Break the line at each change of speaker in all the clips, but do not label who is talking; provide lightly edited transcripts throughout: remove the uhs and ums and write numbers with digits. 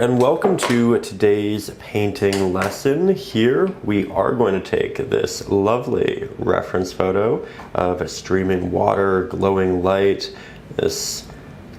and welcome to today's painting lesson. Here we are going to take this lovely reference photo of a streaming water, glowing light, this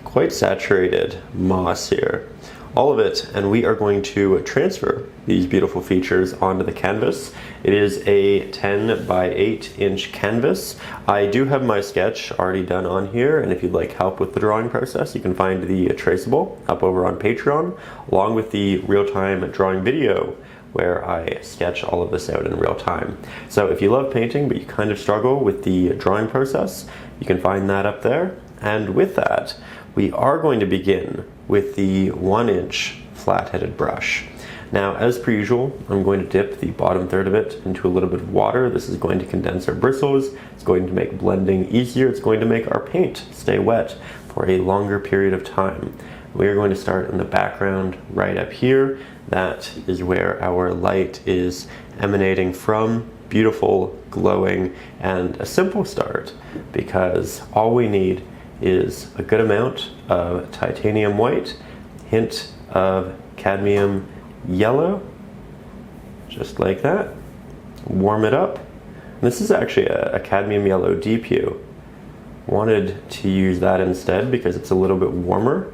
quite saturated moss here, all of it, and we are going to transfer these beautiful features onto the canvas. It is a 10 by 8 inch canvas. I do have my sketch already done on here, and if you'd like help with the drawing process, you can find the traceable up over on Patreon, along with the real-time drawing video where I sketch all of this out in real time. So if you love painting but you kind of struggle with the drawing process, you can find that up there. And with that, we are going to begin with the 1 inch flat-headed brush. Now, as per usual, I'm going to dip the bottom third of it into a little bit of water. This is going to condense our bristles. It's going to make blending easier. It's going to make our paint stay wet for a longer period of time. We are going to start in the background right up here. That is where our light is emanating from. Beautiful, glowing, and a simple start, because all we need is a good amount of titanium white, hint of cadmium yellow, just like that. Warm it up. And this is actually a cadmium yellow deep hue. Wanted to use that instead because it's a little bit warmer,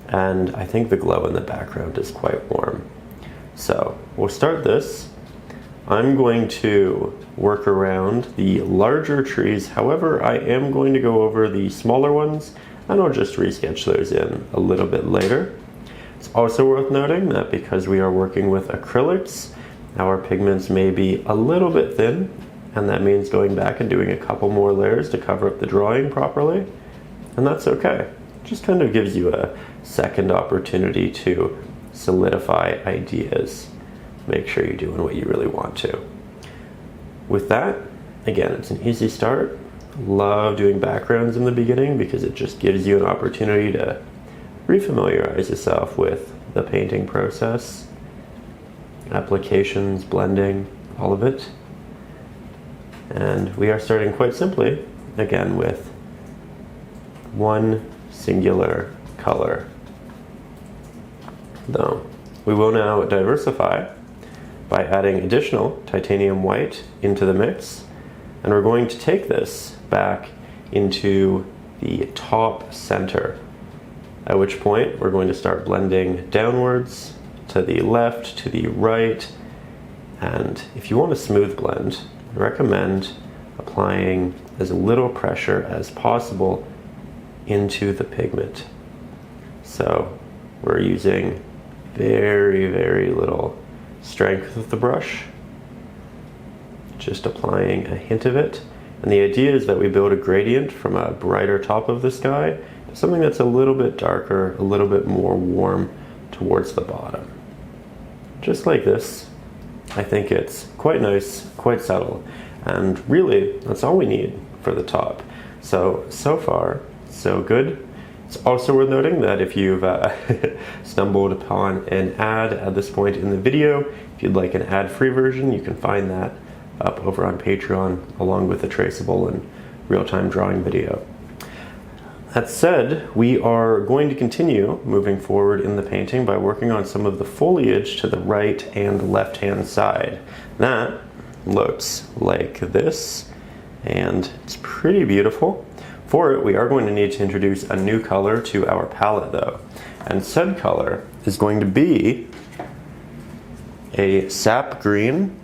and I think the glow in the background is quite warm. So we'll start this. I'm going to work around the larger trees. However, I am going to go over the smaller ones, and I'll just resketch those in a little bit later. It's also worth noting that because we are working with acrylics, our pigments may be a little bit thin, and that means going back and doing a couple more layers to cover up the drawing properly, and that's okay. It just kind of gives you a second opportunity to solidify ideas. Make sure you're doing what you really want to. With that, again, it's an easy start. Love doing backgrounds in the beginning because it just gives you an opportunity to refamiliarize yourself with the painting process, applications, blending, all of it. And we are starting quite simply, again, with one singular color. Though we will now diversify by adding additional titanium white into the mix, and we're going to take this back into the top center, at which point we're going to start blending downwards, to the left, to the right. And if you want a smooth blend, I recommend applying as little pressure as possible into the pigment. So we're using very, very little strength with the brush, just applying a hint of it. And the idea is that we build a gradient from a brighter top of the sky to something that's a little bit darker, a little bit more warm towards the bottom. Just like this. I think it's quite nice, quite subtle, and really that's all we need for the top. So far, so good. It's also worth noting that if you've stumbled upon an ad at this point in the video, if you'd like an ad-free version, you can find that up over on Patreon, along with the traceable and real-time drawing video. That said, we are going to continue moving forward in the painting by working on some of the foliage to the right and left-hand side. That looks like this, and it's pretty beautiful. For it, we are going to need to introduce a new color to our palette though. And said color is going to be a sap green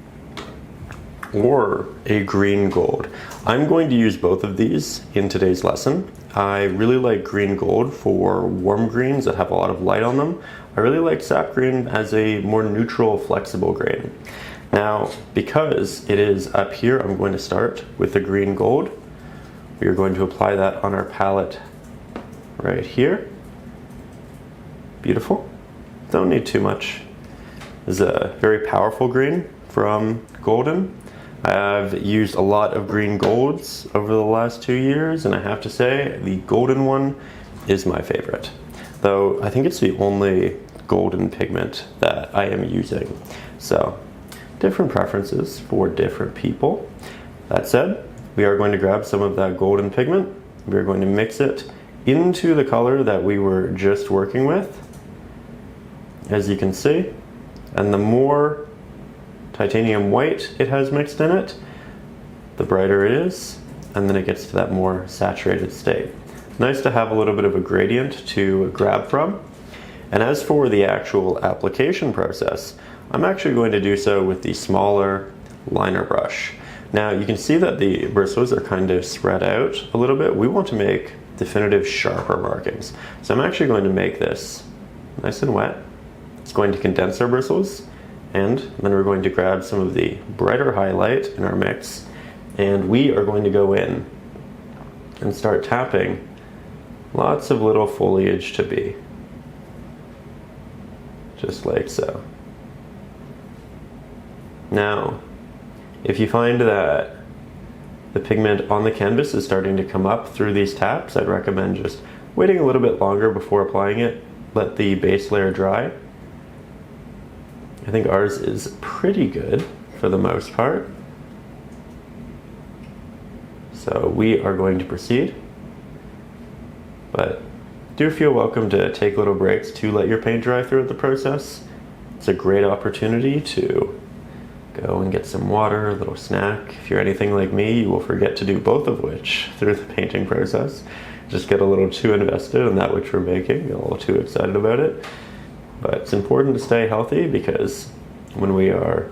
or a green gold. I'm going to use both of these in today's lesson. I really like green gold for warm greens that have a lot of light on them. I really like sap green as a more neutral, flexible green. Now, because it is up here, I'm going to start with the green gold. We are going to apply that on our palette right here. Beautiful. Don't need too much. This is a very powerful green from Golden. I've used a lot of green golds over the last 2 years, and I have to say the golden one is my favorite. Though I think it's the only golden pigment that I am using. So, different preferences for different people. That said, we are going to grab some of that golden pigment. We are going to mix it into the color that we were just working with. as you can see. And the more titanium white it has mixed in it, the brighter it is, and then it gets to that more saturated state. Nice to have a little bit of a gradient to grab from. And as for the actual application process, I'm actually going to do so with the smaller liner brush. Now you can see that the bristles are kind of spread out a little bit. We want to make definitive sharper markings. So I'm actually going to make this nice and wet. It's going to condense our bristles, and then we're going to grab some of the brighter highlight in our mix, and we are going to go in and start tapping lots of little foliage to be. Just like so. Now, if you find that the pigment on the canvas is starting to come up through these taps, I'd recommend just waiting a little bit longer before applying it. Let the base layer dry. I think ours is pretty good for the most part. So we are going to proceed. But do feel welcome to take little breaks to let your paint dry throughout the process. It's a great opportunity to go and get some water, a little snack. If you're anything like me, you will forget to do both of which through the painting process. Just get a little too invested in that which we're making, get a little too excited about it. But it's important to stay healthy, because when we are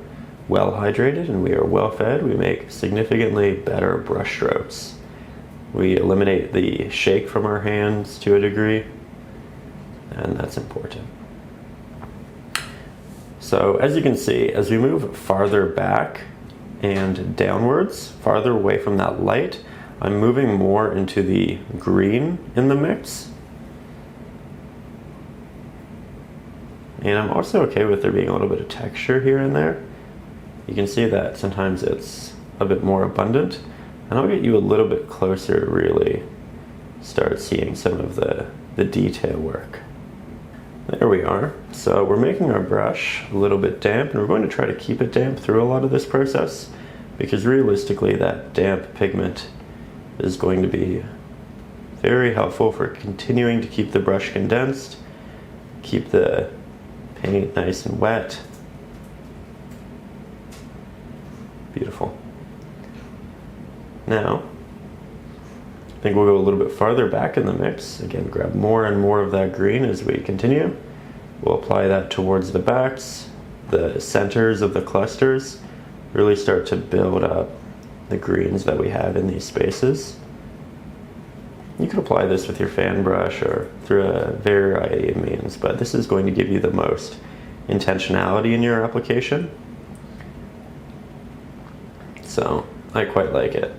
well hydrated and we are well fed, we make significantly better brush strokes. We eliminate the shake from our hands to a degree, and that's important. So as you can see, as we move farther back and downwards, farther away from that light, I'm moving more into the green in the mix. And I'm also okay with there being a little bit of texture here and there. You can see that sometimes it's a bit more abundant, and I'll get you a little bit closer to really start seeing some of the detail work. There we are. So we're making our brush a little bit damp, and we're going to try to keep it damp through a lot of this process, because realistically that damp pigment is going to be very helpful for continuing to keep the brush condensed, keep the paint nice and wet. Beautiful. Now, I think we'll go a little bit farther back in the mix. Again, grab more and more of that green as we continue. We'll apply that towards the backs, the centers of the clusters, really start to build up the greens that we have in these spaces. You could apply this with your fan brush or through a variety of means, but this is going to give you the most intentionality in your application. So I quite like it.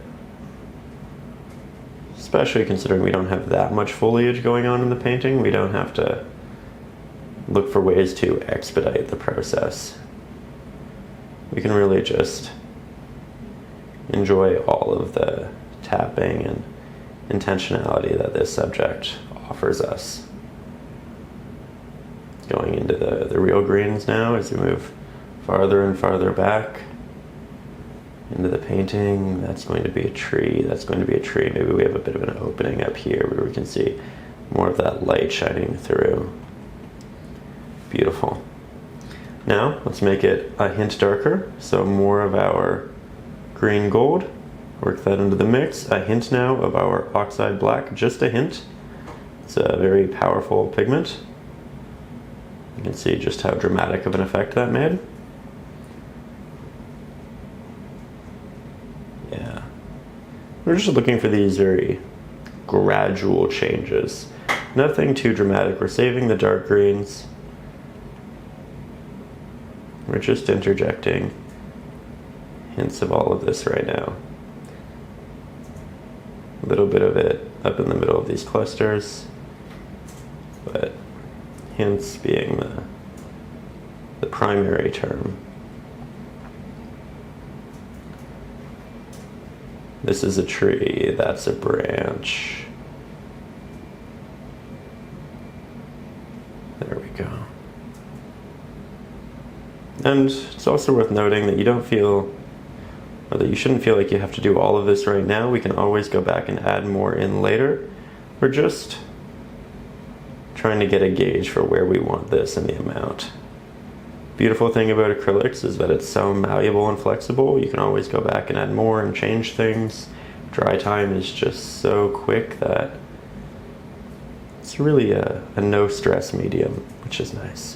Especially considering we don't have that much foliage going on in the painting. We don't have to look for ways to expedite the process. We can really just enjoy all of the tapping and intentionality that this subject offers us. Going into the real greens now as we move farther and farther back into the painting. That's going to be a tree, that's going to be a tree. Maybe we have a bit of an opening up here where we can see more of that light shining through. Beautiful. Now let's make it a hint darker, so more of our green gold. Work that into the mix. A hint now of our Oxide Black, just a hint. It's a very powerful pigment. You can see just how dramatic of an effect that made. Yeah. We're just looking for these very gradual changes. Nothing too dramatic. We're saving the dark greens. We're just interjecting hints of all of this right now. A little bit of it up in the middle of these clusters, but hints being the primary term. This is a tree, that's a branch. There we go. And it's also worth noting that you don't feel, or that you shouldn't feel like you have to do all of this right now. We can always go back and add more in later. We're just trying to get a gauge for where we want this and the amount. Beautiful thing about acrylics is that it's so malleable and flexible. You can always go back and add more and change things. Dry time is just so quick that it's really a no stress medium, which is nice.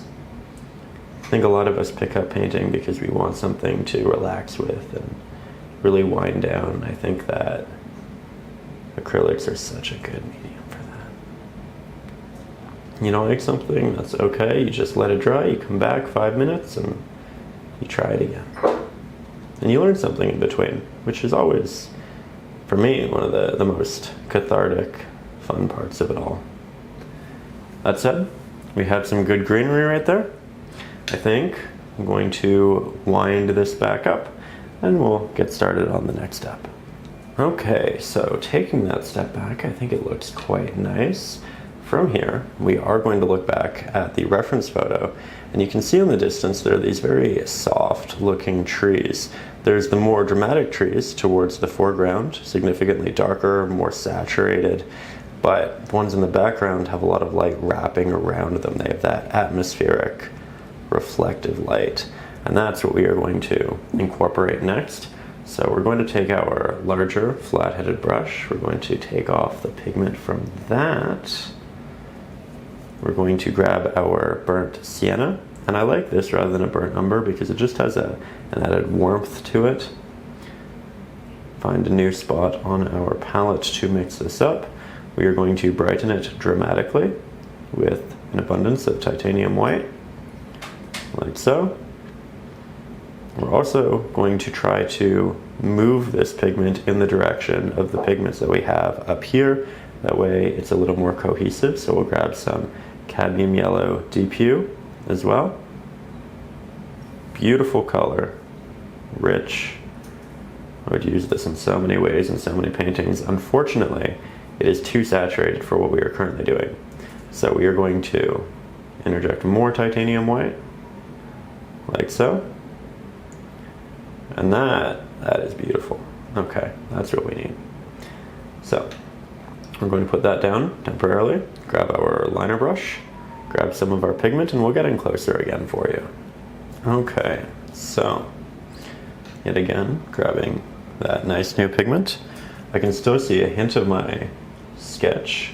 I think a lot of us pick up painting because we want something to relax with and really wind down. I think that acrylics are such a good medium for that. You don't like something, that's okay. You just let it dry, you come back 5 minutes and you try it again. And you learn something in between, which is always, for me, one of the most cathartic, fun parts of it all. That said, we have some good greenery right there. I think I'm going to wind this back up and we'll get started on the next step. Okay, so taking that step back, I think it looks quite nice. From here, we are going to look back at the reference photo, and you can see in the distance there are these very soft looking trees. There's the more dramatic trees towards the foreground, significantly darker, more saturated, but the ones in the background have a lot of light wrapping around them. They have that atmospheric, reflective light, and that's what we are going to incorporate next. So we're going to take our larger flat-headed brush, we're going to take off the pigment from that. We're going to grab our burnt sienna, and I like this rather than a burnt umber because it just has an added warmth to it. Find a new spot on our palette to mix this up. We are going to brighten it dramatically with an abundance of titanium white, like so. We're also going to try to move this pigment in the direction of the pigments that we have up here. That way it's a little more cohesive, so we'll grab some cadmium yellow deep hue as well. Beautiful color, rich. I would use this in so many ways in so many paintings. Unfortunately, it is too saturated for what we are currently doing. So we are going to interject more titanium white, like so. And that is beautiful. Okay, that's what we need. So we're going to put that down temporarily, grab our liner brush, grab some of our pigment, and we'll get in closer again for you. Okay, so yet again, grabbing that nice new pigment. I can still see a hint of my sketch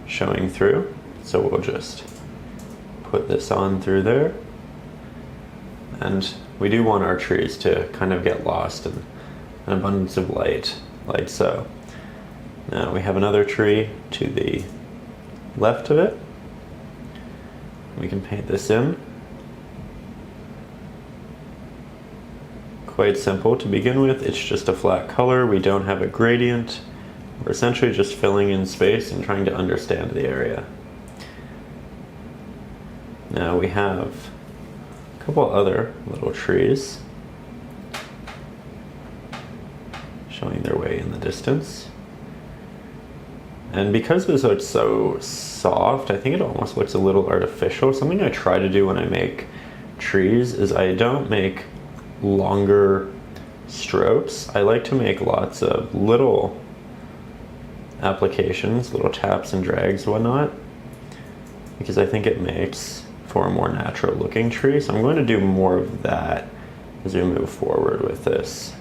showing through, so we'll just put this on through there. And we do want our trees to kind of get lost in an abundance of light, like so. Now we have another tree to the left of it. We can paint this in. Quite simple to begin with. It's just a flat color. We don't have a gradient. We're essentially just filling in space and trying to understand the area. Now we have a couple other little trees showing their way in the distance. And because this looks so soft, I think it almost looks a little artificial. Something I try to do when I make trees is I don't make longer strokes. I like to make lots of little applications, little taps and drags and whatnot, because I think it makes for a more natural looking tree. So I'm going to do more of that as we move forward with this.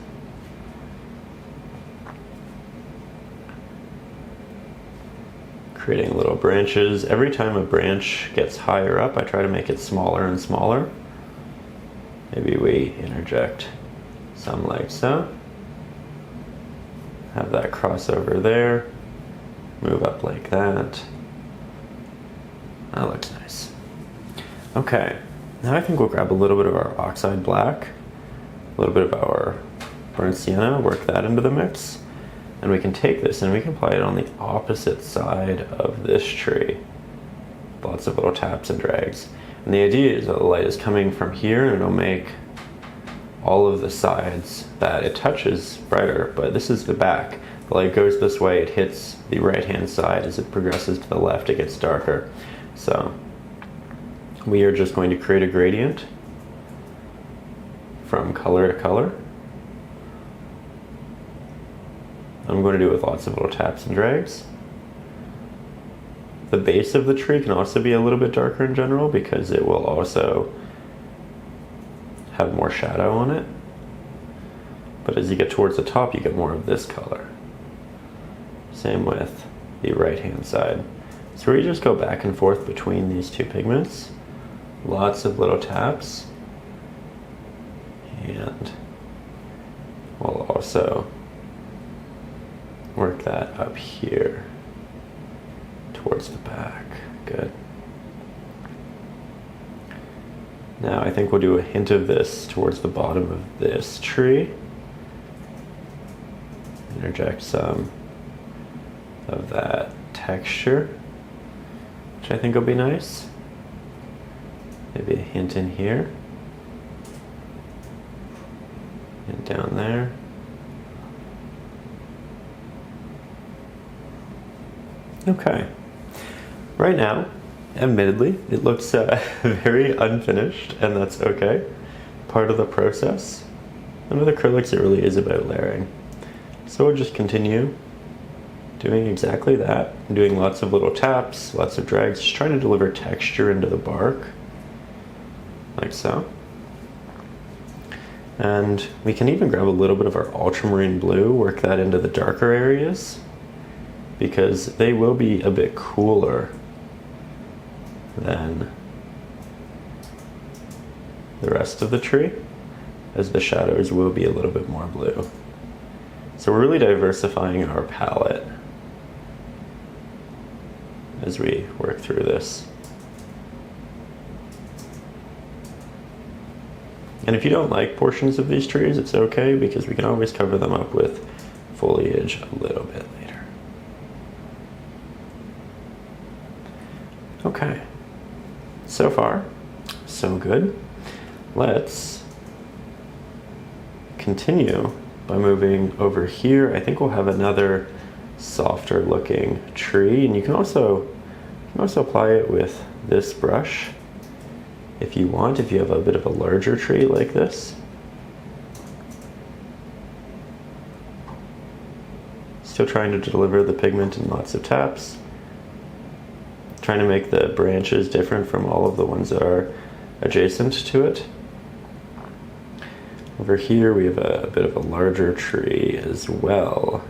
Creating little branches. Every time a branch gets higher up, I try to make it smaller and smaller. Maybe we interject some like so. Have that crossover there. Move up like that. That looks nice. Okay, now I think we'll grab a little bit of our Oxide Black, a little bit of our burnt sienna, work that into the mix. And we can take this and we can apply it on the opposite side of this tree. Lots of little taps and drags. And the idea is that the light is coming from here and it'll make all of the sides that it touches brighter, but this is the back. The light goes this way, it hits the right-hand side. As it progresses to the left, it gets darker. So we are just going to create a gradient from color to color. I'm going to do it with lots of little taps and drags. The base of the tree can also be a little bit darker in general because it will also have more shadow on it. But as you get towards the top, you get more of this color. Same with the right-hand side. So we just go back and forth between these two pigments. Lots of little taps. And we'll also work that up here towards the back. Good. Now I think we'll do a hint of this towards the bottom of this tree. Interject some of that texture, which I think will be nice. Maybe a hint in here. And down there. Okay. Right now, admittedly, it looks very unfinished, and that's okay. Part of the process. And with acrylics, it really is about layering. So we'll just continue doing exactly that. Doing lots of little taps, lots of drags, just trying to deliver texture into the bark. Like so. And we can even grab a little bit of our Ultramarine Blue, work that into the darker areas, because they will be a bit cooler than the rest of the tree, as the shadows will be a little bit more blue. So we're really diversifying our palette as we work through this. And if you don't like portions of these trees, it's okay, because we can always cover them up with foliage a little bit later. Okay, so far, so good. Let's continue by moving over here. I think we'll have another softer looking tree, and you can also apply it with this brush if you want, if you have a bit of a larger tree like this. Still trying to deliver the pigment in lots of taps. Trying to make the branches different from all of the ones that are adjacent to it. Over here we have a bit of a larger tree as well.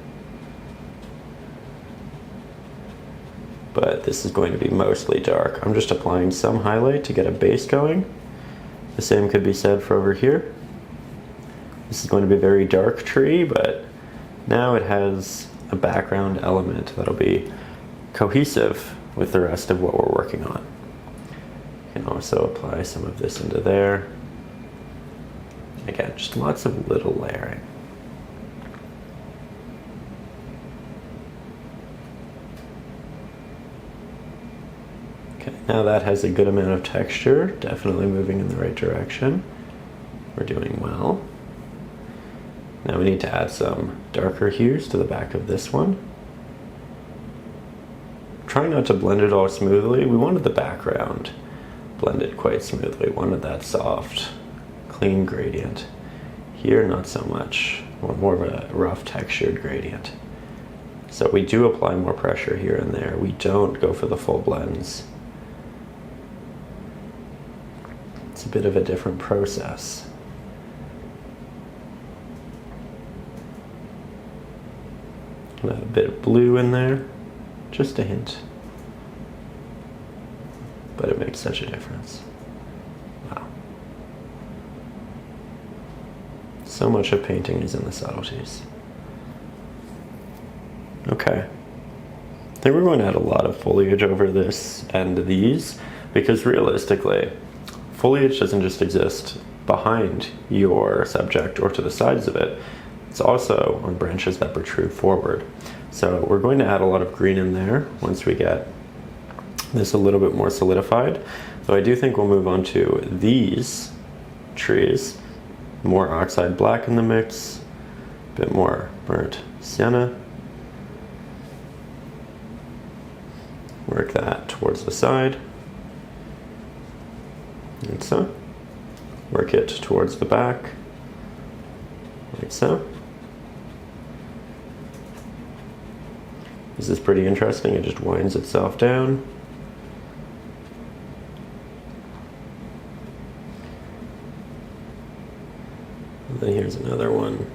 But this is going to be mostly dark. I'm just applying some highlight to get a base going. The same could be said for over here. This is going to be a very dark tree, but now it has a background element that'll be cohesive with the rest of what we're working on. You can also apply some of this into there. Again, just lots of little layering. Okay, now that has a good amount of texture, definitely moving in the right direction. We're doing well. Now we need to add some darker hues to the back of this one. Trying not to blend it all smoothly. We wanted the background blended quite smoothly. We wanted that soft, clean gradient. Here, not so much. More of a rough textured gradient. So we do apply more pressure here and there. We don't go for the full blends. It's a bit of a different process. Add a bit of blue in there, just a hint. But it makes such a difference. Wow. So much of painting is in the subtleties. Okay. I think we're going to add a lot of foliage over this and these, because realistically, foliage doesn't just exist behind your subject or to the sides of it. It's also on branches that protrude forward. So we're going to add a lot of green in there once we get this a little bit more solidified. Though I do think we'll move on to these trees. More Oxide Black in the mix, a bit more burnt Sienna. Work that towards the side. Like so. Work it towards the back. Like so. This is pretty interesting. It just winds itself down. And then here's another one.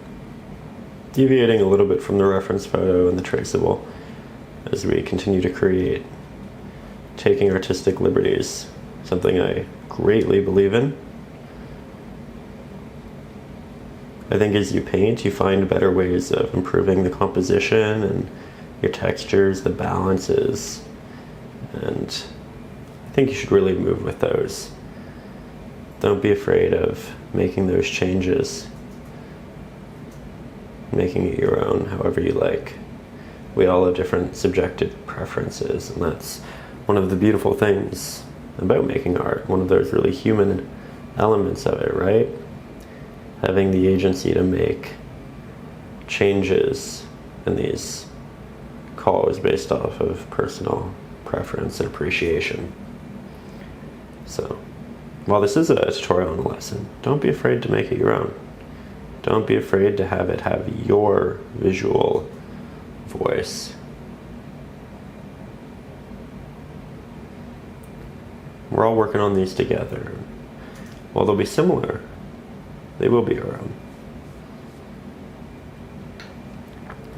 Deviating a little bit from the reference photo and the traceable as we continue to create. Taking artistic liberties, something I greatly believe in. I think as you paint, you find better ways of improving the composition and your textures, the balances, and I think you should really move with those. Don't be afraid of making those changes, making it your own however you like. We all have different subjective preferences, and that's one of the beautiful things about making art, one of those really human elements of it, right? Having the agency to make changes in these calls based off of personal preference and appreciation. So, while this is a tutorial and a lesson, don't be afraid to make it your own. Don't be afraid to have it have your visual voice. We're all working on these together. While they'll be similar, they will be our own.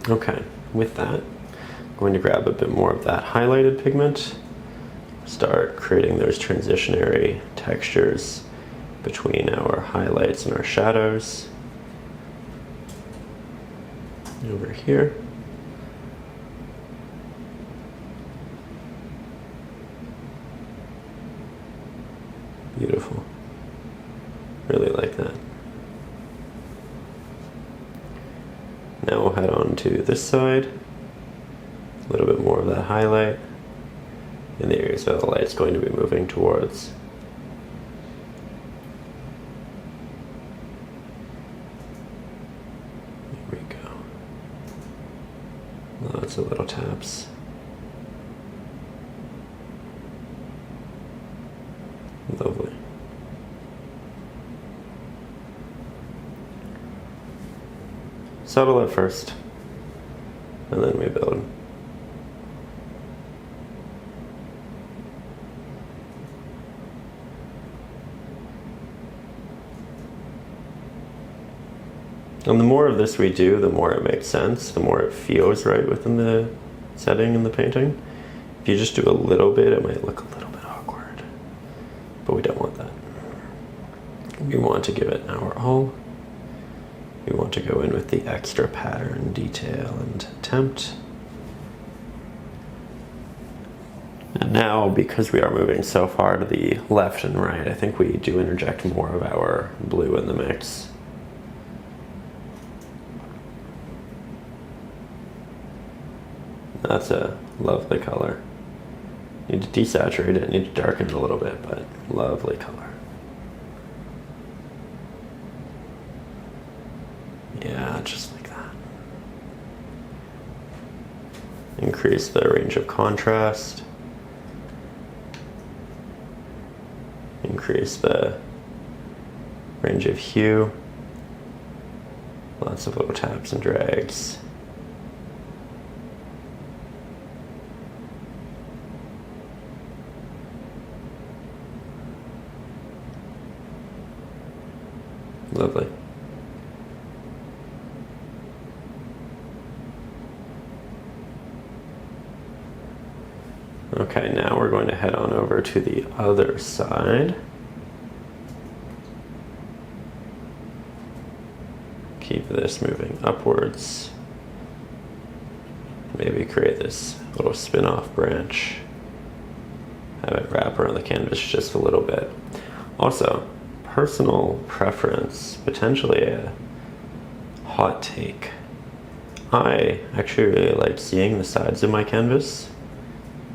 Okay, with that, I'm going to grab a bit more of that highlighted pigment, start creating those transitionary textures between our highlights and our shadows. Over here. Beautiful. Really like that. Now we'll head on to this side. A little bit more of that highlight in the areas where the light's going to be moving towards. Here we go. Lots of little taps. Lovely. Subtle at first, and then we build. And the more of this we do, the more it makes sense, the more it feels right within the setting in the painting. If you just do a little bit, it might look a little bit awkward, but we don't want that. We want to give it our all. We want to go in with the extra pattern, detail, and attempt. And now, because we are moving so far to the left and right, I think we do interject more of our blue in the mix. That's a lovely color. Need to desaturate it, need to darken it a little bit, but lovely color. Yeah, just like that. Increase the range of contrast. Increase the range of hue. Lots of little taps and drags. Lovely. Okay, now we're going to head on over to the other side. Keep this moving upwards. Maybe create this little spin-off branch. Have it wrap around the canvas just a little bit. Also, personal preference, potentially a hot take. I actually really like seeing the sides of my canvas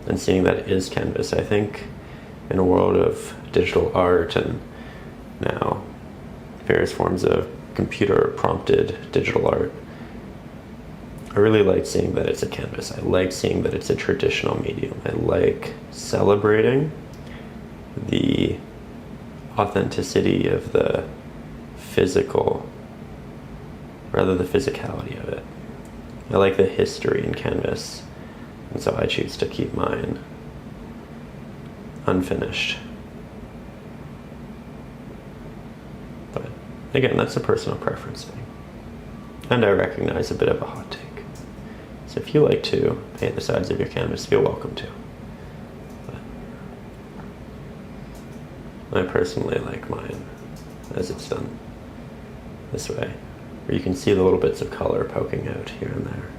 and seeing that it is canvas. I think in a world of digital art and now various forms of computer prompted digital art, I really like seeing that it's a canvas. I like seeing that it's a traditional medium. I like celebrating the authenticity of the physical, rather the physicality of it. I like the history in canvas. And so I choose to keep mine unfinished. But again, that's a personal preference thing. And I recognize a bit of a hot take. So if you like to paint the sides of your canvas, you're welcome to. But I personally like mine as it's done this way, where you can see the little bits of color poking out here and there.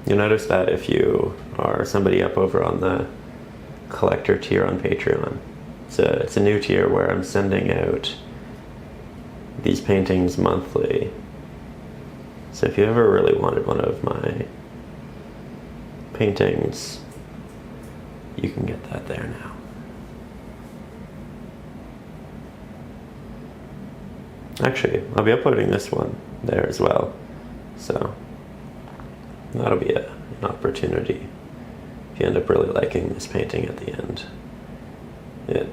You'll notice that if you are somebody up over on the collector tier on Patreon, it's a new tier where I'm sending out these paintings monthly. So if you ever really wanted one of my paintings, you can get that there now. Actually, I'll be uploading this one there as well. So that'll be an opportunity. If you end up really liking this painting at the end, it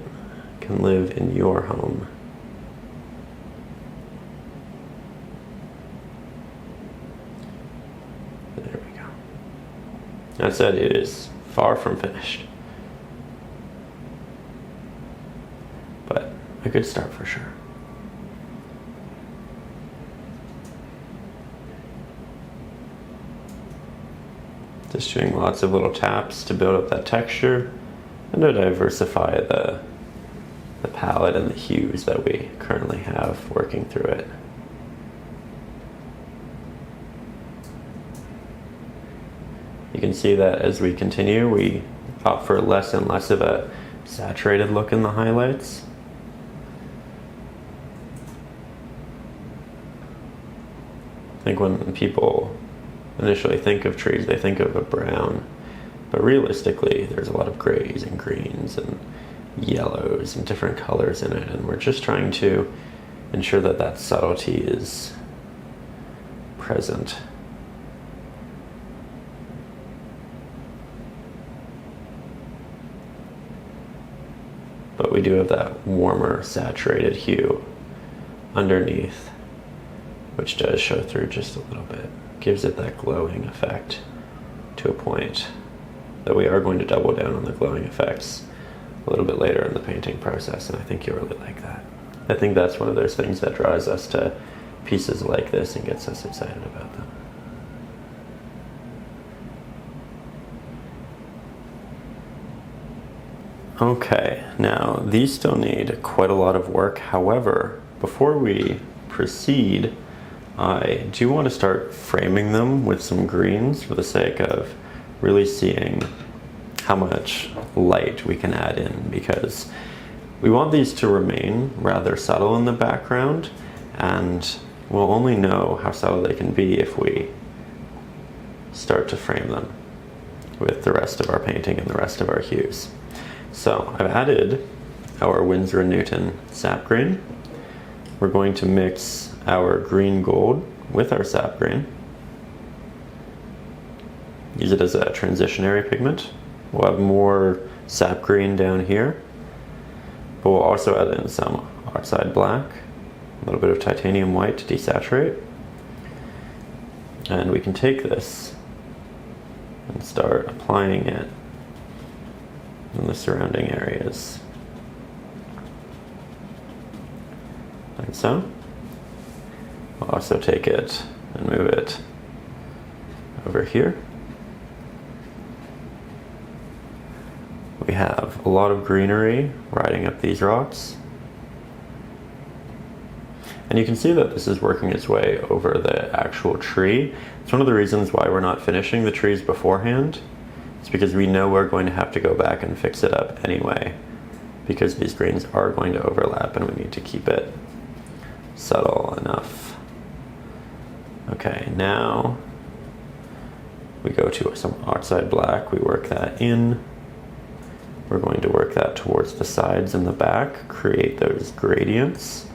can live in your home. There we go. That said, it is far from finished, but a good start for sure. Just doing lots of little taps to build up that texture and to diversify the palette and the hues that we currently have working through it. You can see that as we continue, we opt for less and less of a saturated look in the highlights. I think when people initially think of trees, they think of a brown, but realistically there's a lot of grays and greens and yellows and different colors in it, and we're just trying to ensure that that subtlety is present. But we do have that warmer saturated hue underneath, which does show through just a little bit. Gives it that glowing effect to a point that we are going to double down on the glowing effects a little bit later in the painting process, and I think you'll really like that. I think that's one of those things that draws us to pieces like this and gets us excited about them. Okay, now these still need quite a lot of work. However, before we proceed, I do want to start framing them with some greens for the sake of really seeing how much light we can add in, because we want these to remain rather subtle in the background, and we'll only know how subtle they can be if we start to frame them with the rest of our painting and the rest of our hues. So I've added our Winsor & Newton Sap Green. We're going to mix our green gold with our sap green. Use it as a transitionary pigment. We'll have more sap green down here, but we'll also add in some Oxide Black, a little bit of titanium white to desaturate. And we can take this and start applying it in the surrounding areas, like so. We'll also take it and move it over here. We have a lot of greenery riding up these rocks. And you can see that this is working its way over the actual tree. It's one of the reasons why we're not finishing the trees beforehand. It's because we know we're going to have to go back and fix it up anyway, because these greens are going to overlap and we need to keep it subtle enough. Okay, now we go to some Oxide Black, we work that in. We're going to work that towards the sides and the back, create those gradients.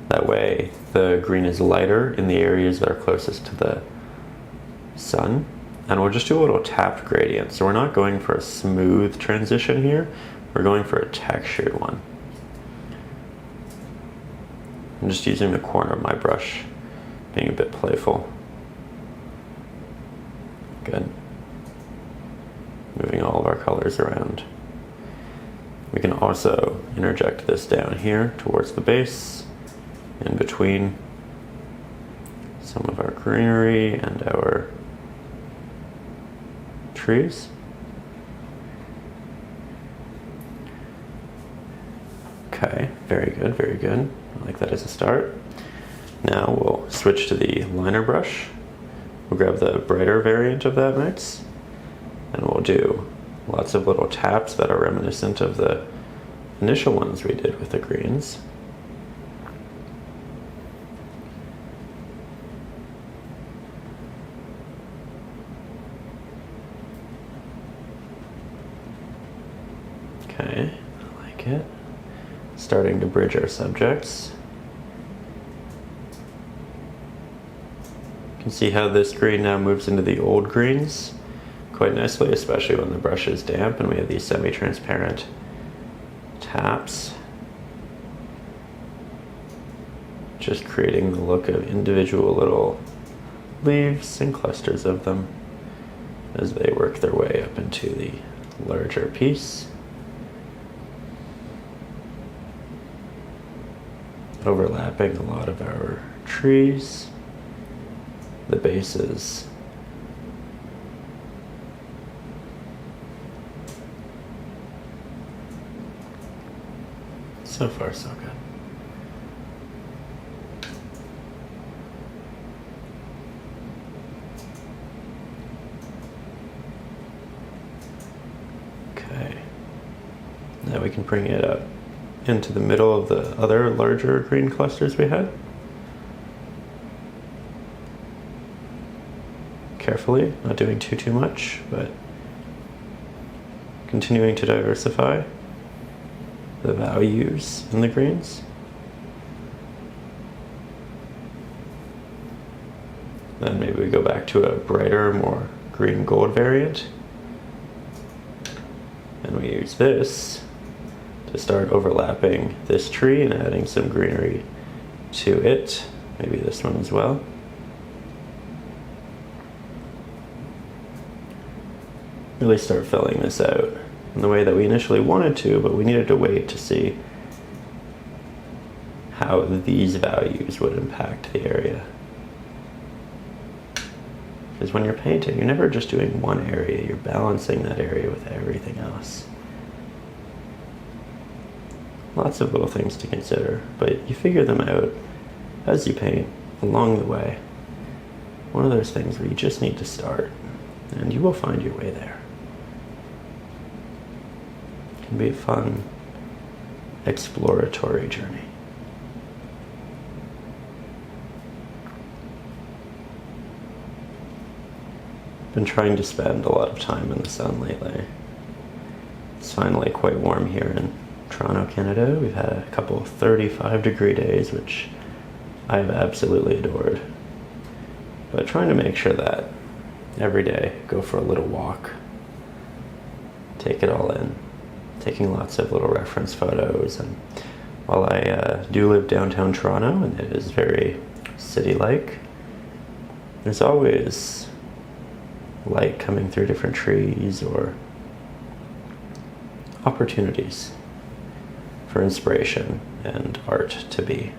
That way the green is lighter in the areas that are closest to the sun. And we'll just do a little tapped gradient. So we're not going for a smooth transition here, we're going for a textured one. I'm just using the corner of my brush, being a bit playful. Good. Moving all of our colors around. We can also interject this down here towards the base, in between some of our greenery and our trees. Okay, very good, very good. I like that as a start. Now we'll switch to the liner brush. We'll grab the brighter variant of that mix, and we'll do lots of little taps that are reminiscent of the initial ones we did with the greens. Okay, I like it. Starting to bridge our subjects. You can see how this green now moves into the old greens quite nicely, especially when the brush is damp and we have these semi-transparent taps. Just creating the look of individual little leaves and clusters of them as they work their way up into the larger piece. Overlapping a lot of our trees, the bases. So far, so good. Okay. Now we can bring it up into the middle of the other larger green clusters we had. Carefully, not doing too much, but continuing to diversify the values in the greens. Then maybe we go back to a brighter, more green gold variant. And we use this to start overlapping this tree and adding some greenery to it. Maybe this one as well. Really start filling this out in the way that we initially wanted to, but we needed to wait to see how these values would impact the area. Because when you're painting, you're never just doing one area, you're balancing that area with everything else. Lots of little things to consider, but you figure them out as you paint along the way. One of those things where you just need to start, and you will find your way there. It can be a fun, exploratory journey. Been trying to spend a lot of time in the sun lately. It's finally quite warm here in Toronto, Canada. We've had a couple of 35-degree days, which I've absolutely adored. But trying to make sure that every day, go for a little walk, take it all in, taking lots of little reference photos. And while I do live downtown Toronto, and it is very city-like, there's always light coming through different trees or opportunities for inspiration and art to be.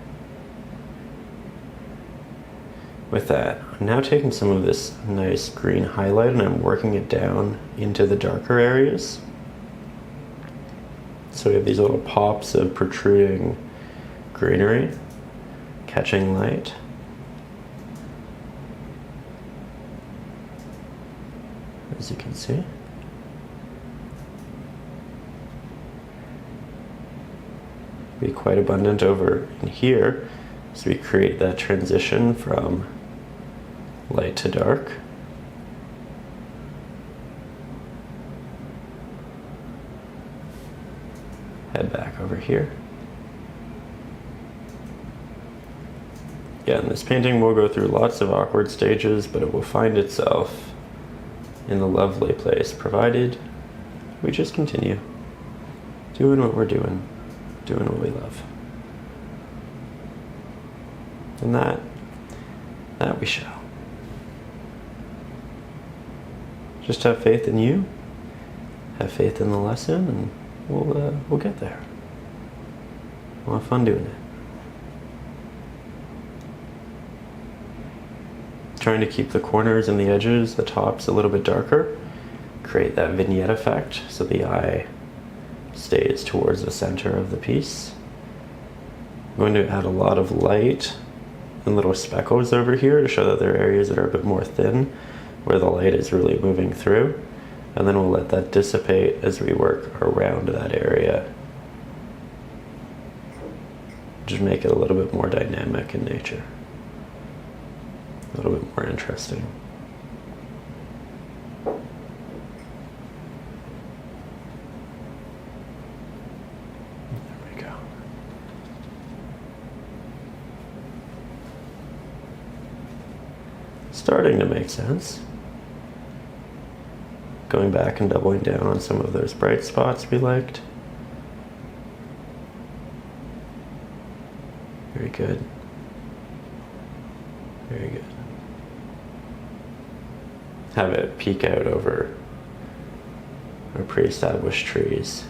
With that, I'm now taking some of this nice green highlight and I'm working it down into the darker areas. So we have these little pops of protruding greenery, catching light. As you can see. Be quite abundant over in here as we create that transition from light to dark. Head back over here. Again, this painting will go through lots of awkward stages, but it will find itself in the lovely place, provided we just continue doing what we're doing what we love. And that we shall. just have faith in you, have faith in the lesson, and we'll get there. We'll have fun doing it. Trying to keep the corners and the edges, the tops, a little bit darker, create that vignette effect so the eye stays towards the center of the piece. I'm going to add a lot of light and little speckles over here to show that there are areas that are a bit more thin where the light is really moving through, and then we'll let that dissipate as we work around that area. Just make it a little bit more dynamic in nature, a little bit more interesting. Starting to make sense. Going back and doubling down on some of those bright spots we liked. Very good. Very good. Have it peek out over our pre-established trees.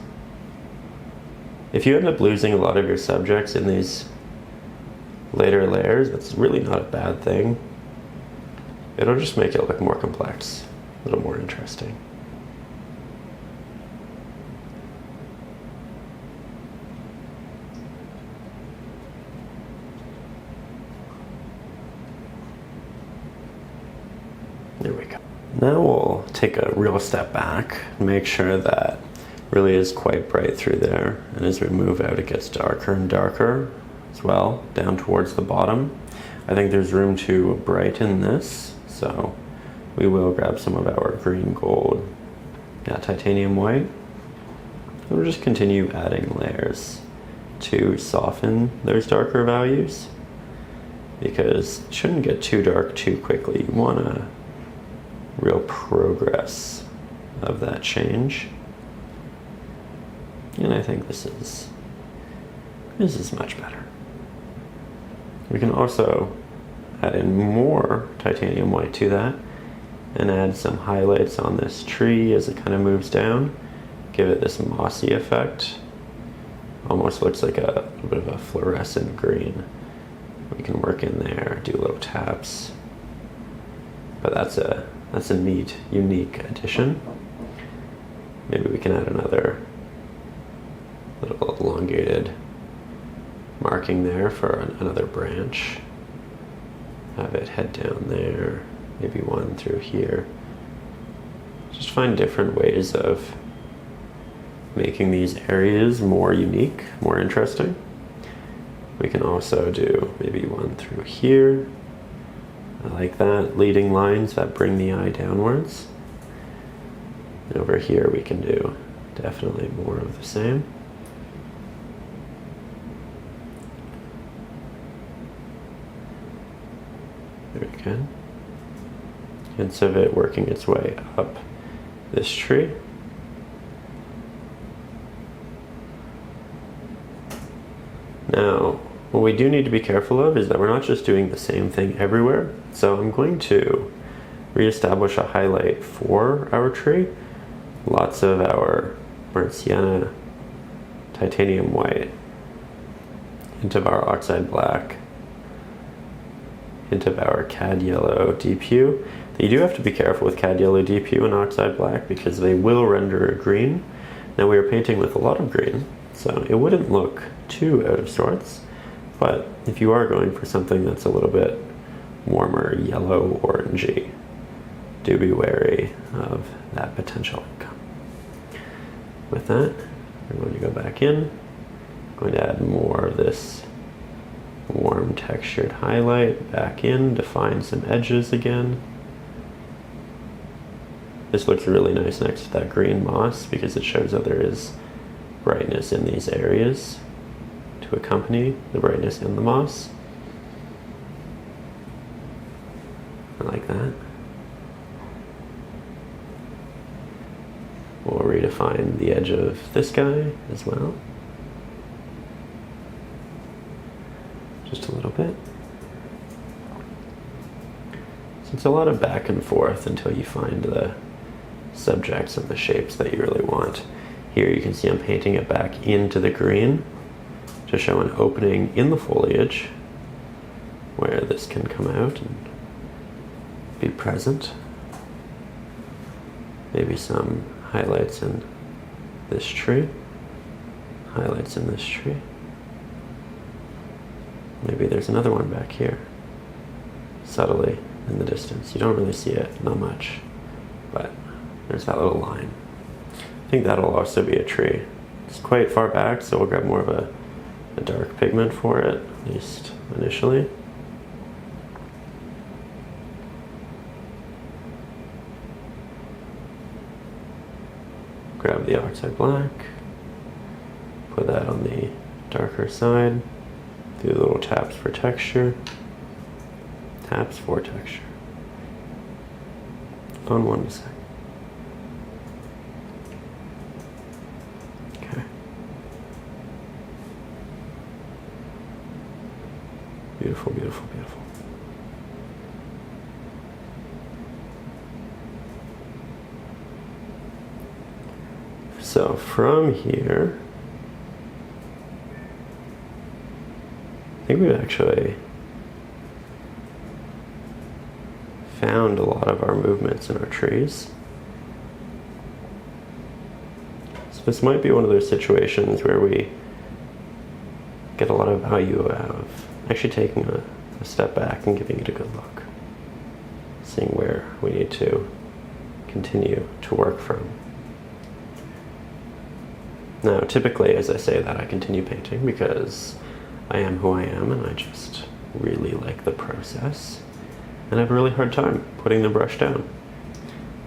If you end up losing a lot of your subjects in these later layers, that's really not a bad thing. It'll just make it look more complex, a little more interesting. There we go. Now we'll take a real step back, make sure that really is quite bright through there, and as we move out it gets darker and darker as well, down towards the bottom. I think there's room to brighten this. So we will grab some of our green gold, titanium white, and we'll just continue adding layers to soften those darker values, because it shouldn't get too dark too quickly. You want a real progress of that change, and I think this is much better. We can also add in more titanium white to that and add some highlights on this tree as it kind of moves down. Give it this mossy effect. Almost looks like a little bit of a fluorescent green. We can work in there, do little taps. But that's a neat, unique addition. Maybe we can add another little elongated marking there for another branch. Have it head down there, maybe one through here. Just find different ways of making these areas more unique, more interesting. We can also do maybe one through here. I like that, leading lines that bring the eye downwards. And over here we can do definitely more of the same. Very good. Hints of it working its way up this tree. Now, what we do need to be careful of is that we're not just doing the same thing everywhere. So I'm going to reestablish a highlight for our tree. Lots of our burnt sienna, titanium white, hint of our oxide black, hint of our cad yellow deep hue. You do have to be careful with cad yellow deep hue and oxide black because they will render a green. Now we are painting with a lot of green, so it wouldn't look too out of sorts, but if you are going for something that's a little bit warmer, yellow, orangey, do be wary of that potential outcome. With that, we're going to go back in. I'm going to add more of this warm textured highlight back in, define some edges again. This looks really nice next to that green moss because it shows that there is brightness in these areas to accompany the brightness in the moss. I like that. We'll redefine the edge of this guy as well. Just a little bit. So it's a lot of back and forth until you find the subjects and the shapes that you really want. Here you can see I'm painting it back into the green to show an opening in the foliage where this can come out and be present. Maybe some highlights in this tree, highlights in this tree. Maybe there's another one back here, subtly in the distance. You don't really see it, not much, but there's that little line. I think that'll also be a tree. It's quite far back, so we'll grab more of a dark pigment for it, at least initially. Grab the Oxide Black, put that on the darker side, do little taps for texture, taps for texture. On one sec. Okay. Beautiful, beautiful, beautiful. So from here, I think we've actually found a lot of our movements in our trees. So this might be one of those situations where we get a lot of value out of actually taking a step back and giving it a good look, seeing where we need to continue to work from. Now, typically, as I say that, I continue painting because I am who I am and I just really like the process. And I have a really hard time putting the brush down.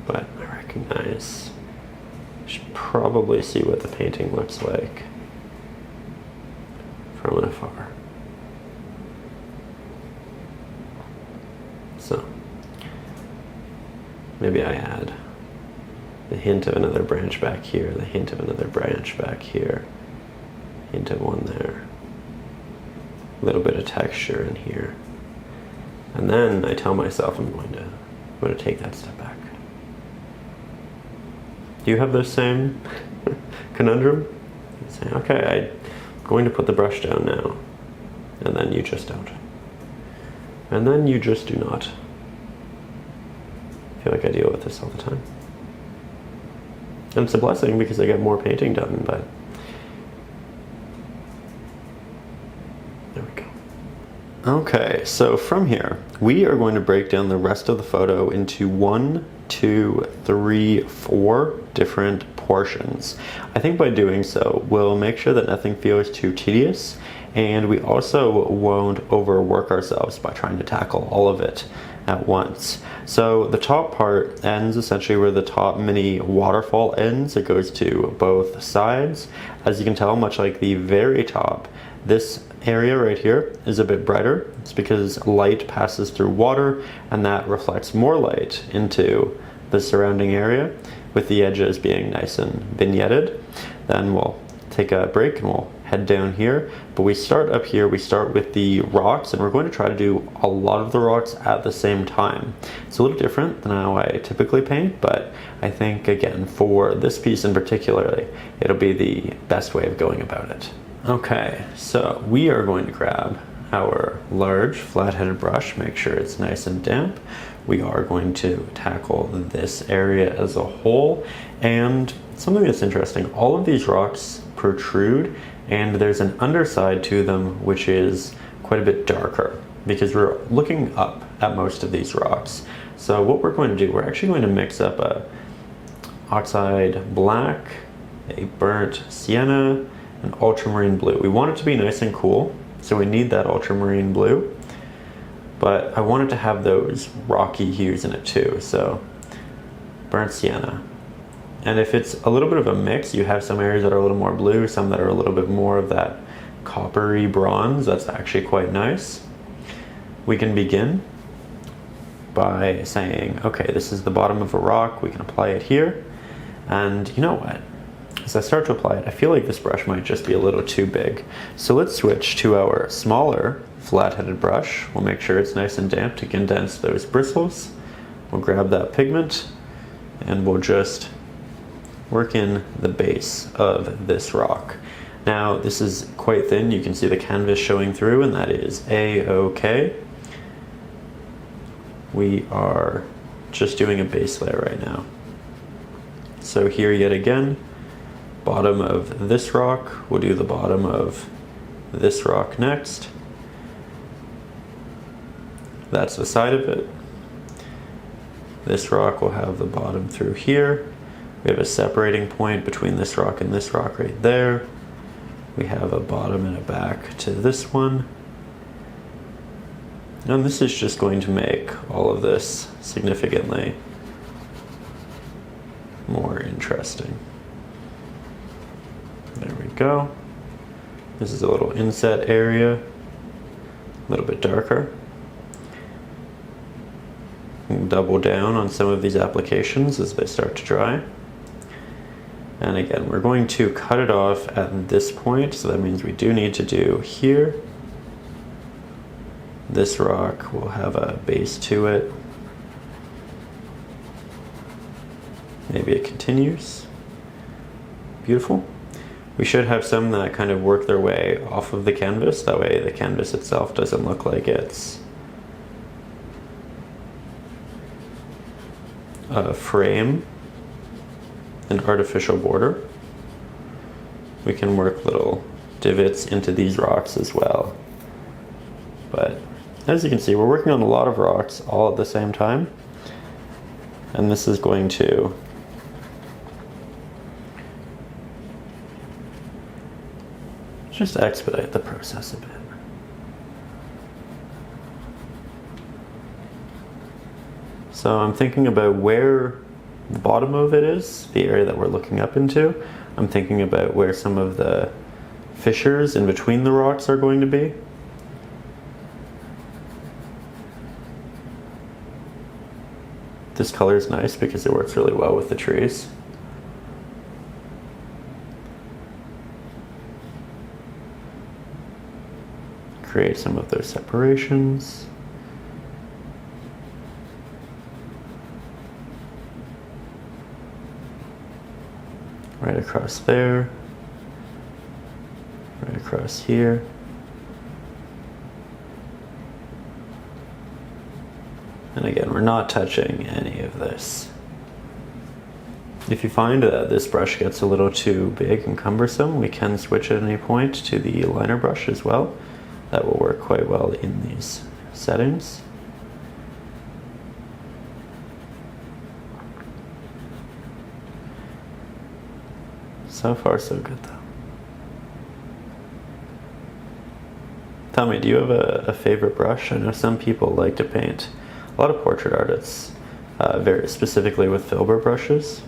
But I recognize I should probably see what the painting looks like from afar. So, maybe I add the hint of another branch back here, the hint of another branch back here, hint of one there, a little bit of texture in here. And then I tell myself I'm going to take that step back. Do you have the same conundrum? You say, okay, I'm going to put the brush down now, and then you just don't. And then you just do not. I feel like I deal with this all the time. And it's a blessing because I get more painting done, but there we go. Okay, so from here, we are going to break down the rest of the photo into 1, 2, 3, 4 different portions. I think by doing so, we'll make sure that nothing feels too tedious, and we also won't overwork ourselves by trying to tackle all of it at once. So the top part ends essentially where the top mini waterfall ends. It goes to both sides. As you can tell, much like the very top, this area right here is a bit brighter. It's because light passes through water and that reflects more light into the surrounding area, with the edges being nice and vignetted. Then we'll take a break and we'll head down here, but we start up here. We start with the rocks, and we're going to try to do a lot of the rocks at the same time. It's a little different than how I typically paint, but I think again for this piece in particular, it'll be the best way of going about it. Okay, so we are going to grab our large flat-headed brush, make sure it's nice and damp. We are going to tackle this area as a whole, and something that's interesting, all of these rocks protrude, and there's an underside to them which is quite a bit darker because we're looking up at most of these rocks. So what we're going to do, we're actually going to mix up a Oxide Black, a burnt Sienna, and Ultramarine Blue. We want it to be nice and cool, so we need that Ultramarine Blue, but I want it to have those rocky hues in it too, so burnt Sienna. And if it's a little bit of a mix, you have some areas that are a little more blue, some that are a little bit more of that coppery bronze, that's actually quite nice. We can begin by saying, okay, this is the bottom of a rock, we can apply it here. And you know what? As I start to apply it, I feel like this brush might just be a little too big. So let's switch to our smaller flat-headed brush. We'll make sure it's nice and damp to condense those bristles. We'll grab that pigment, and we'll just work in the base of this rock. Now this is quite thin, you can see the canvas showing through, and that is A-OK. We are just doing a base layer right now. So here yet again, bottom of this rock, we'll do the bottom of this rock next. That's the side of it. This rock will have the bottom through here. We have a separating point between this rock and this rock right there. We have a bottom and a back to this one. And this is just going to make all of this significantly more interesting. There we go. This is a little inset area, a little bit darker. Double down on some of these applications as they start to dry. And again, we're going to cut it off at this point, so that means we do need to do here. This rock will have a base to it. Maybe it continues. Beautiful. We should have some that kind of work their way off of the canvas, that way the canvas itself doesn't look like it's a frame, an artificial border. We can work little divots into these rocks as well. But as you can see, we're working on a lot of rocks all at the same time. And this is going to just expedite the process a bit. So I'm thinking about where the bottom of it is, the area that we're looking up into. I'm thinking about where some of the fissures in between the rocks are going to be. This color is nice because it works really well with the trees. Create some of those separations. Right across there, right across here. And again, we're not touching any of this. If you find that this brush gets a little too big and cumbersome, we can switch at any point to the liner brush as well. That will work quite well in these settings. So far, so good though. Tell me, do you have a favorite brush? I know some people like to paint, a lot of portrait artists, very specifically with filbert brushes.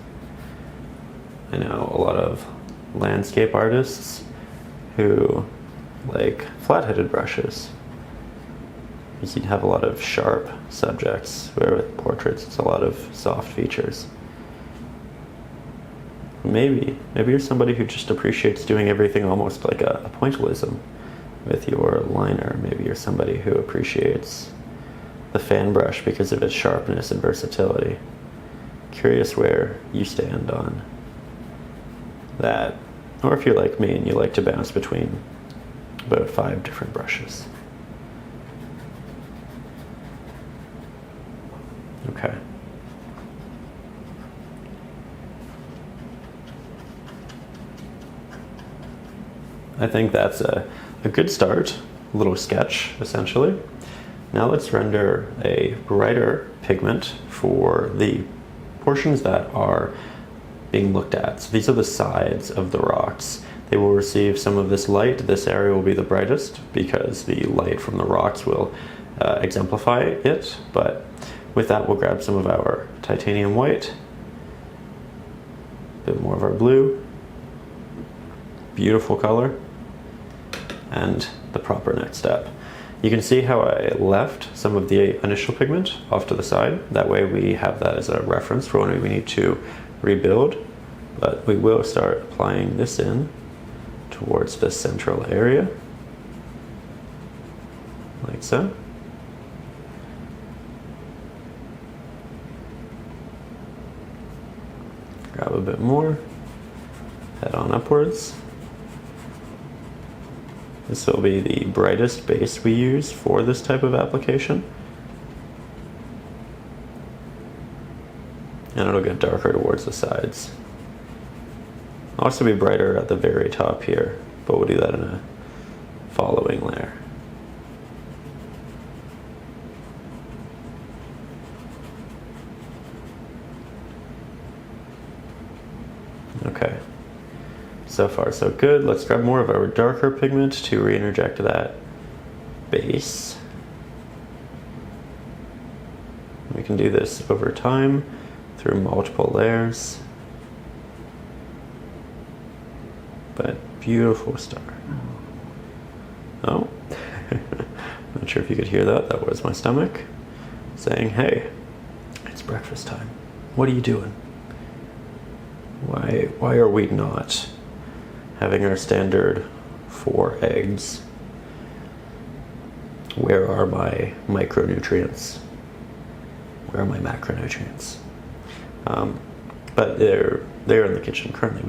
I know a lot of landscape artists who like flat-headed brushes. You can have a lot of sharp subjects, where with portraits it's a lot of soft features. Maybe you're somebody who just appreciates doing everything almost like a pointillism with your liner. Maybe you're somebody who appreciates the fan brush because of its sharpness and versatility. Curious where you stand on that. Or if you're like me and you like to bounce between about 5 different brushes. Okay. I think that's a good start, a little sketch essentially. Now let's render a brighter pigment for the portions that are being looked at. So these are the sides of the rocks. They will receive some of this light. This area will be the brightest because the light from the rocks will exemplify it. But with that, we'll grab some of our titanium white, a bit more of our blue, beautiful color, and the proper next step. You can see how I left some of the initial pigment off to the side. That way we have that as a reference for when we need to rebuild. But we will start applying this in towards the central area, like so. a bit more. Head on upwards. This will be the brightest base we use for this type of application. And it'll get darker towards the sides. It'll also be brighter at the very top here, but we'll do that in a following layer. Okay, so far so good. Let's grab more of our darker pigment to re-interject that base. We can do this over time through multiple layers. But beautiful star. Oh, not sure if you could hear that. That was my stomach saying, hey, it's breakfast time. What are you doing? Why are we not having our standard 4 eggs? Where are my micronutrients? Where are my macronutrients? But they're in the kitchen. Currently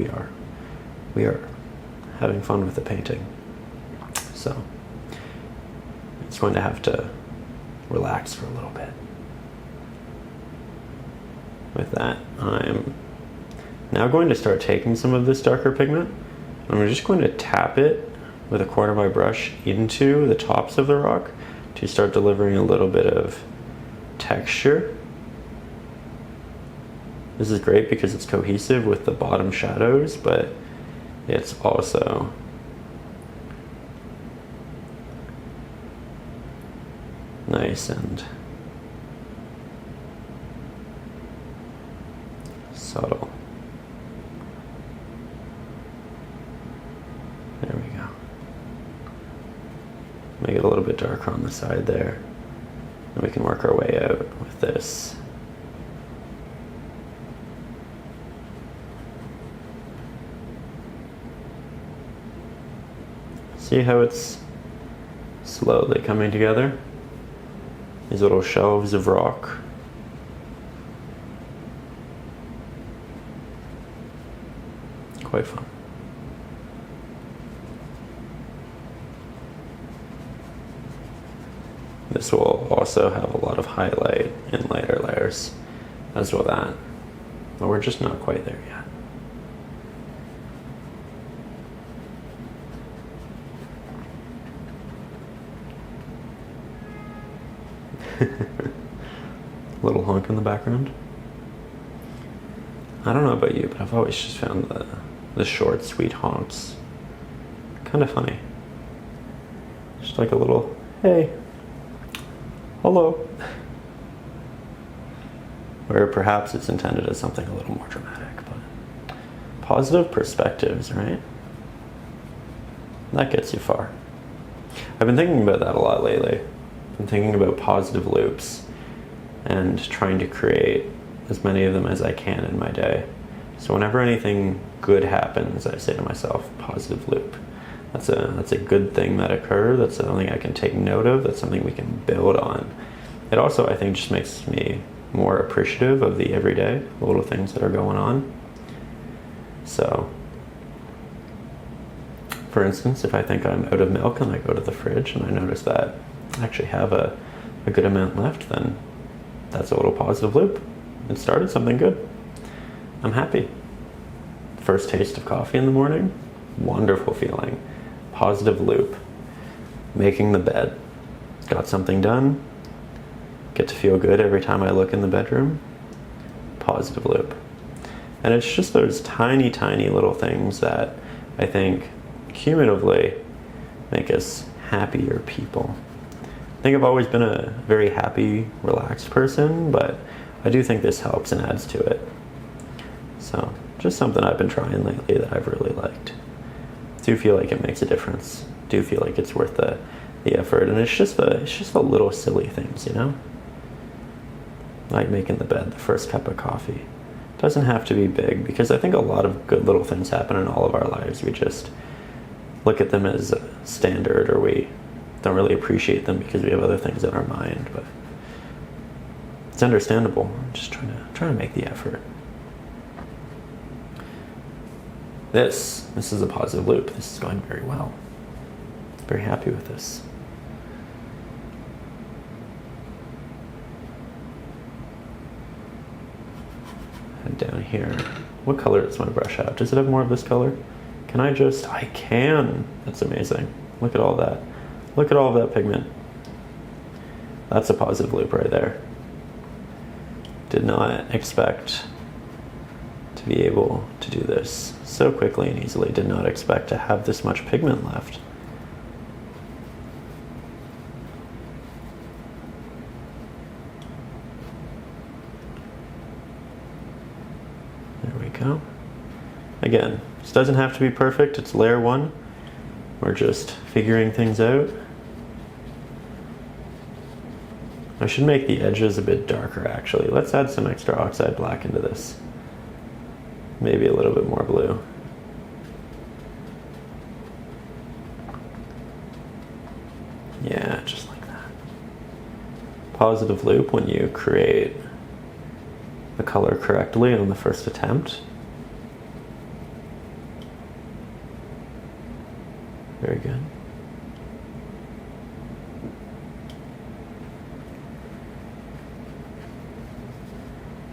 we are having fun with the painting. So it's going to have to relax for a little bit. With that, I'm now going to start taking some of this darker pigment. I'm just going to tap it with a corner of my brush into the tops of the rock to start delivering a little bit of texture. This is great because it's cohesive with the bottom shadows, but it's also nice and subtle. There we go. Make it a little bit darker on the side there. And we can work our way out with this. See how it's slowly coming together? These little shelves of rock. Quite fun. This will also have a lot of highlight in lighter layers as well that, but we're just not quite there yet. Little honk in the background. I don't know about you, but I've always just found the short, sweet honks kind of funny. Just like a little, hey, hello. Where perhaps it's intended as something a little more dramatic, but positive perspectives, right? That gets you far. I've been thinking about that a lot lately. I've been thinking about positive loops and trying to create as many of them as I can in my day. So whenever anything good happens, I say to myself, positive loop. That's a good thing that occurred. That's something I can take note of. That's something we can build on. It also, I think, just makes me more appreciative of the everyday, the little things that are going on. So, for instance, if I think I'm out of milk and I go to the fridge and I notice that I actually have a good amount left, then that's a little positive loop. It started something good. I'm happy. First taste of coffee in the morning, wonderful feeling. Positive loop. Making the bed. Got something done. Get to feel good every time I look in the bedroom. Positive loop. And it's just those tiny, tiny little things that I think cumulatively make us happier people. I think I've always been a very happy, relaxed person, but I do think this helps and adds to it. So, just something I've been trying lately that I've really liked. Do feel like it makes a difference. Do feel like it's worth the effort, and it's just the little silly things, you know? Like making the bed, the first cup of coffee. It doesn't have to be big, because I think a lot of good little things happen in all of our lives. We just look at them as standard, or we don't really appreciate them because we have other things in our mind, but it's understandable. I'm just trying to make the effort. This is a positive loop. This is going very well. Very happy with this. And down here, what color does my brush have? Does it have more of this color? Can I just, I can. That's amazing. Look at all that. Look at all of that pigment. That's a positive loop right there. Did not expect to be able to do this so quickly and easily. Did not expect to have this much pigment left. There we go. Again, this doesn't have to be perfect. It's layer one. We're just figuring things out. I should make the edges a bit darker actually. Let's add some extra Oxide Black into this. Maybe a little bit more blue. Yeah, just like that. Positive loop when you create the color correctly on the first attempt. Very good.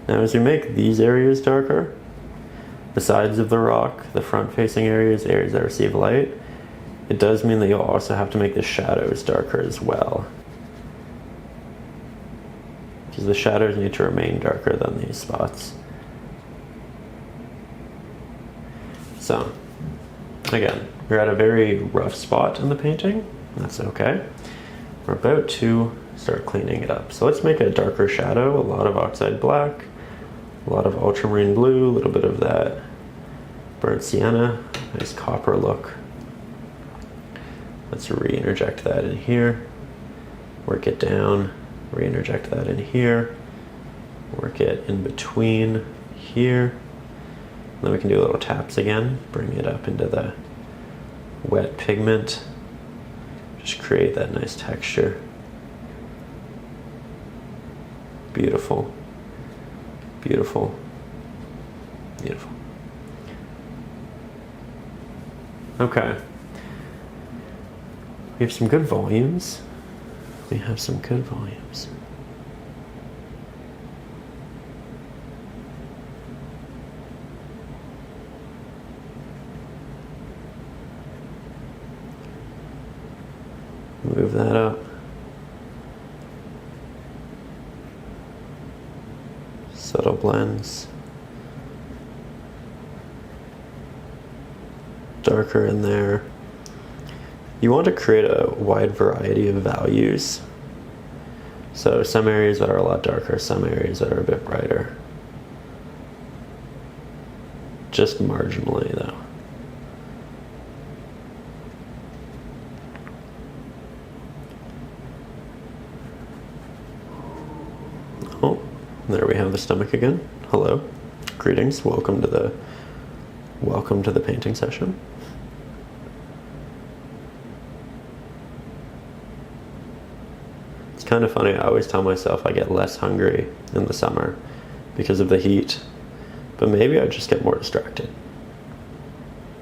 Now as you make these areas darker, the sides of the rock, the front facing areas, areas that receive light, it does mean that you'll also have to make the shadows darker as well. Because the shadows need to remain darker than these spots. So, again, we're at a very rough spot in the painting. That's okay. We're about to start cleaning it up. So let's make a darker shadow, a lot of Oxide Black, a lot of Ultramarine Blue, a little bit of that burnt Sienna, nice copper look. Let's re-interject that in here, work it down, re-interject that in here, work it in between here. And then we can do little taps again, bring it up into the wet pigment, just create that nice texture. Beautiful, beautiful, beautiful. Okay. We have some good volumes. We have some good volumes. Move that up. Subtle blends. Darker in there. You want to create a wide variety of values. So some areas that are a lot darker, some areas that are a bit brighter. Just marginally though. Oh, there we have the stomach again. Hello, greetings, welcome to the painting session. It's kind of funny, I always tell myself I get less hungry in the summer because of the heat, but maybe I just get more distracted.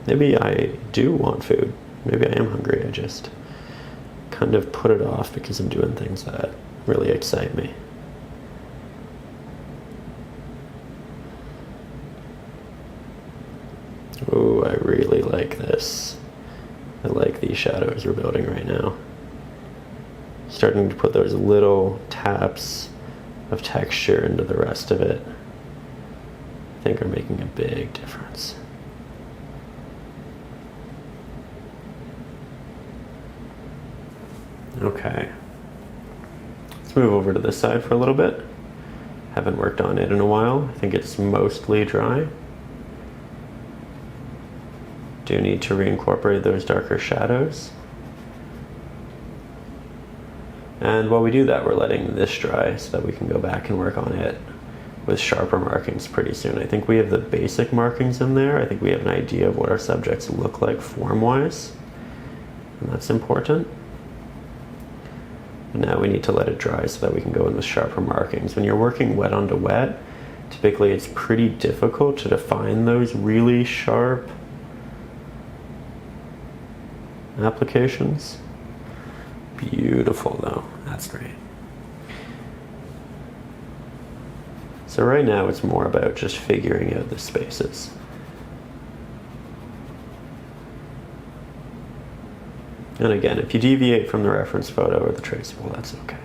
Maybe I do want food. Maybe I am hungry, I just kind of put it off because I'm doing things that really excite me. Oh, I really like this. I like these shadows we're building right now. Starting to put those little taps of texture into the rest of it, I think are making a big difference. Okay. Let's move over to this side for a little bit. Haven't worked on it in a while. I think it's mostly dry. Do need to reincorporate those darker shadows. And while we do that, we're letting this dry so that we can go back and work on it with sharper markings pretty soon. I think we have the basic markings in there. I think we have an idea of what our subjects look like form-wise, and that's important. And now we need to let it dry so that we can go in with sharper markings. When you're working wet onto wet, typically it's pretty difficult to define those really sharp applications. Beautiful though, that's great. So right now it's more about just figuring out the spaces. And again, if you deviate from the reference photo or the traceable, that's okay.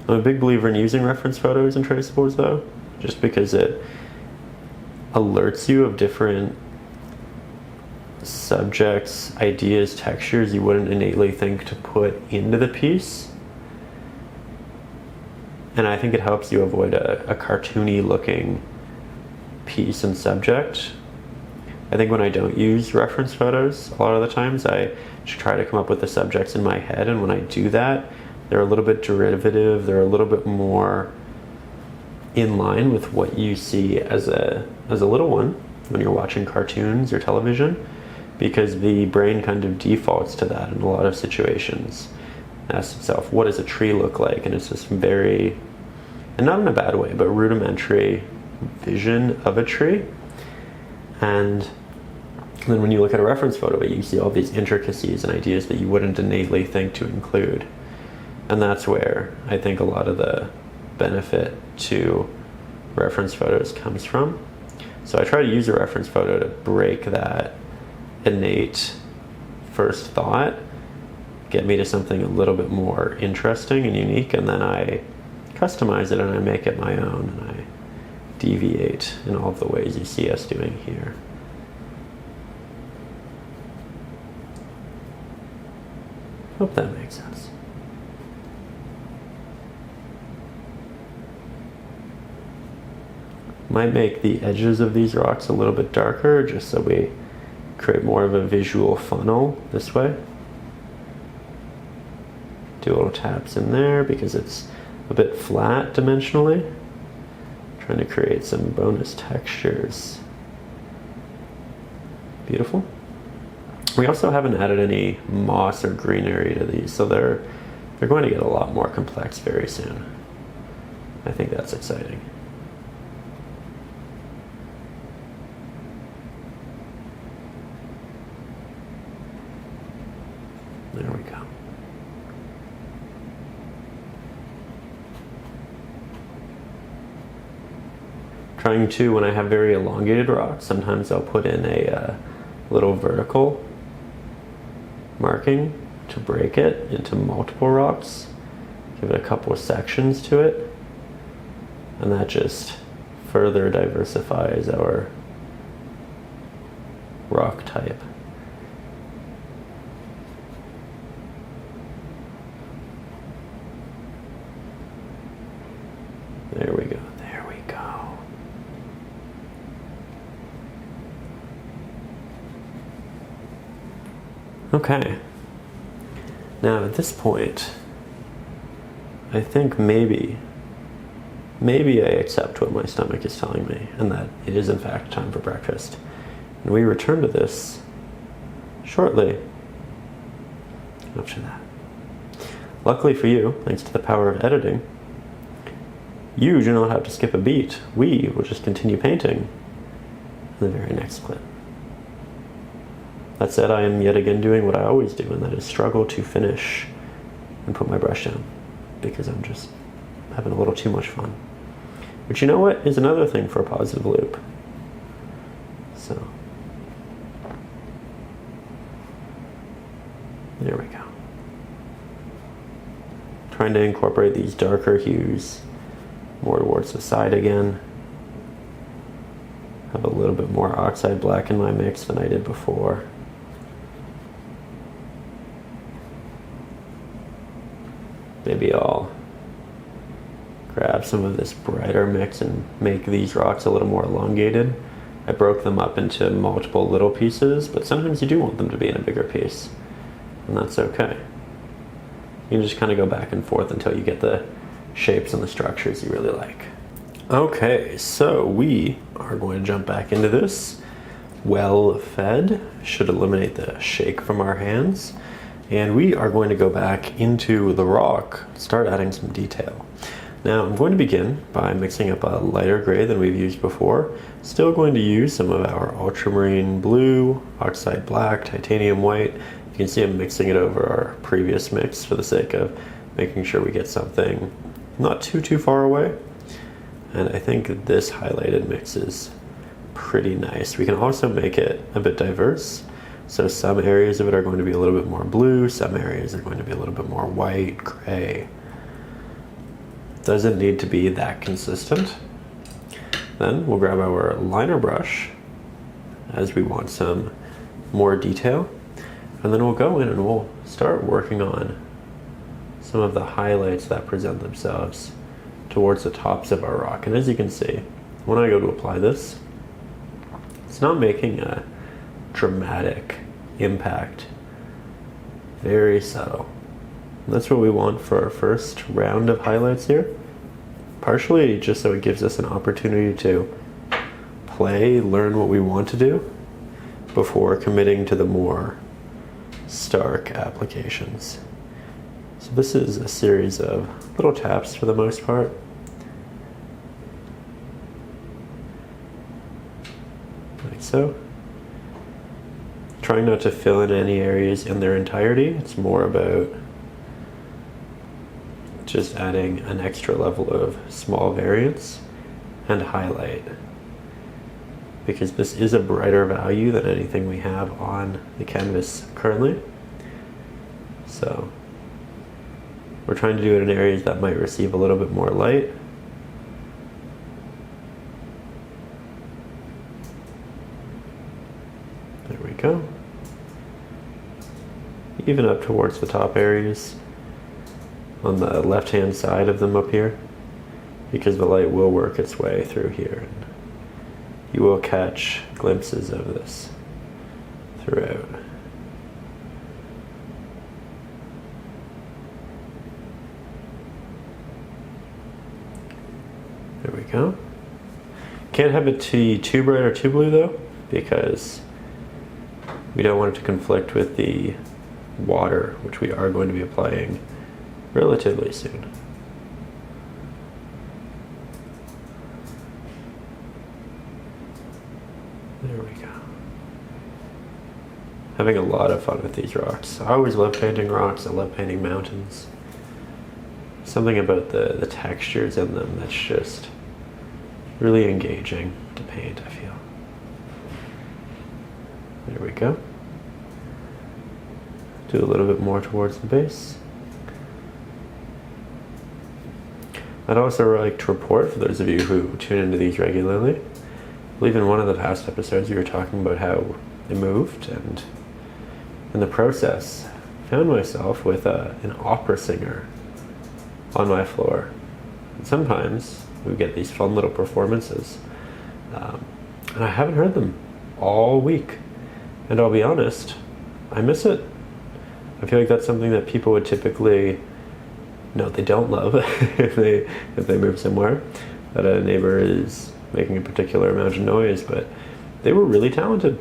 I'm a big believer in using reference photos and traceables though, just because it alerts you of different subjects, ideas, textures you wouldn't innately think to put into the piece. And I think it helps you avoid a cartoony looking piece and subject. I think when I don't use reference photos, a lot of the times I just try to come up with the subjects in my head, and when I do that, they're a little bit derivative, they're a little bit more in line with what you see as a little one when you're watching cartoons or television, because the brain kind of defaults to that in a lot of situations. Asks itself, what does a tree look like? And it's this very, and not in a bad way, but rudimentary vision of a tree. And then when you look at a reference photo, you see all these intricacies and ideas that you wouldn't innately think to include. And that's where I think a lot of the benefit to reference photos comes from. So I try to use a reference photo to break that innate first thought, get me to something a little bit more interesting and unique, and then I customize it and I make it my own, and I deviate in all of the ways you see us doing here. Hope that makes sense. Might make the edges of these rocks a little bit darker just so we create more of a visual funnel this way. Do little taps in there because it's a bit flat dimensionally. Trying to create some bonus textures. Beautiful. We also haven't added any moss or greenery to these, so they're going to get a lot more complex very soon. I think that's exciting. There we go. Trying to, when I have very elongated rocks, sometimes I'll put in a little vertical marking to break it into multiple rocks. Give it a couple of sections to it. And that just further diversifies our rock type. There we go, there we go. Okay. Now at this point, I think maybe I accept what my stomach is telling me, and that it is in fact time for breakfast. And we return to this shortly after that. Luckily for you, thanks to the power of editing, you do not have to skip a beat. We will just continue painting in the very next clip. That said, I am yet again doing what I always do, and that is struggle to finish and put my brush down, because I'm just having a little too much fun. But you know what is another thing for a positive loop? So, there we go. Trying to incorporate these darker hues more towards the side again. Have a little bit more Oxide Black in my mix than I did before. Maybe I'll grab some of this brighter mix and make these rocks a little more elongated. I broke them up into multiple little pieces, but sometimes you do want them to be in a bigger piece, and that's okay. You can just kind of go back and forth until you get the shapes and the structures you really like. Okay, so we are going to jump back into this. Well fed, should eliminate the shake from our hands. And we are going to go back into the rock, start adding some detail. Now I'm going to begin by mixing up a lighter gray than we've used before. Still going to use some of our Ultramarine Blue, Oxide Black, Titanium White, You can see I'm mixing it over our previous mix for the sake of making sure we get something not too far away. And I think this highlighted mix is pretty nice. We can also make it a bit diverse. So some areas of it are going to be a little bit more blue, some areas are going to be a little bit more white, gray. Doesn't need to be that consistent. Then we'll grab our liner brush as we want some more detail. And then we'll go in and we'll start working on some of the highlights that present themselves towards the tops of our rock. And as you can see, when I go to apply this, it's not making a dramatic impact. Very subtle. And that's what we want for our first round of highlights here. Partially just so it gives us an opportunity to play, learn what we want to do before committing to the more stark applications. So this is a series of little taps for the most part. Like so. Trying not to fill in any areas in their entirety. It's more about just adding an extra level of small variance and highlight. Because this is a brighter value than anything we have on the canvas currently. So we're trying to do it in areas that might receive a little bit more light. There we go. Even up towards the top areas on the left-hand side of them up here, because the light will work its way through here. And you will catch glimpses of this throughout. There we go. Can't have it too bright or too blue though, because we don't want it to conflict with the water, which we are going to be applying relatively soon. There we go. Having a lot of fun with these rocks. I always love painting rocks. I love painting mountains. Something about the textures in them that's just really engaging to paint, I feel. There we go. Do a little bit more towards the base. I'd also like to report, for those of you who tune into these regularly, I believe in one of the past episodes we were talking about how I moved, and in the process found myself with an opera singer on my floor. And sometimes we get these fun little performances, and I haven't heard them all week, and I'll be honest, I miss it. I feel like that's something that people would typically, no, they don't love if they move somewhere that a neighbor is making a particular amount of noise, but they were really talented,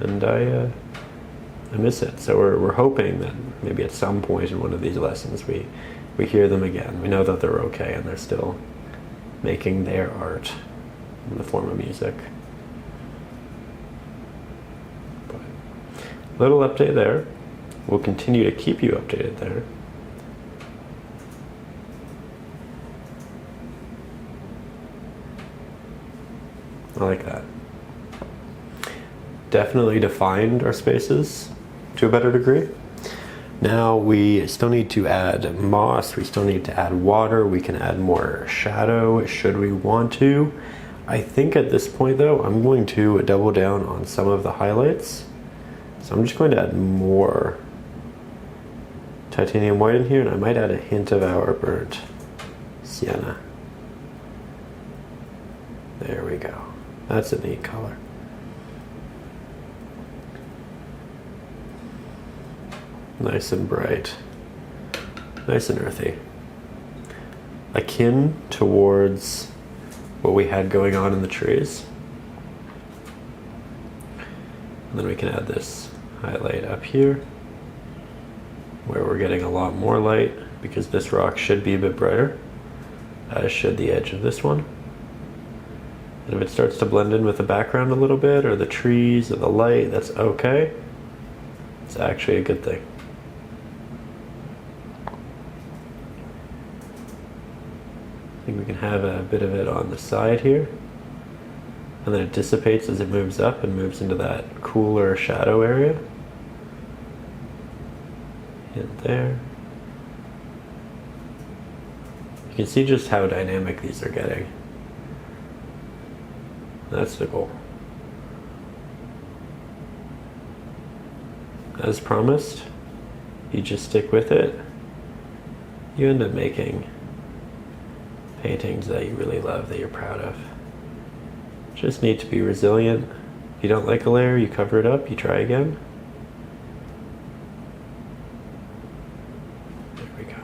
and I miss it. So we're hoping that maybe at some point in one of these lessons we hear them again. We know that they're okay and they're still making their art in the form of music. But little update there. We'll continue to keep you updated there. I like that. Definitely defined our spaces to a better degree. Now we still need to add moss, we still need to add water, we can add more shadow should we want to. I think at this point though, I'm going to double down on some of the highlights. So I'm just going to add more titanium white in here, and I might add a hint of our burnt sienna. There we go. That's a neat color. Nice and bright. Nice and earthy. Akin towards what we had going on in the trees. And then we can add this highlight up here, where we're getting a lot more light, because this rock should be a bit brighter, as should the edge of this one. And if it starts to blend in with the background a little bit, or the trees, or the light, that's okay. It's actually a good thing. I think we can have a bit of it on the side here, and then it dissipates as it moves up and moves into that cooler shadow area. In there. You can see just how dynamic these are getting. That's the goal. As promised, you just stick with it, you end up making paintings that you really love, that you're proud of. Just need to be resilient. If you don't like a layer, you cover it up, you try again. There we go.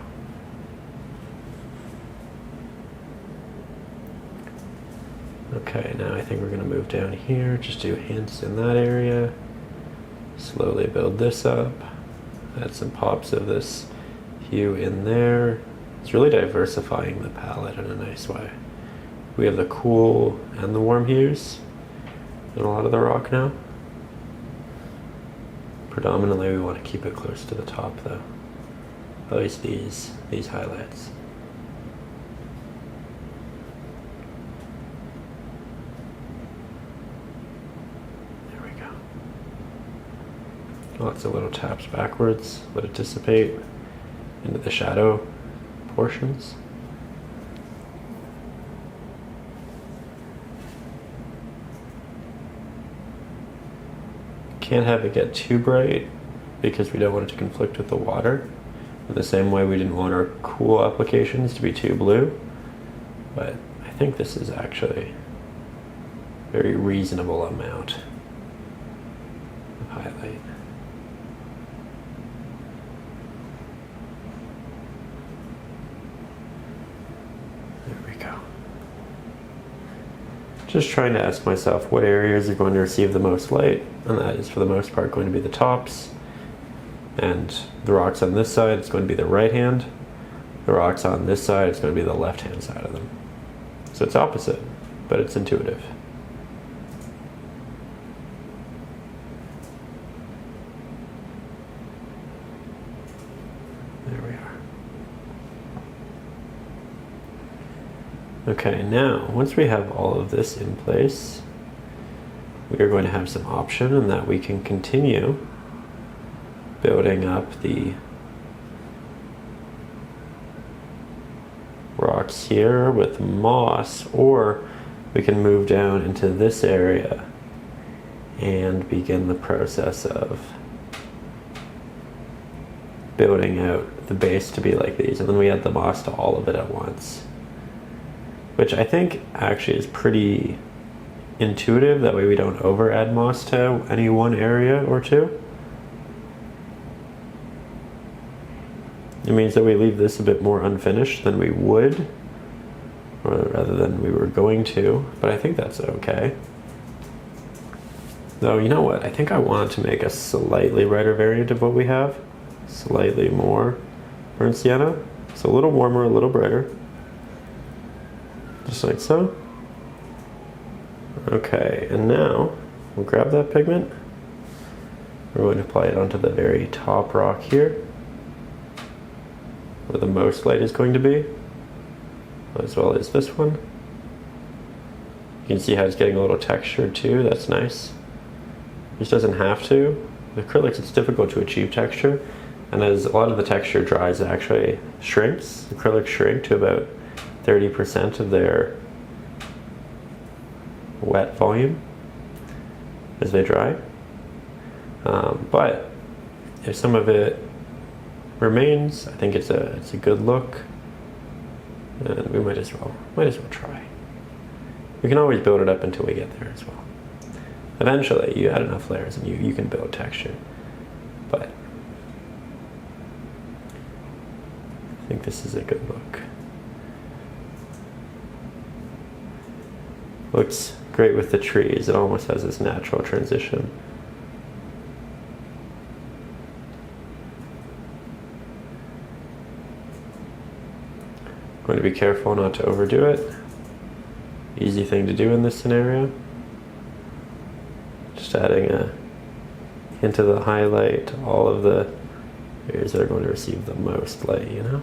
Okay, now I think we're going to move down here, just do hints in that area. Slowly build this up. Add some pops of this hue in there. It's really diversifying the palette in a nice way. We have the cool and the warm hues in a lot of the rock now. Predominantly we want to keep it close to the top though. At least these highlights. There we go. Lots of little taps backwards, let it dissipate into the shadow portions. Can't have it get too bright because we don't want it to conflict with the water. In the same way we didn't want our cool applications to be too blue. But I think this is actually a very reasonable amount of highlight. Just trying to ask myself what areas are going to receive the most light, and that is for the most part going to be the tops. And the rocks on this side is going to be the right hand. The rocks on this side is going to be the left hand side of them. So it's opposite, but it's intuitive. There we are. Okay, now once we have all of this in place, we are going to have some option in that we can continue building up the rocks here with moss, or we can move down into this area and begin the process of building out the base to be like these, and then we add the moss to all of it at once. Which I think actually is pretty intuitive, that way we don't over add moss to any one area or two. It means that we leave this a bit more unfinished than we would, or rather than we were going to, but I think that's okay. Though, you know what, I think I wanted to make a slightly brighter variant of what we have. Slightly more burnt sienna. So a little warmer, a little brighter. Just like so. Okay, and now we'll grab that pigment. We're going to apply it onto the very top rock here, where the most light is going to be, as well as this one. You can see how it's getting a little texture too, that's nice. This doesn't have to. With acrylics it's difficult to achieve texture, and as a lot of the texture dries, it actually shrinks. Acrylics shrink to about 30% of their wet volume as they dry. But if some of it remains, I think it's a good look, and we might as well try. We can always build it up until we get there as well. Eventually, you add enough layers and you can build texture, but I think this is a good look. Looks great with the trees. It almost has this natural transition. Going to be careful not to overdo it. Easy thing to do in this scenario. Just adding a into the highlight all of the areas that are going to receive the most light, you know?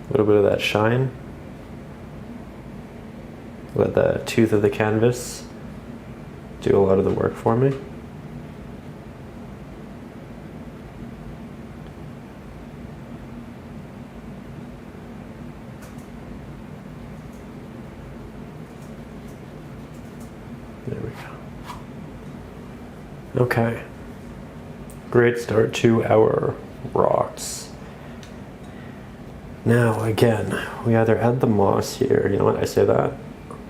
A little bit of that shine. Let the tooth of the canvas do a lot of the work for me. There we go. Okay. Great start to our rocks. Now again, we either add the moss here, you know what, I say that,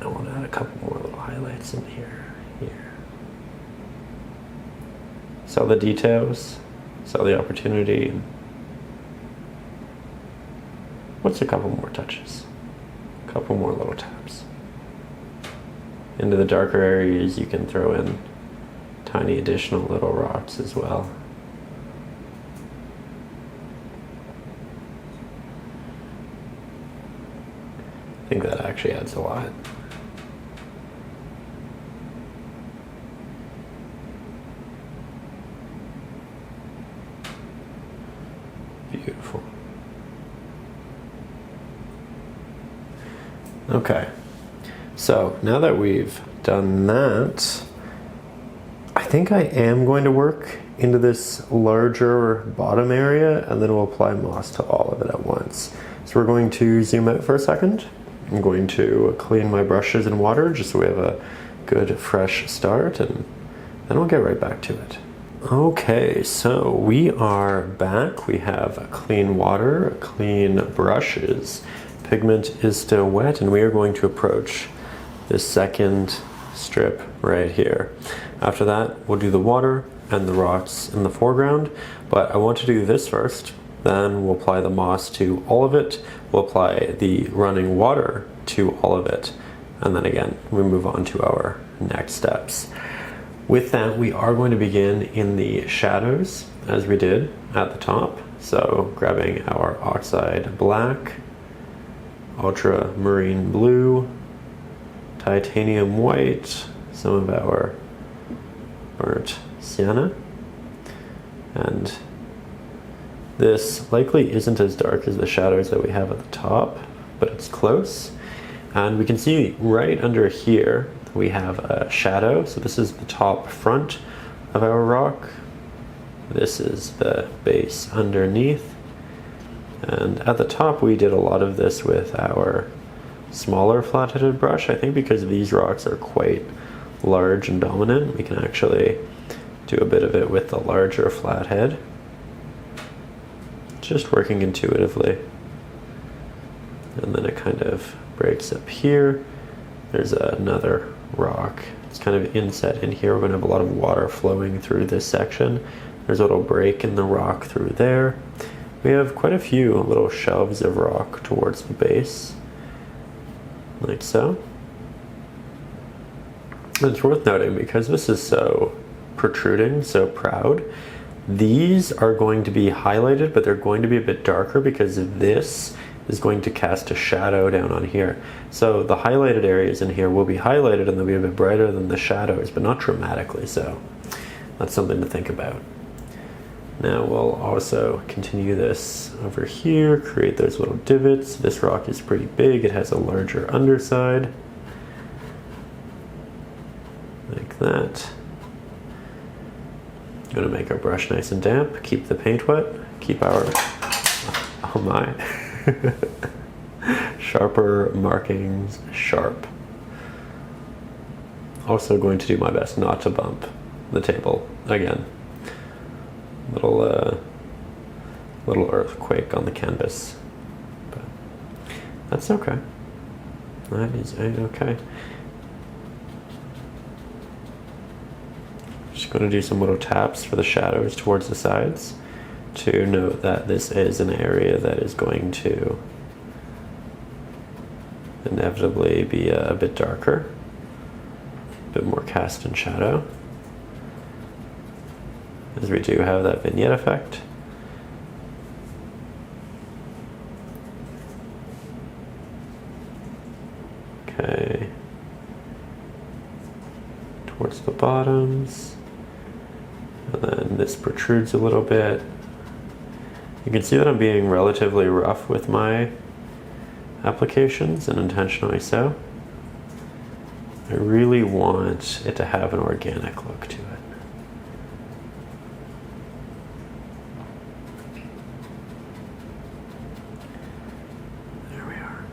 I want to add a couple more little highlights in here. Sell the details, sell the opportunity. What's a couple more touches? A couple more little taps. Into the darker areas you can throw in tiny additional little rocks as well. I think that actually adds a lot. Beautiful. Okay, so now that we've done that, I think I am going to work into this larger bottom area, and then we'll apply moss to all of it at once. So we're going to zoom out for a second. I'm going to clean my brushes in water just so we have a good fresh start, and then we'll get right back to it. Okay, so we are back. We have clean water, clean brushes. Pigment is still wet, and we are going to approach this second strip right here. After that, we'll do the water and the rocks in the foreground, but I want to do this first. Then we'll apply the moss to all of it. We'll apply the running water to all of it. And then again, we move on to our next steps. With that, we are going to begin in the shadows as we did at the top. So grabbing our Oxide Black, Ultramarine Blue, Titanium White, some of our burnt Sienna, and this likely isn't as dark as the shadows that we have at the top, but it's close. And we can see right under here, we have a shadow. So this is the top front of our rock. This is the base underneath. And at the top, we did a lot of this with our smaller flat-headed brush. I think because these rocks are quite large and dominant, we can actually do a bit of it with the larger flathead. Just working intuitively. And then it kind of breaks up here. There's another rock. It's kind of inset in here. We're going to have a lot of water flowing through this section. There's a little break in the rock through there. We have quite a few little shelves of rock towards the base, like so. And it's worth noting, because this is so protruding, so proud, these are going to be highlighted, but they're going to be a bit darker because this is going to cast a shadow down on here. So the highlighted areas in here will be highlighted and they'll be a bit brighter than the shadows, but not dramatically so. That's something to think about. Now we'll also continue this over here, create those little divots. This rock is pretty big, it has a larger underside. Like that. I'm gonna make our brush nice and damp, keep the paint wet, keep our, oh my, sharper markings sharp. Also going to do my best not to bump the table again. Little earthquake on the canvas, but that's okay. That is okay. Just going to do some little taps for the shadows towards the sides to note that this is an area that is going to inevitably be a bit darker, a bit more cast in shadow, as we do have that vignette effect. Okay. Towards the bottoms. And then this protrudes a little bit. You can see that I'm being relatively rough with my applications, and intentionally so. I really want it to have an organic look to it. There we are.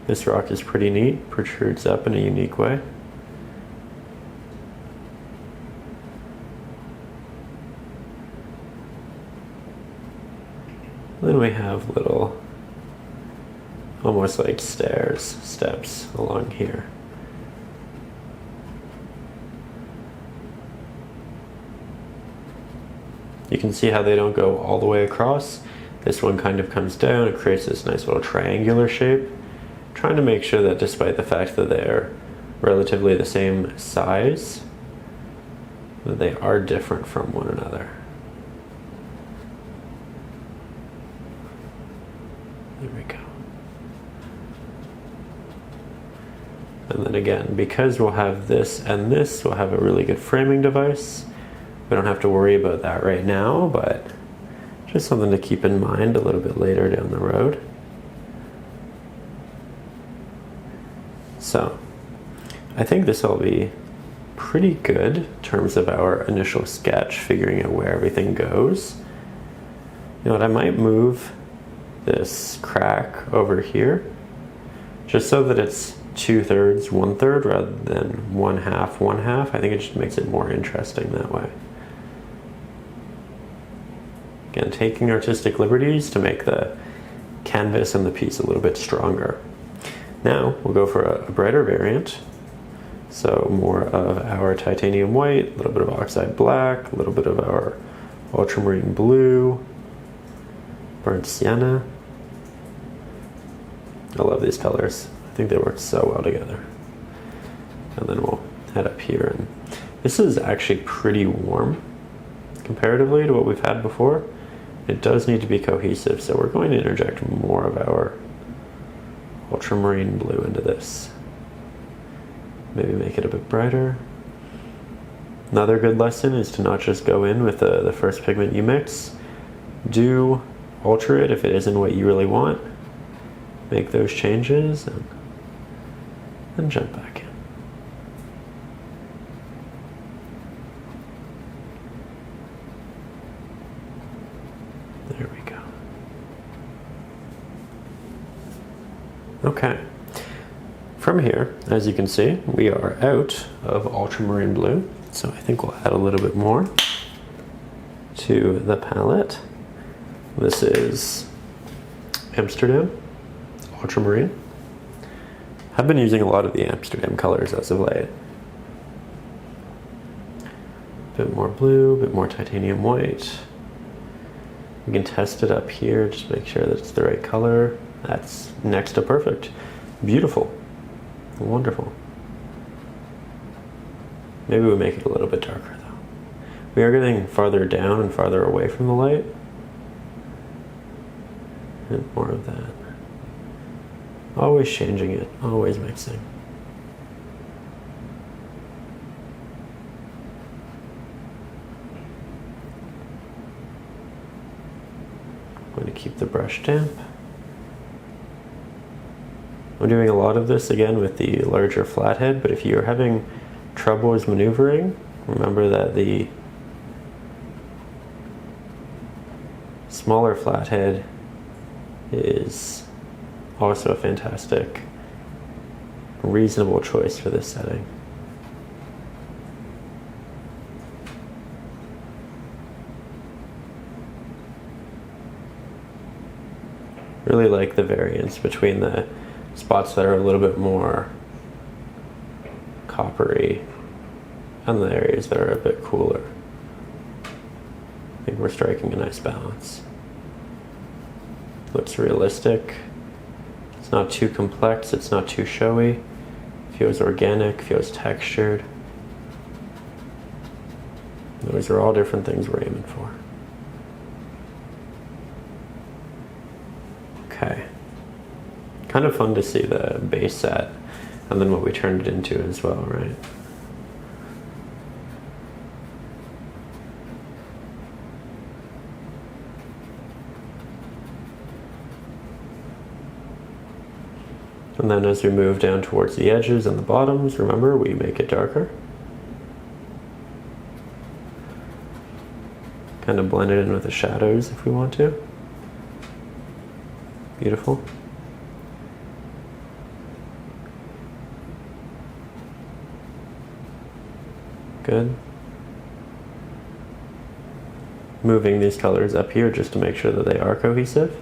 This rock is pretty neat, protrudes up in a unique way. Then we have little, almost like steps along here. You can see how they don't go all the way across. This one kind of comes down, it creates this nice little triangular shape. Trying to make sure that despite the fact that they're relatively the same size, that they are different from one another. There we go. And then again, because we'll have this and this, we'll have a really good framing device. We don't have to worry about that right now, but just something to keep in mind a little bit later down the road. So, I think this will be pretty good in terms of our initial sketch, figuring out where everything goes. You know what, I might move this crack over here, just so that it's 2/3, 1/3, rather than 1/2, 1/2. I think it just makes it more interesting that way. Again, taking artistic liberties to make the canvas and the piece a little bit stronger. Now we'll go for a brighter variant. So more of our titanium white, a little bit of oxide black, a little bit of our ultramarine blue, burnt sienna. I love these colors. I think they work so well together. And then we'll head up here. And this is actually pretty warm comparatively to what we've had before. It does need to be cohesive, so we're going to interject more of our ultramarine blue into this. Maybe make it a bit brighter. Another good lesson is to not just go in with the first pigment you mix. Do alter it if it isn't what you really want. Make those changes and then jump back in. There we go. Okay. From here, as you can see, we are out of ultramarine blue. So I think we'll add a little bit more to the palette. This is Amsterdam ultramarine. I've been using a lot of the Amsterdam colors as of late. A bit more blue, a bit more titanium white. We can test it up here, just make sure that it's the right color. That's next to perfect. Beautiful. Wonderful. Maybe we make it a little bit darker though. We are getting farther down and farther away from the light. And more of that. Always changing it, always mixing. I'm going to keep the brush damp. I'm doing a lot of this again with the larger flathead, but if you're having troubles maneuvering, remember that the smaller flathead is also a fantastic, reasonable choice for this setting. Really like the variance between the spots that are a little bit more coppery and the areas that are a bit cooler. I think we're striking a nice balance. Looks realistic. It's not too complex, it's not too showy. Feels organic, feels textured. Those are all different things we're aiming for. Okay. kind of fun to see the base set and then what we turned it into as well, right? And then as we move down towards the edges and the bottoms, remember, we make it darker. Kind of blend it in with the shadows if we want to. Beautiful. Good. Moving these colors up here just to make sure that they are cohesive.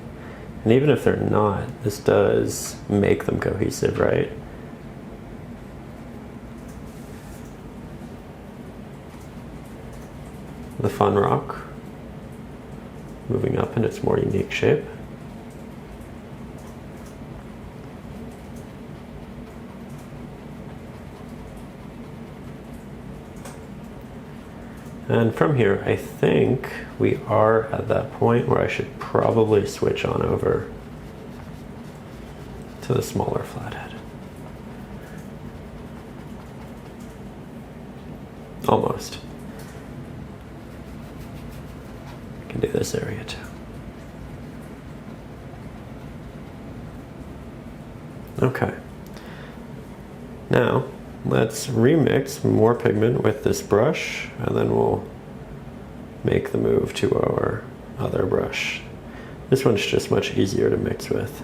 And even if they're not, this does make them cohesive, right? The fun rock, moving up in its more unique shape. And from here, I think we are at that point where I should probably switch on over to the smaller flathead. Almost. I can do this area too. Okay. Now, let's remix more pigment with this brush, and then we'll make the move to our other brush. This one's just much easier to mix with.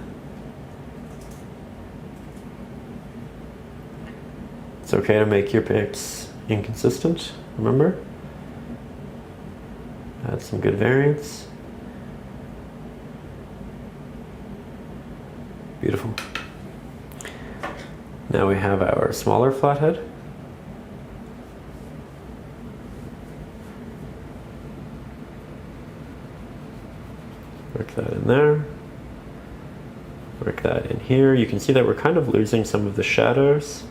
It's okay to make your picks inconsistent, remember? Add some good variance. Beautiful. Now we have our smaller flathead. Work that in there. Work that in here. You can see that we're kind of losing some of the shadows.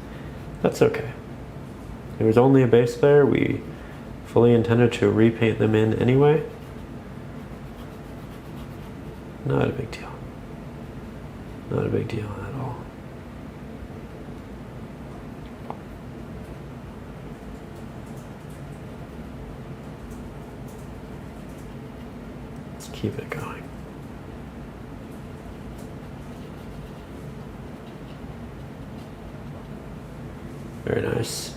That's okay. There was only a base there. We fully intended to repaint them in anyway. Not a big deal. Not a big deal at all. Let's keep it going. Very nice.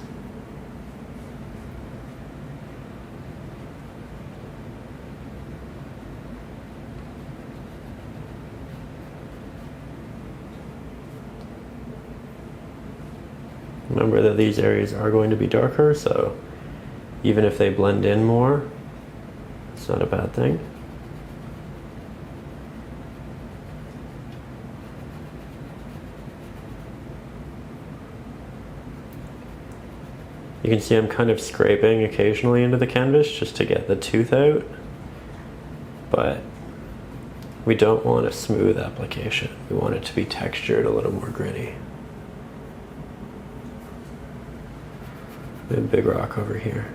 Remember that these areas are going to be darker, so even if they blend in more, it's not a bad thing. You can see I'm kind of scraping occasionally into the canvas just to get the tooth out, but we don't want a smooth application. We want it to be textured, a little more gritty. We have a big rock over here.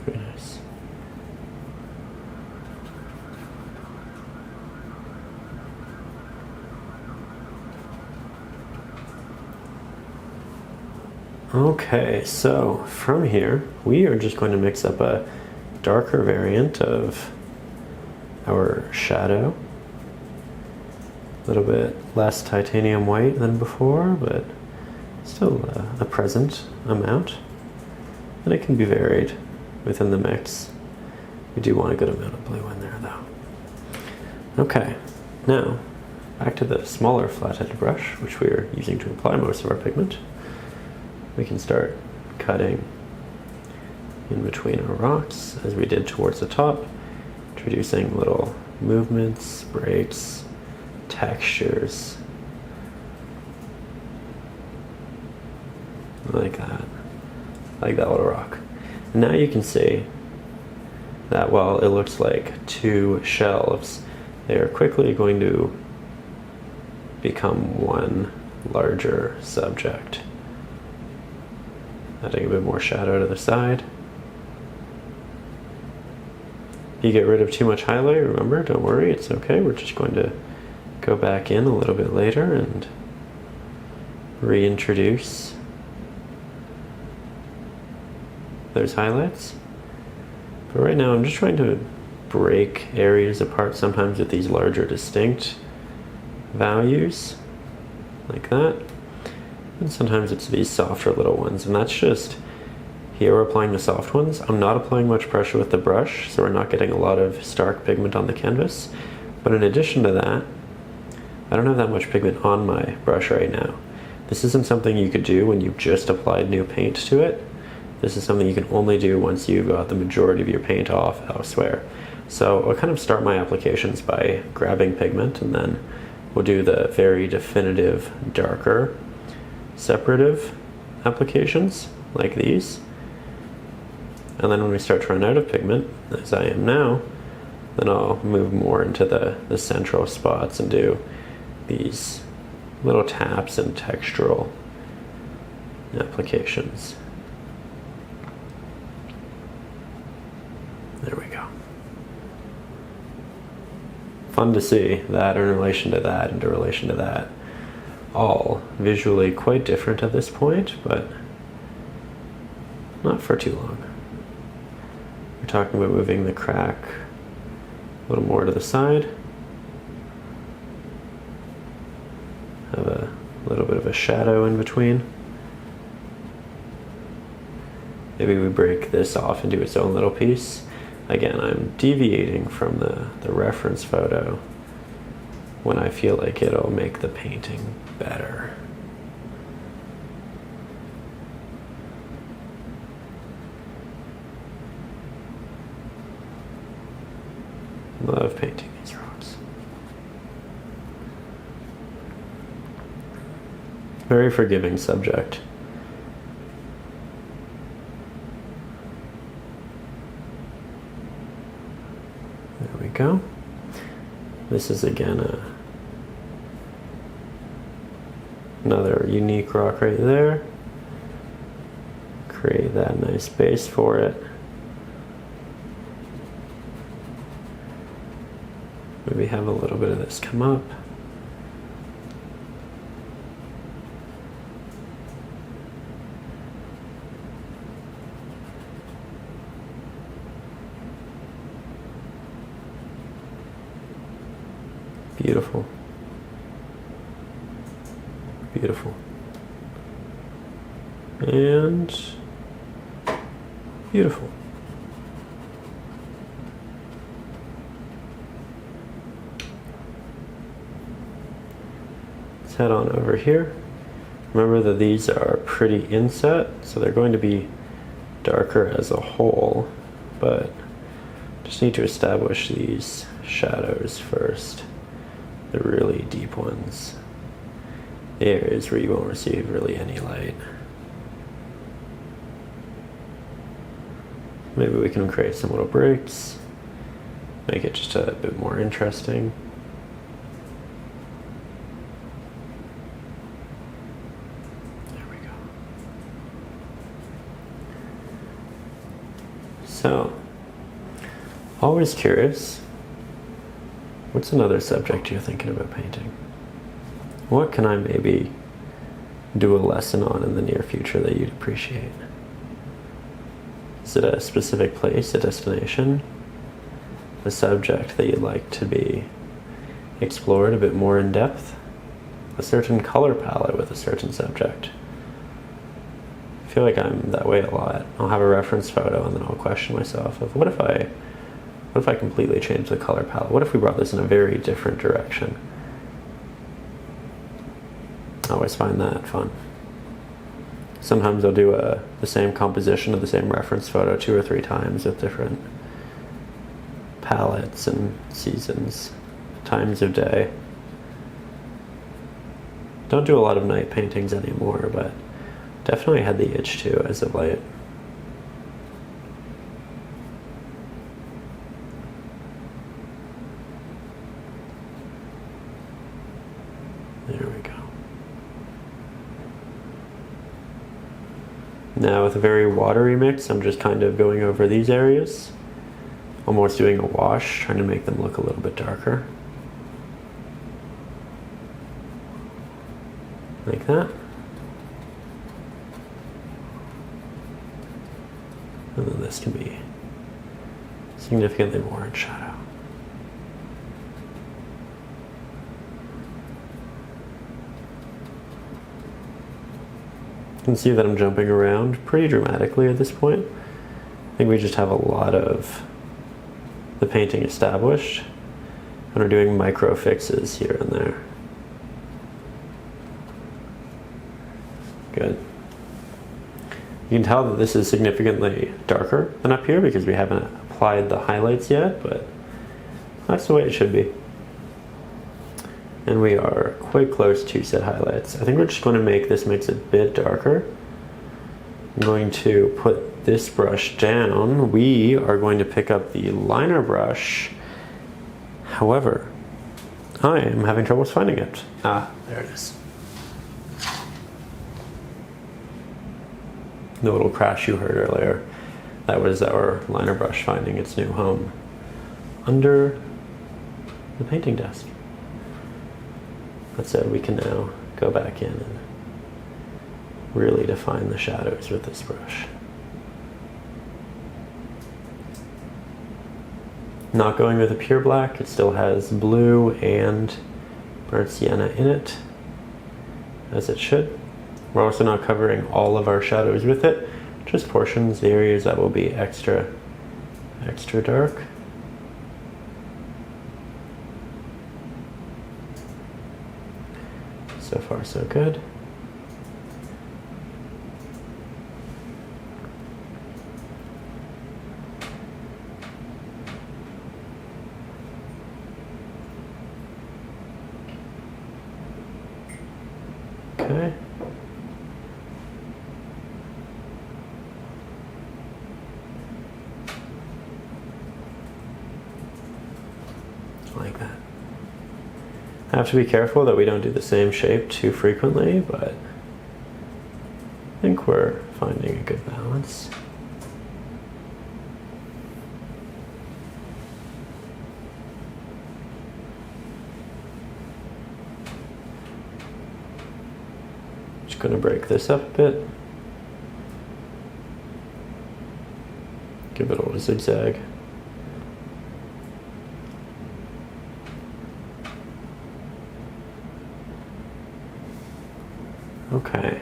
Very nice. Okay, so from here, we are just going to mix up a darker variant of our shadow. A little bit less titanium white than before, but still a present amount. And it can be varied within the mix. We do want a good amount of blue in there though. Okay, now back to the smaller flat-headed brush, which we are using to apply most of our pigment. We can start cutting in between our rocks as we did towards the top, introducing little movements, breaks, textures, like that little rock. And now you can see that while it looks like two shelves, they are quickly going to become one larger subject. Adding a bit more shadow to the side. you get rid of too much highlight, remember, don't worry, it's okay. We're just going to go back in a little bit later and reintroduce those highlights. But right now I'm just trying to break areas apart sometimes with these larger distinct values, like that. And sometimes it's these softer little ones, and that's just, here we're applying the soft ones. I'm not applying much pressure with the brush, so we're not getting a lot of stark pigment on the canvas. But in addition to that, I don't have that much pigment on my brush right now. This isn't something you could do when you've just applied new paint to it. This is something you can only do once you've got the majority of your paint off elsewhere. So I'll kind of start my applications by grabbing pigment, and then we'll do the very definitive, darker, separative applications like these. And then when we start to run out of pigment, as I am now, then I'll move more into the central spots and do these little taps and textural applications. There we go. Fun to see that in relation to that and in relation to that. All visually quite different at this point, but not for too long. We're talking about moving the crack a little more to the side. Have a little bit of a shadow in between. Maybe we break this off into its own little piece. Again, I'm deviating from the reference photo when I feel like it'll make the painting better. Love painting these rocks. Very forgiving subject. There we go. This is again another unique rock right there. Create that nice base for it. Maybe have a little bit of this come up. Beautiful. Beautiful. And beautiful. Let's head on over here. Remember that these are pretty inset, so they're going to be darker as a whole, but just need to establish these shadows first. The really deep ones. The areas where you won't receive really any light. Maybe we can create some little breaks, make it just a bit more interesting. There we go. So, always curious, what's another subject you're thinking about painting? What can I maybe do a lesson on in the near future that you'd appreciate? Is it a specific place, a destination, a subject that you'd like to be explored a bit more in depth? A certain color palette with a certain subject? I feel like I'm that way a lot. I'll have a reference photo and then I'll question myself of what if I completely change the color palette? What if we brought this in a very different direction? I always find that fun. Sometimes I'll do the same composition of the same reference photo 2 or 3 times with different palettes and seasons, times of day. Don't do a lot of night paintings anymore, but definitely had the itch to as of late. There we go. Now with a very watery mix, I'm just kind of going over these areas. almost doing a wash, trying to make them look a little bit darker. Like that. And then this can be significantly more in shadow. You can see that I'm jumping around pretty dramatically at this point. I think we just have a lot of the painting established, and we're doing micro fixes here and there. Good. You can tell that this is significantly darker than up here because we haven't applied the highlights yet, but that's the way it should be. And we are quite close to set highlights. I think we're just going to make this mix a bit darker. I'm going to put this brush down. We are going to pick up the liner brush. However, I am having troubles finding it. Ah, there it is. The little crash you heard earlier, that was our liner brush finding its new home under the painting desk. That said, we can now go back in and really define the shadows with this brush. Not going with a pure black, it still has blue and burnt sienna in it, as it should. We're also not covering all of our shadows with it, just portions, the areas that will be extra dark. So far, so good. Okay. Like that. I have to be careful that we don't do the same shape too frequently, but I think we're finding a good balance. Just going to break this up a bit. Give it a little zigzag. Okay.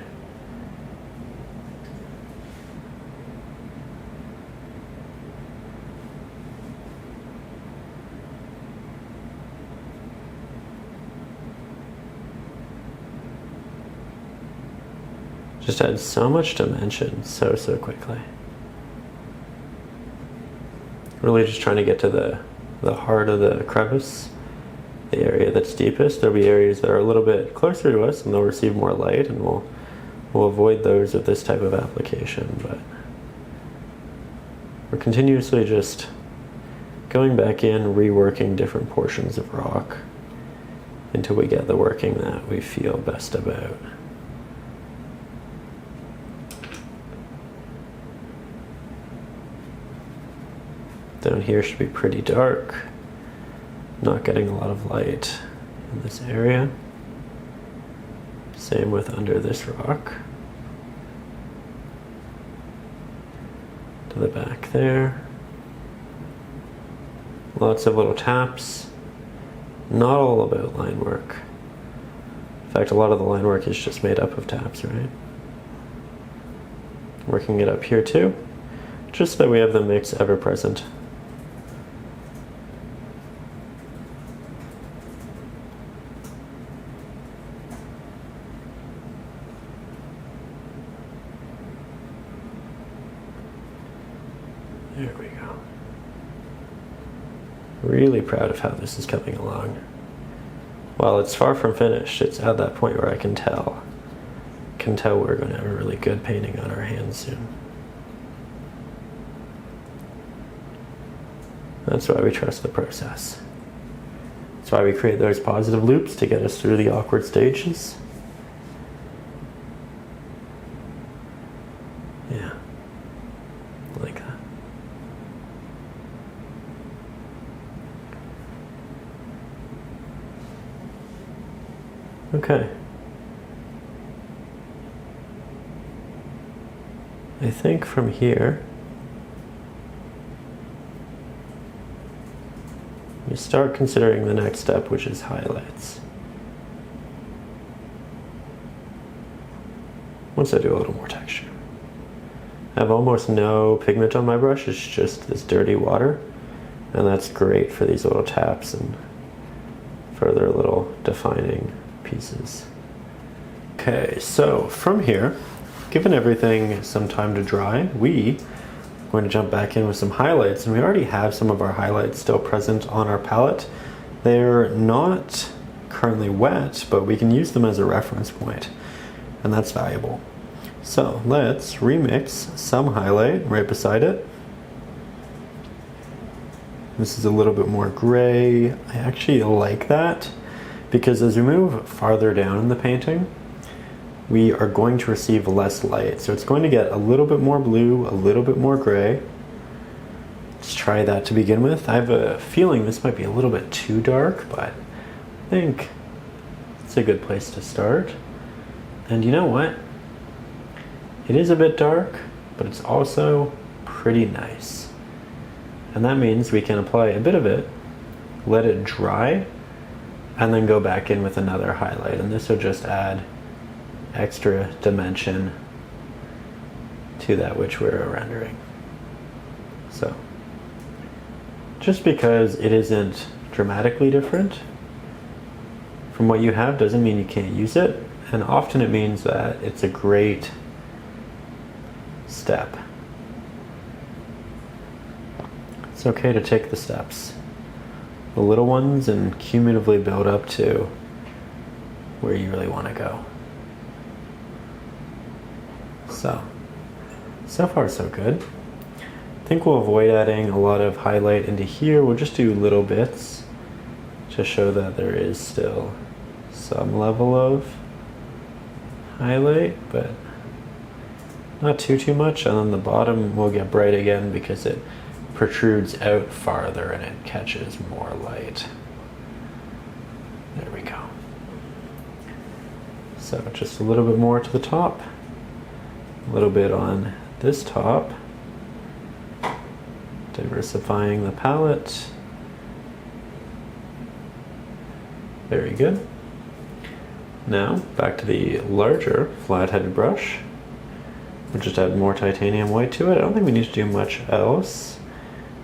Just adds so much dimension so quickly. Really just trying to get to the heart of the crevice, the area that's deepest. There'll be areas that are a little bit closer to us and they'll receive more light, and we'll avoid those with this type of application, but we're continuously just going back in, reworking different portions of rock until we get the working that we feel best about. Down here should be pretty dark. Not getting a lot of light in this area. Same with under this rock. To the back there. Lots of little taps. Not all about line work. In fact, a lot of the line work is just made up of taps, right? Working it up here too, just so that we have the mix ever present. There we go. Really proud of how this is coming along. While it's far from finished, it's at that point where I can tell we're going to have a really good painting on our hands soon. That's why we trust the process. That's why we create those positive loops to get us through the awkward stages. Yeah, like that. Okay. I think from here, we start considering the next step, which is highlights. Once I do a little more texture. I have almost no pigment on my brush, it's just this dirty water, and that's great for these little taps and further little defining pieces. Okay, so from here, given everything some time to dry, we are going to jump back in with some highlights, and we already have some of our highlights still present on our palette. They're not currently wet, but we can use them as a reference point, and that's valuable. So let's remix some highlight right beside it. This is a little bit more gray. I actually like that because as we move farther down in the painting, we are going to receive less light. So it's going to get a little bit more blue, a little bit more gray. Let's try that to begin with. I have a feeling this might be a little bit too dark, but I think it's a good place to start. And you know what? It is a bit dark, but it's also pretty nice. And that means we can apply a bit of it, let it dry, and then go back in with another highlight. And this will just add extra dimension to that which we're rendering. So, just because it isn't dramatically different from what you have doesn't mean you can't use it, and often it means that it's a great step. It's okay to take the steps, the little ones, and cumulatively build up to where you really want to go. So far so good. I think we'll avoid adding a lot of highlight into here. We'll just do little bits to show that there is still some level of highlight, but not too much. And then the bottom will get bright again because it protrudes out farther and it catches more light. There we go. So just a little bit more to the top. A little bit on this top, diversifying the palette. Very good. Now back to the larger flat-headed brush. We'll just add more titanium white to it. I don't think we need to do much else.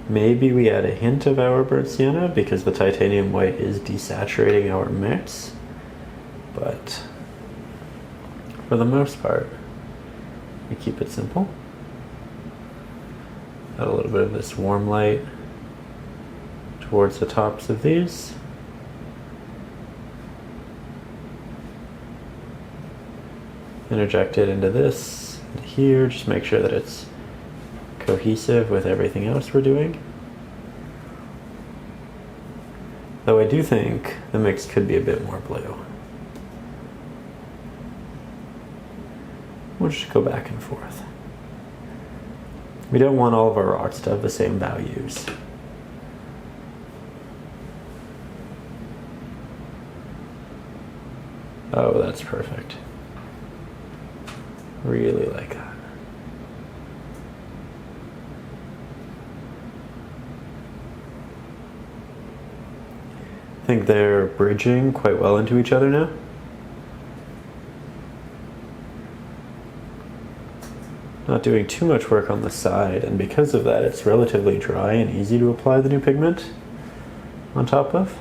Maybe we add a hint of our burnt sienna because the titanium white is desaturating our mix, but for the most part, we keep it simple. Add a little bit of this warm light towards the tops of these. Interject it into this, into here, just make sure that it's cohesive with everything else we're doing. Though I do think the mix could be a bit more blue. We'll just go back and forth. We don't want all of our rocks to have the same values. Oh, that's perfect. Really like that. I think they're bridging quite well into each other now. Not doing too much work on the side, and because of that it's relatively dry and easy to apply the new pigment on top of.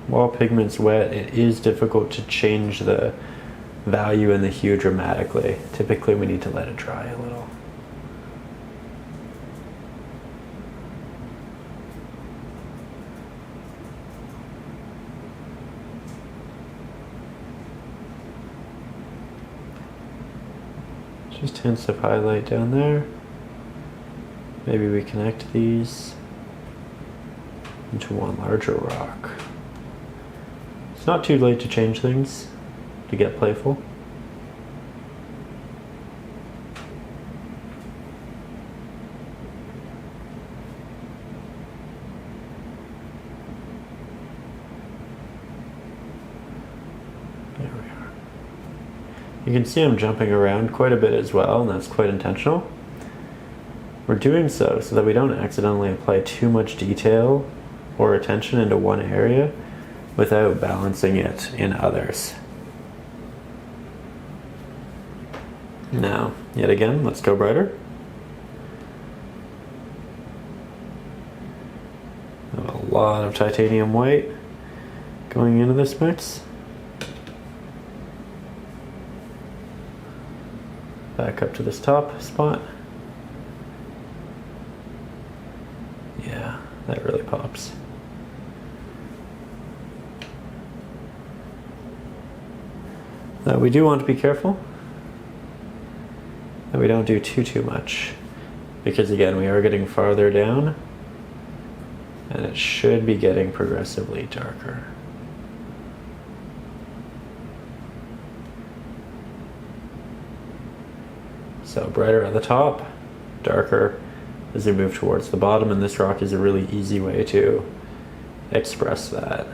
While pigment's wet, it is difficult to change the value and the hue dramatically. Typically we need to let it dry a little. Just hints of highlight down there. Maybe we connect these into one larger rock. It's not too late to change things, to get playful. You can see I'm jumping around quite a bit as well, and that's quite intentional. We're doing so that we don't accidentally apply too much detail or attention into one area without balancing it in others. Now, yet again, let's go brighter. A lot of titanium white going into this mix. Back up to this top spot. Yeah, that really pops. Now we do want to be careful that we don't do too much, because again, we are getting farther down and it should be getting progressively darker. So brighter at the top, darker as we move towards the bottom, and this rock is a really easy way to express that.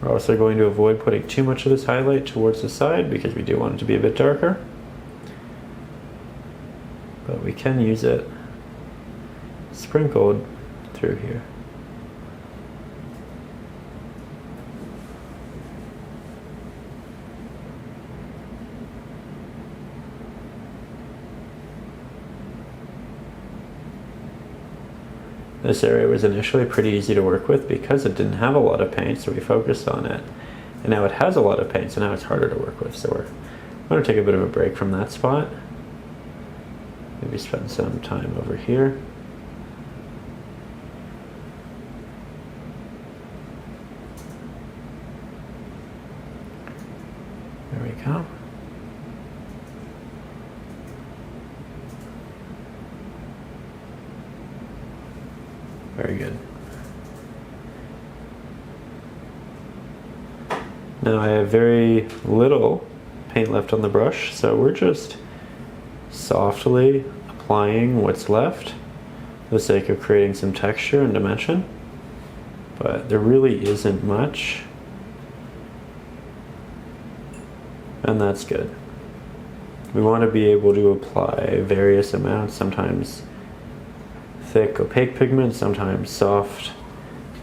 We're also going to avoid putting too much of this highlight towards the side because we do want it to be a bit darker. But we can use it sprinkled through here. This area was initially pretty easy to work with because it didn't have a lot of paint, so we focused on it. And now it has a lot of paint, so now it's harder to work with. So we're going to take a bit of a break from that spot. Maybe spend some time over here. There we go. Very good. Now I have very little paint left on the brush, so we're just softly applying what's left for the sake of creating some texture and dimension. But there really isn't much, and that's good. We want to be able to apply various amounts, sometimes thick opaque pigment, sometimes soft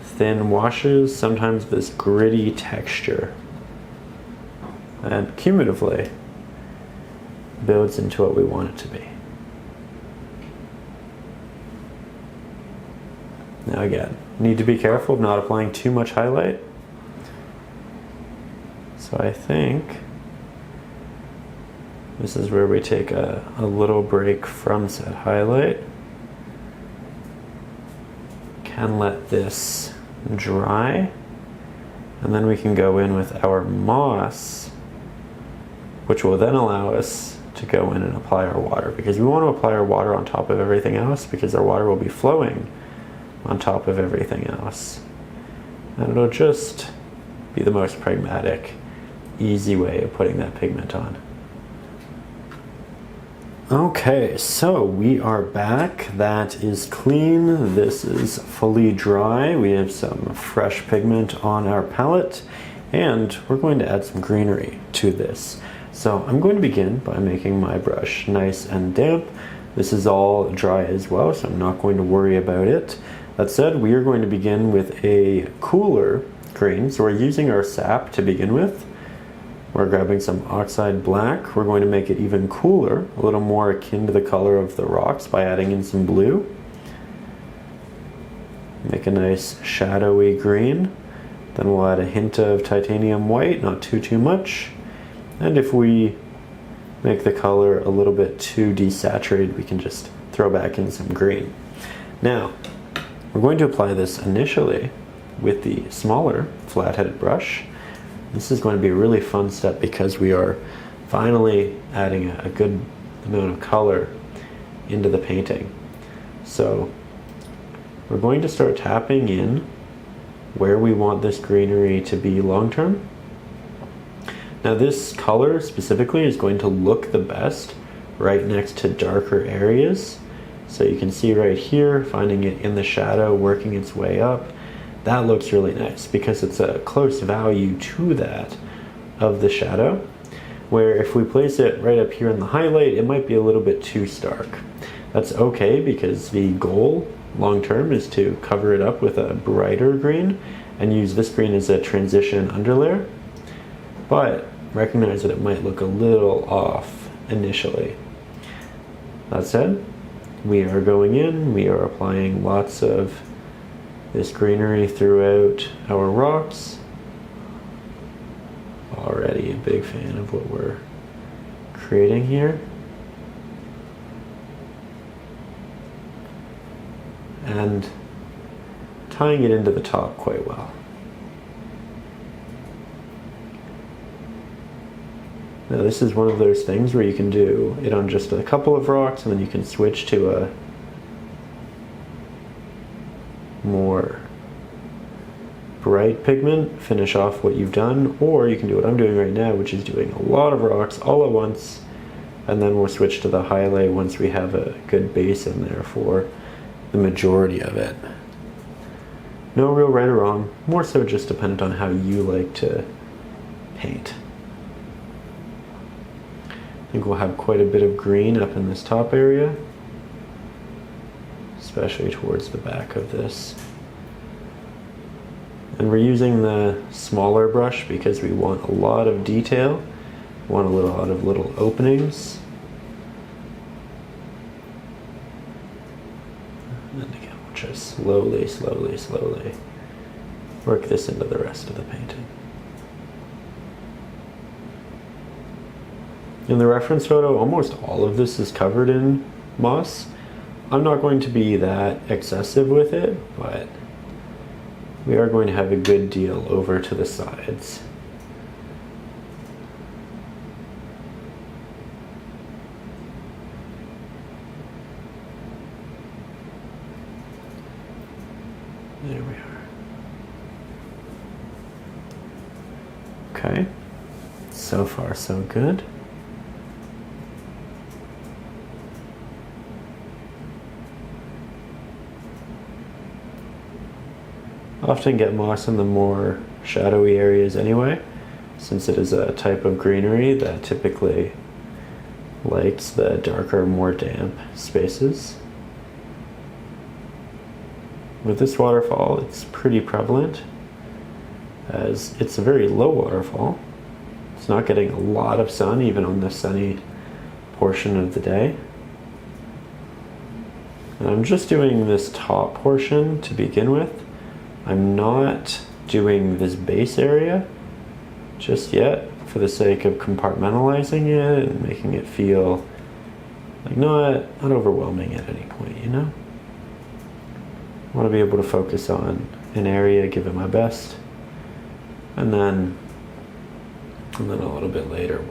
thin washes, sometimes this gritty texture, and cumulatively builds into what we want it to be. Now again, need to be careful of not applying too much highlight. So I think this is where we take a little break from said highlight. Can let this dry, and then we can go in with our moss, which will then allow us to go in and apply our water, because we want to apply our water on top of everything else, because our water will be flowing on top of everything else, and it'll just be the most pragmatic, easy way of putting that pigment on. Okay, so we are back. That is clean. This is fully dry. We have some fresh pigment on our palette, and we're going to add some greenery to this. So I'm going to begin by making my brush nice and damp. This is all dry as well, so I'm not going to worry about it. That said, we are going to begin with a cooler green. So we're using our sap to begin with. We're grabbing some Oxide Black. We're going to make it even cooler, a little more akin to the color of the rocks by adding in some blue. Make a nice shadowy green. Then we'll add a hint of titanium white, not too much. And if we make the color a little bit too desaturated, we can just throw back in some green. Now, we're going to apply this initially with the smaller flat-headed brush. This is going to be a really fun step because we are finally adding a good amount of color into the painting. So we're going to start tapping in where we want this greenery to be long term. Now this color specifically is going to look the best right next to darker areas, So you can see right here, finding it in the shadow, working its way up. That looks really nice because it's a close value to that of the shadow, where if we place it right up here in the highlight, it might be a little bit too stark. That's okay because the goal long term is to cover it up with a brighter green and use this green as a transition underlayer, but recognize that it might look a little off initially. That said, we are going in, we are applying lots of this greenery throughout our rocks. Already a big fan of what we're creating here. And tying it into the top quite well. Now this is one of those things where you can do it on just a couple of rocks and then you can switch to a more bright pigment, finish off what you've done, or you can do what I'm doing right now, which is doing a lot of rocks all at once, and then we'll switch to the highlight once we have a good base in there for the majority of it. No real right or wrong, more so just dependent on how you like to paint. I think we'll have quite a bit of green up in this top area, especially towards the back of this. And we're using the smaller brush because we want a lot of detail, want a lot of little openings. And again, we'll just slowly work this into the rest of the painting. In the reference photo, almost all of this is covered in moss. I'm not going to be that excessive with it, but we are going to have a good deal over to the sides. There we are. Okay, so far so good. Often get moss in the more shadowy areas anyway, since it is a type of greenery that typically likes the darker, more damp spaces. With this waterfall, it's pretty prevalent, as it's a very low waterfall. It's not getting a lot of sun, even on the sunny portion of the day. And I'm just doing this top portion to begin with. I'm not doing this base area just yet for the sake of compartmentalizing it and making it feel like not overwhelming at any point, you know? I want to be able to focus on an area, give it my best, and then a little bit later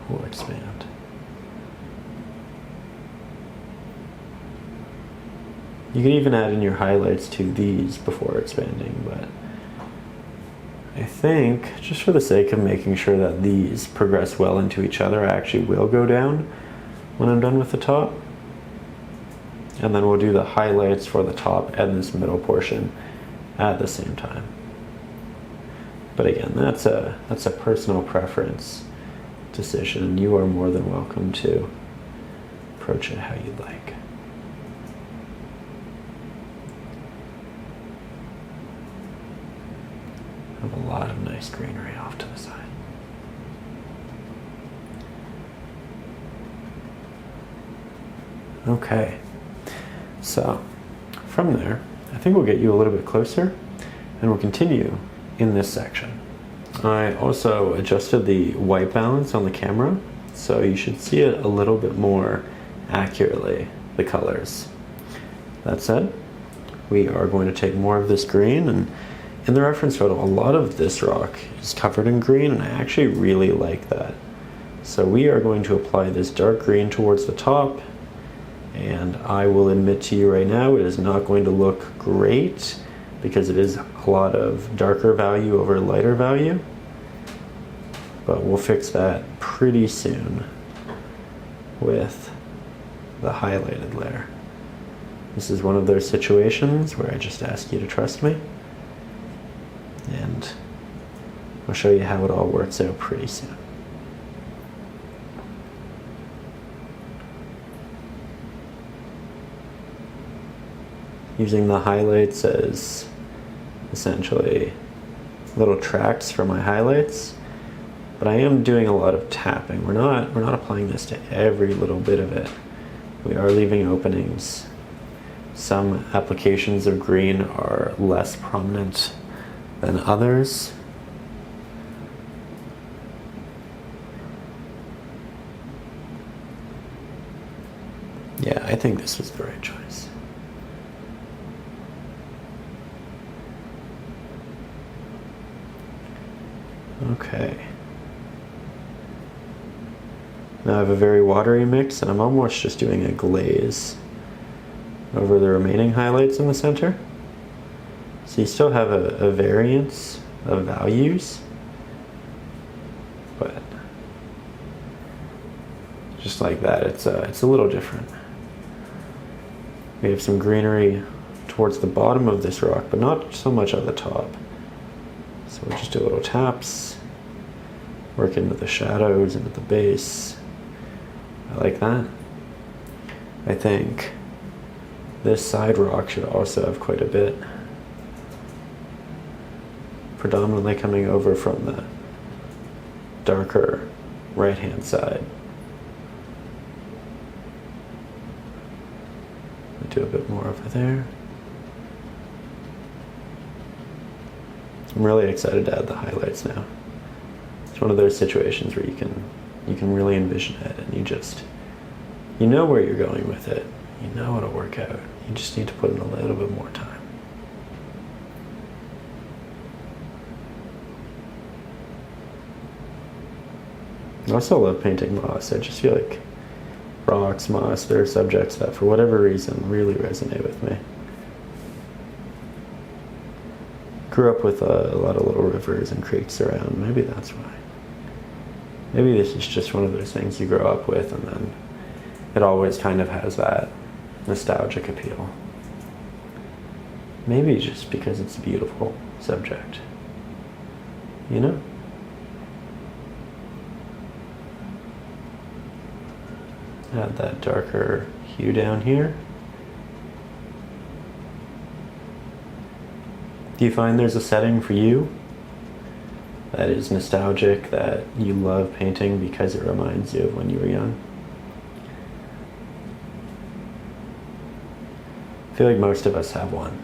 we'll expand. You can even add in your highlights to these before expanding, but I think just for the sake of making sure that these progress well into each other, I actually will go down when I'm done with the top. And then we'll do the highlights for the top and this middle portion at the same time. But again, that's a personal preference decision. You are more than welcome to approach it how you like. Have a lot of nice greenery off to the side. Okay, so from there, I think we'll get you a little bit closer and we'll continue in this section. I also adjusted the white balance on the camera, so you should see it a little bit more accurately, the colors. That said, we are going to take more of this green, and in the reference photo, a lot of this rock is covered in green, and I actually really like that. So we are going to apply this dark green towards the top, and I will admit to you right now, it is not going to look great because it is a lot of darker value over lighter value, but we'll fix that pretty soon with the highlighted layer. This is one of those situations where I just ask you to trust me, and I'll show you how it all works out pretty soon. Using the highlights as essentially little tracks for my highlights, but I am doing a lot of tapping. We're not applying this to every little bit of it. We are leaving openings. Some applications of green are less prominent than others. Yeah, I think this was the right choice. Okay. Now I have a very watery mix, and I'm almost just doing a glaze over the remaining highlights in the center. So you still have a variance of values, but just like that, it's a little different. We have some greenery towards the bottom of this rock, but not so much at the top. So we'll just do little taps, work into the shadows and at the base. I like that. I think this side rock should also have quite a bit, predominantly coming over from the darker right-hand side. I'll do a bit more over there. I'm really excited to add the highlights now. It's one of those situations where you can really envision it, and you know where you're going with it. You know it'll work out. You just need to put in a little bit more time. I also love painting moss. I just feel like rocks, moss, they're subjects that for whatever reason really resonate with me. Grew up with a lot of little rivers and creeks around. Maybe that's why. Maybe this is just one of those things you grow up with, and then it always kind of has that nostalgic appeal. Maybe just because it's a beautiful subject. You know? Add that darker hue down here. Do you find there's a setting for you that is nostalgic, that you love painting because it reminds you of when you were young? I feel like most of us have one.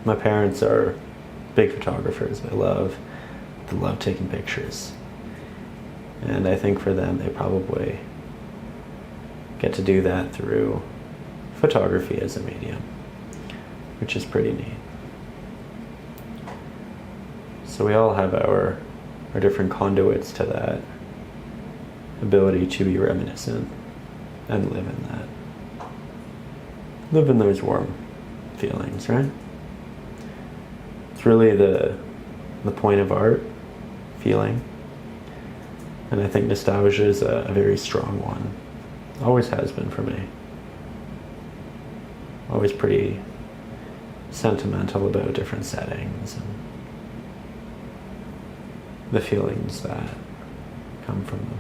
My parents are big photographers. They love taking pictures. And I think for them, they probably get to do that through photography as a medium, which is pretty neat. So we all have our different conduits to that ability to be reminiscent and live in that. Live in those warm feelings, right? It's really the point of art, feeling. And I think nostalgia is a very strong one. Always has been for me. Always pretty sentimental about different settings and the feelings that come from them.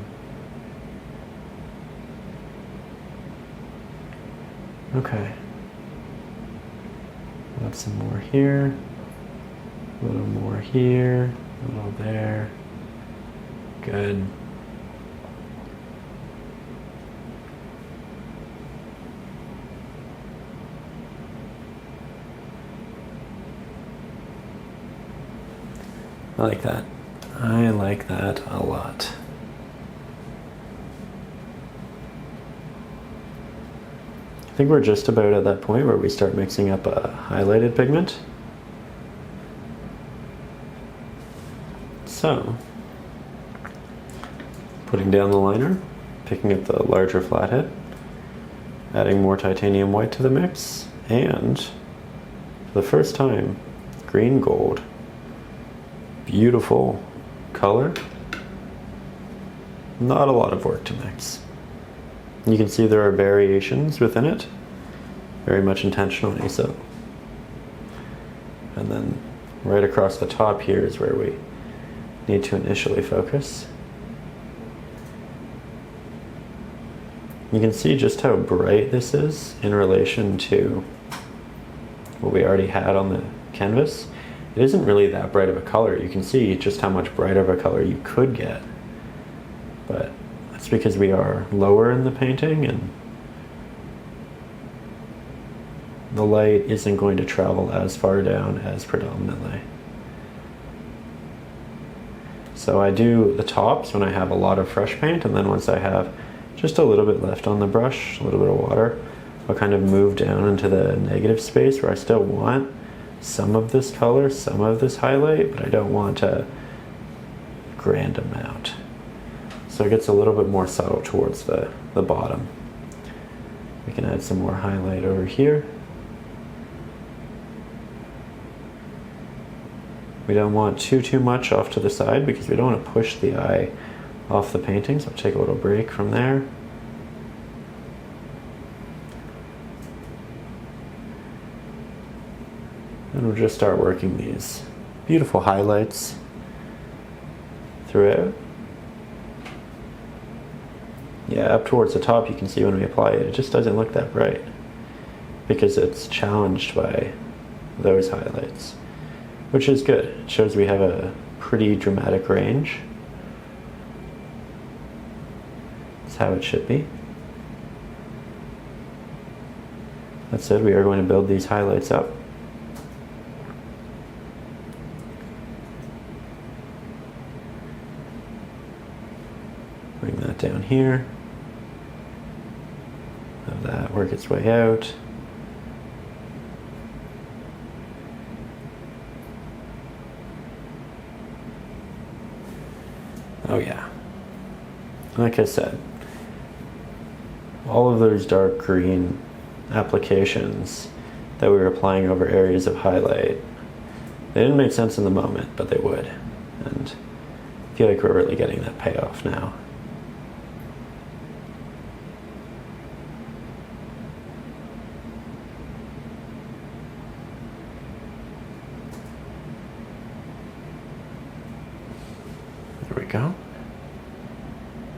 Okay. Add some more here, a little more here, a little there. Good. I like that. I like that a lot. I think we're just about at that point where we start mixing up a highlighted pigment. So, putting down the liner, picking up the larger flathead, adding more titanium white to the mix, and for the first time, green gold. Beautiful color. not a lot of work to mix. You can see there are variations within it, very much intentionally so. And then right across the top here is where we need to initially focus. You can see just how bright this is in relation to what we already had on the canvas. It isn't really that bright of a color. You can see just how much brighter of a color you could get. But that's because we are lower in the painting and the light isn't going to travel as far down as predominantly. So I do the tops when I have a lot of fresh paint, and then once I have just a little bit left on the brush, a little bit of water, I'll kind of move down into the negative space where I still want some of this color, some of this highlight, but I don't want a grand amount. So it gets a little bit more subtle towards the bottom. We can add some more highlight over here. We don't want too much off to the side because we don't want to push the eye off the painting, so I'll take a little break from there. And we'll just start working these beautiful highlights throughout. Yeah, up towards the top you can see when we apply it, it just doesn't look that bright because it's challenged by those highlights, which is good. It shows we have a pretty dramatic range. That's how it should be. That said, we are going to build these highlights up. Bring that down here. Have that work its way out. Oh yeah. Like I said, all of those dark green applications that we were applying over areas of highlight, they didn't make sense in the moment, but they would. And I feel like we're really getting that payoff now. There we go.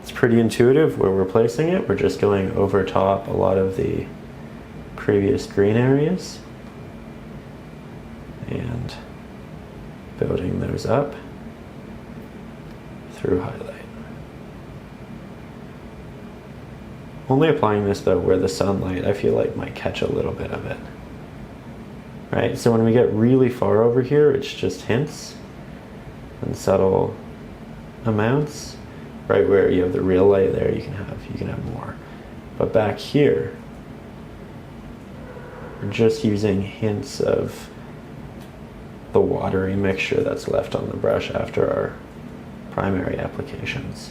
It's pretty intuitive where we're placing it. We're just going over top a lot of the previous green areas and building those up through highlight. Only applying this though where the sunlight I feel like might catch a little bit of it. Right, so when we get really far over here, it's just hints and subtle amounts. Right where you have the real light there, you can have more. But back here, we're just using hints of the watery mixture that's left on the brush after our primary applications.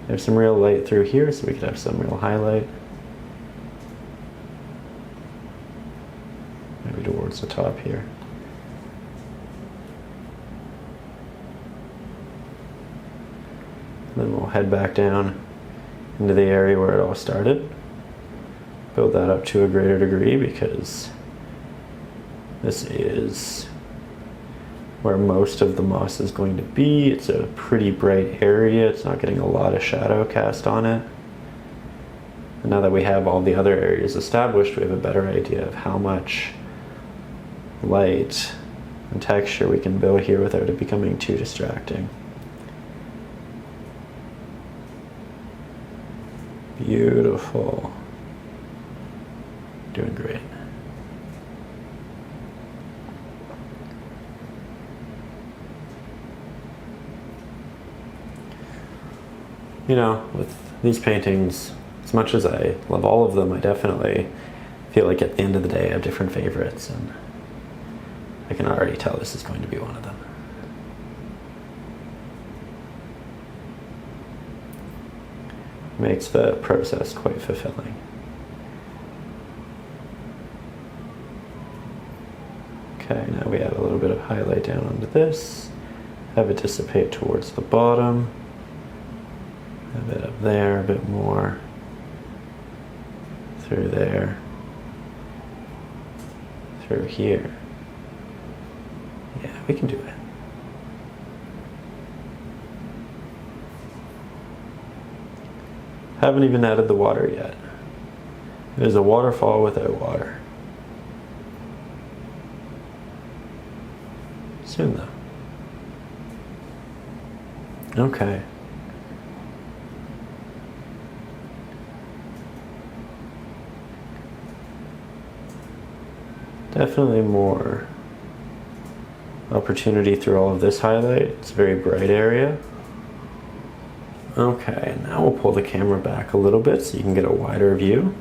There's some real light through here, so we could have some real highlight. Maybe towards the top here. Then we'll head back down into the area where it all started. Build that up to a greater degree because this is where most of the moss is going to be. It's a pretty bright area. It's not getting a lot of shadow cast on it. And now that we have all the other areas established, we have a better idea of how much light and texture we can build here without it becoming too distracting. Beautiful. Doing great. You know, with these paintings, as much as I love all of them, I definitely feel like at the end of the day I have different favorites, and I can already tell this is going to be one of them. Makes the process quite fulfilling. Okay, now we add a little bit of highlight down onto this, have it dissipate towards the bottom. A bit up there, a bit more through there, through here. Yeah, we can do it. Haven't even added the water yet. It is a waterfall without water. Soon though. Okay. Definitely more opportunity through all of this highlight. It's a very bright area. Okay, now we'll pull the camera back a little bit so you can get a wider view.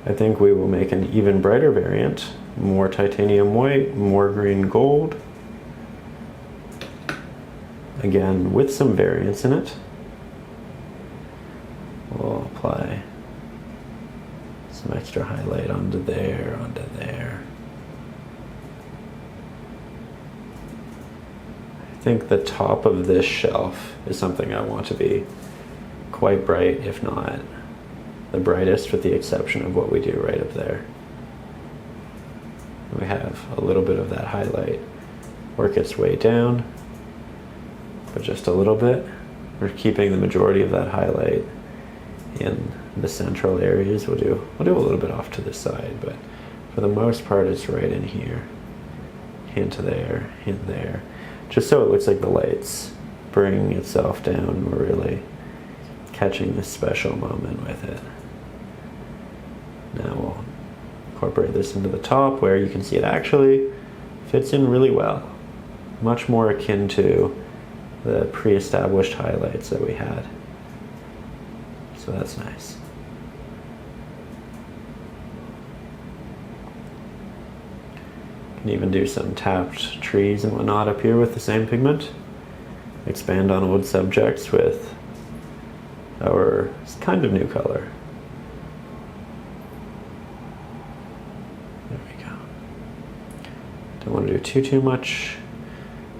I think we will make an even brighter variant. More titanium white, more green gold. Again, with some variance in it. We'll apply some extra highlight onto there, onto there. I think the top of this shelf is something I want to be quite bright, if not the brightest, with the exception of what we do right up there. We have a little bit of that highlight work its way down, but just a little bit. We're keeping the majority of that highlight in the central areas. We'll do a little bit off to the side, but for the most part it's right in here. Hint there, hint there. Just so it looks like the light's bringing itself down and we're really catching this special moment with it. Now we'll incorporate this into the top where you can see it actually fits in really well. Much more akin to the pre-established highlights that we had. So that's nice. Can even do some tapped trees and whatnot up here with the same pigment. Expand on old subjects with our kind of new color. There we go. Don't want to do too much.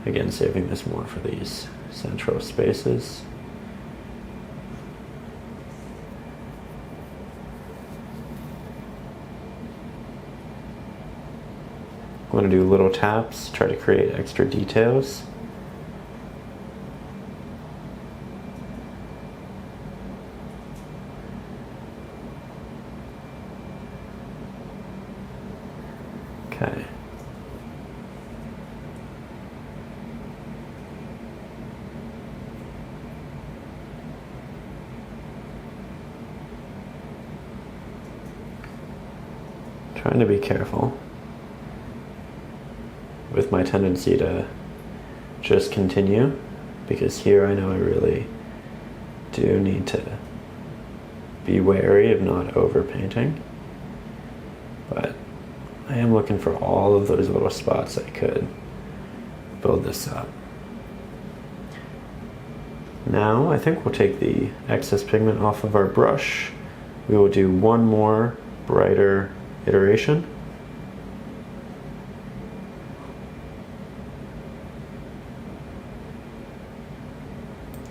Again, saving this more for these central spaces. I want to do little taps, try to create extra details. Okay. Trying to be careful with my tendency to just continue, because here I know I really do need to be wary of not overpainting, but I am looking for all of those little spots I could build this up. Now I think we'll take the excess pigment off of our brush. We will do one more brighter iteration.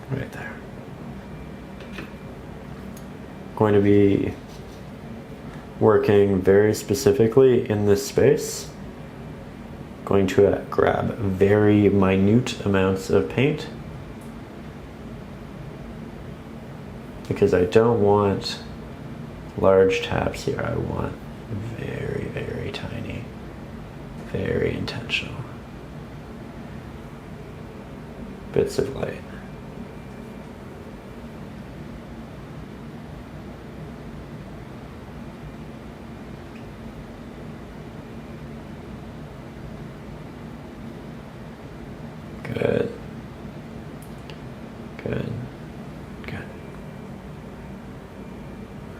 Right there. Going to be working very specifically in this space. Going to grab very minute amounts of paint because I don't want large taps here. I want very, very tiny, very intentional bits of light. Good. Good. Good.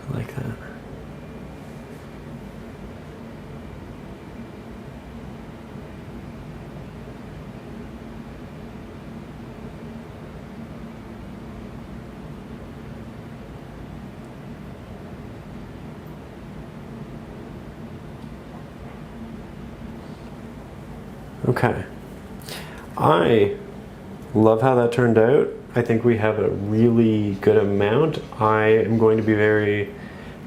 I like that. Okay. I Love how that turned out. I think we have a really good amount. I am going to be very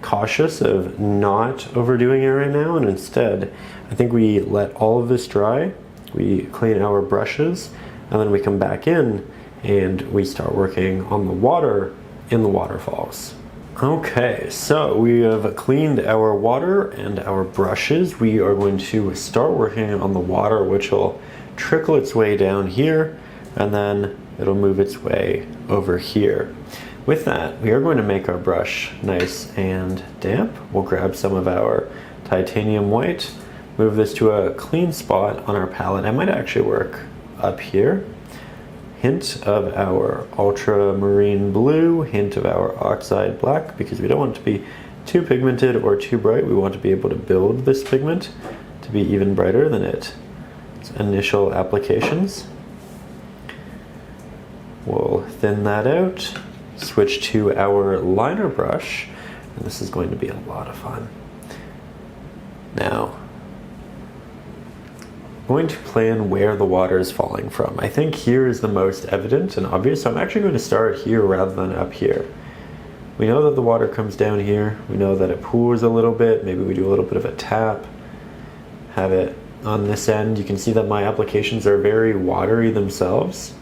cautious of not overdoing it right now, and instead I think we let all of this dry, we clean our brushes, and then we come back in and we start working on the water in the waterfalls. Okay, so we have cleaned our water and our brushes. We are going to start working on the water, which will trickle its way down here, and then it'll move its way over here. With that, we are going to make our brush nice and damp. We'll grab some of our titanium white, move this to a clean spot on our palette. I might actually work up here. Hint of our Ultramarine Blue, hint of our Oxide Black, because we don't want it to be too pigmented or too bright. We want to be able to build this pigment to be even brighter than its initial applications. We'll thin that out, switch to our liner brush, and this is going to be a lot of fun. Now, I'm going to plan where the water is falling from. I think here is the most evident and obvious, so I'm actually going to start here rather than up here. We know that the water comes down here, we know that it pours a little bit, maybe we do a little bit of a tap, have it on this end. You can see that my applications are very watery themselves,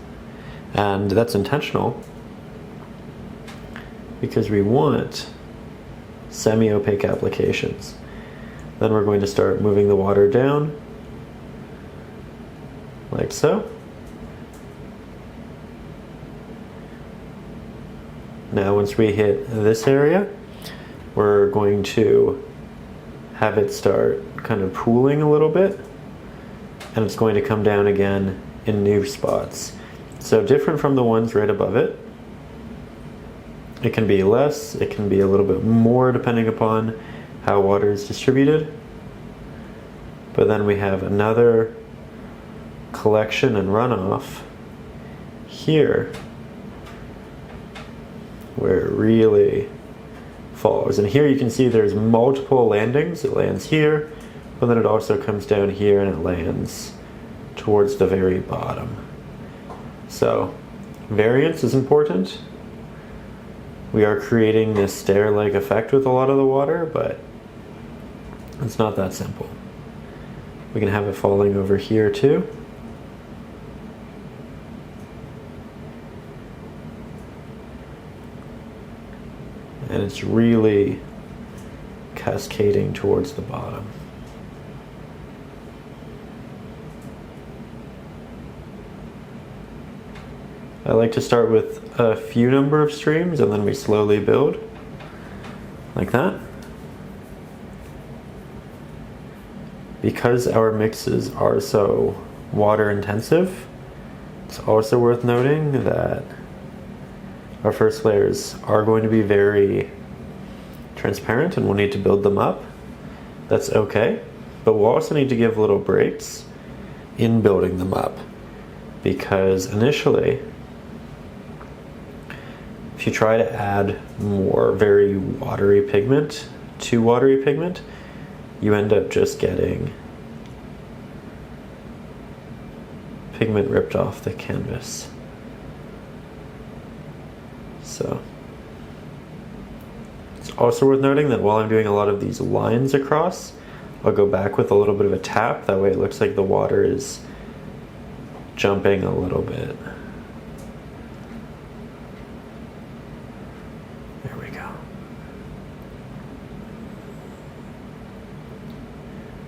and that's intentional because we want semi-opaque applications. Then we're going to start moving the water down like so. Now once we hit this area, we're going to have it start kind of pooling a little bit, and it's going to come down again in new spots. So different from the ones right above it. It can be less, it can be a little bit more depending upon how water is distributed. But then we have another collection and runoff here where it really falls. And here you can see there's multiple landings. It lands here, but then it also comes down here and it lands towards the very bottom. So variance is important. We are creating this stair-like effect with a lot of the water, but it's not that simple. We can have it falling over here too. And it's really cascading towards the bottom. I like to start with a few number of streams and then we slowly build like that. Because our mixes are so water intensive, it's also worth noting that our first layers are going to be very transparent and we'll need to build them up. That's okay, but we'll also need to give little breaks in building them up, because initially, if you try to add more very watery pigment to watery pigment, you end up just getting pigment ripped off the canvas. So it's also worth noting that while I'm doing a lot of these lines across, I'll go back with a little bit of a tap. That way it looks like the water is jumping a little bit. There we go.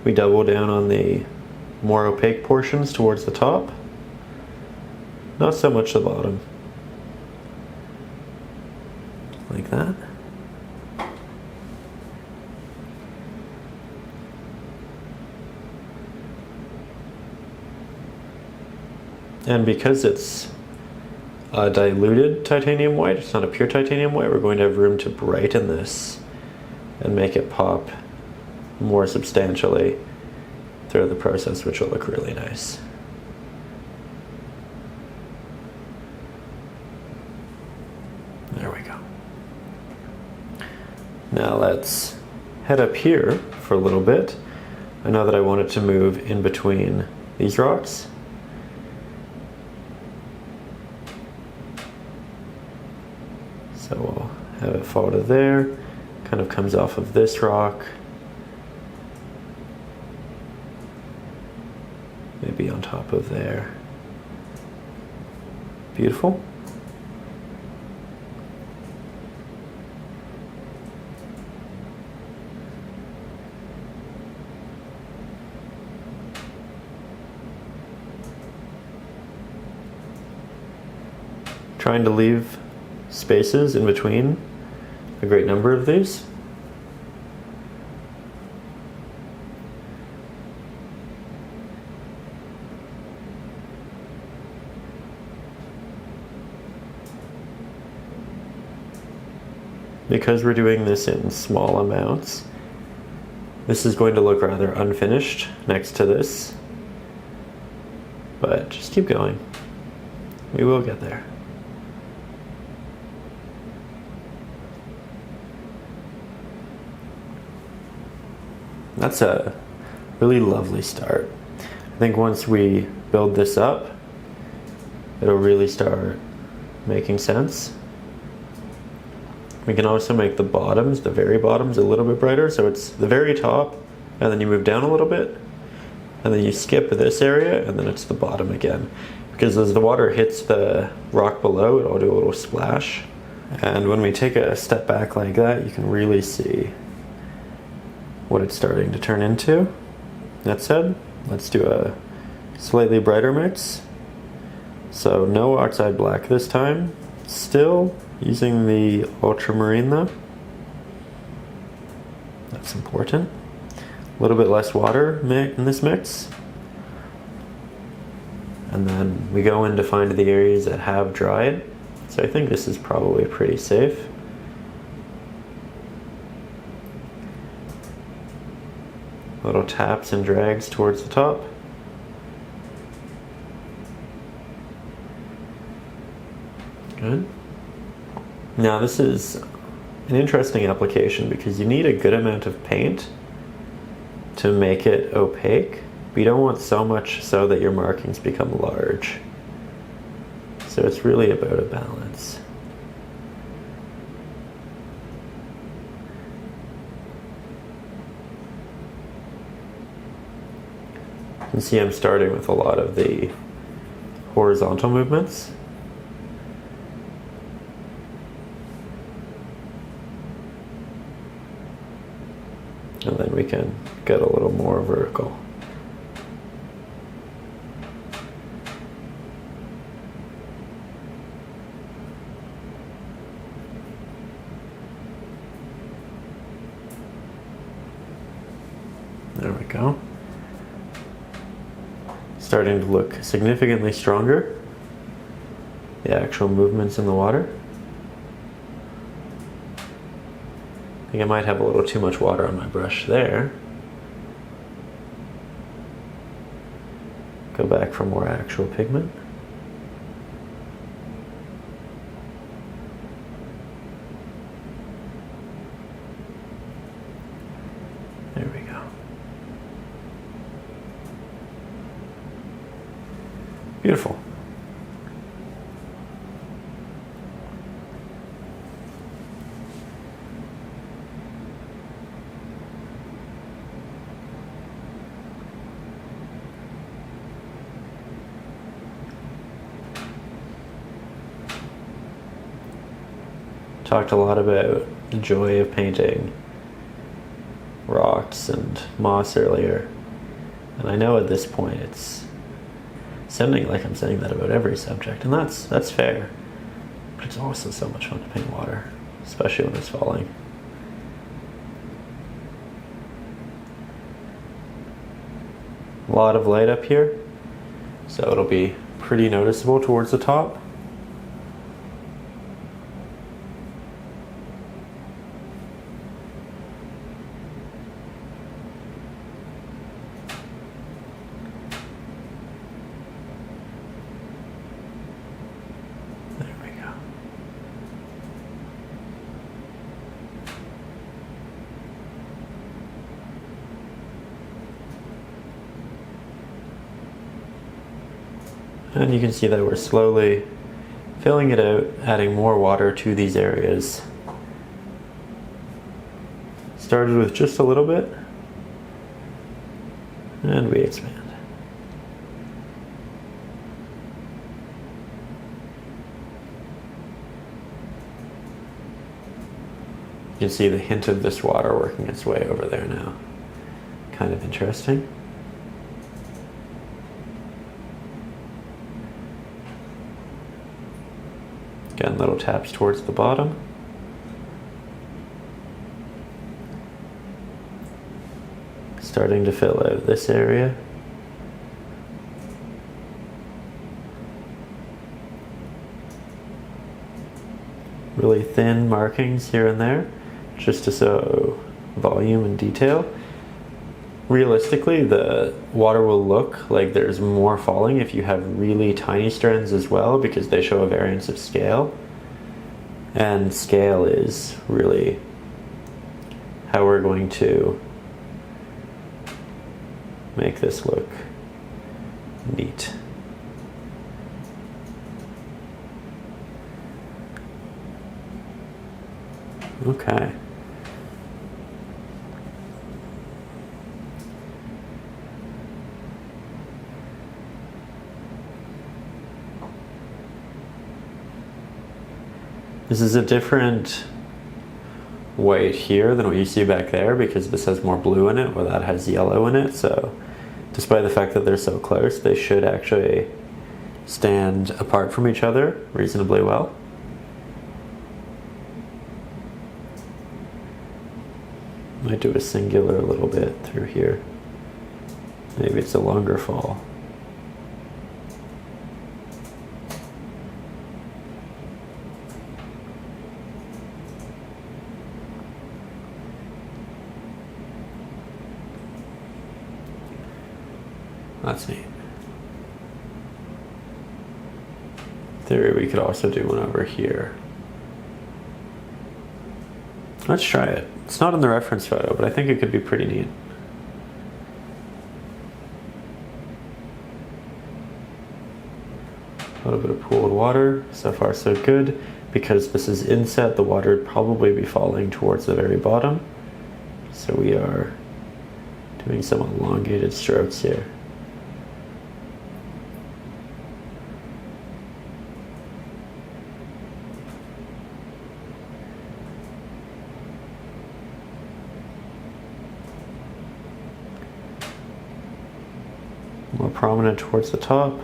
We double down on the more opaque portions towards the top, not so much the bottom. Like that. And because it's a diluted titanium white, it's not a pure titanium white, we're going to have room to brighten this and make it pop more substantially throughout the process, which will look really nice. There we go. Now let's head up here for a little bit. I know that I wanted to move in between these rocks. So we'll have it fall to there, kind of comes off of this rock. Maybe on top of there. Beautiful. Trying to leave spaces in between a great number of these. Because we're doing this in small amounts, this is going to look rather unfinished next to this, but just keep going. We will get there. That's a really lovely start. I think once we build this up, it'll really start making sense. We can also make the bottoms, the very bottoms, a little bit brighter. So it's the very top, and then you move down a little bit, and then you skip this area, and then it's the bottom again. Because as the water hits the rock below, it'll do a little splash. And when we take a step back like that, you can really see what it's starting to turn into. That said, let's do a slightly brighter mix. So no Oxide Black this time. Still using the Ultramarine though. That's important. A little bit less water in this mix. And then we go in to find the areas that have dried. So I think this is probably pretty safe. Little taps and drags towards the top. Good. Now this is an interesting application because you need a good amount of paint to make it opaque, but you don't want so much so that your markings become large. So it's really about a balance. You can see I'm starting with a lot of the horizontal movements. And then we can get a little more vertical. There we go. Starting to look significantly stronger. The actual movements in the water. I think I might have a little too much water on my brush there. Go back for more actual pigment. There we go. Beautiful. Talked a lot about the joy of painting rocks and moss earlier, and I know at this point it's sounding like I'm saying that about every subject, and that's fair, but it's also so much fun to paint water, especially when it's falling. A lot of light up here, so it'll be pretty noticeable towards the top. And you can see that we're slowly filling it out, adding more water to these areas. Started with just a little bit, and we expand. You can see the hint of this water working its way over there now. Kind of interesting. Again, little taps towards the bottom. Starting to fill out this area. Really thin markings here and there, just to show volume and detail. Realistically, the water will look like there's more falling if you have really tiny strands as well, because they show a variance of scale. And scale is really how we're going to make this look neat. Okay. This is a different white here than what you see back there, because this has more blue in it, or that has yellow in it. So despite the fact that they're so close, they should actually stand apart from each other reasonably well. Might do a singular a little bit through here. Maybe it's a longer fall. That's neat. In theory, we could also do one over here. Let's try it. It's not in the reference photo, but I think it could be pretty neat. A little bit of pooled water. So far so good. Because this is inset, the water would probably be falling towards the very bottom. So we are doing some elongated strokes here. More prominent towards the top.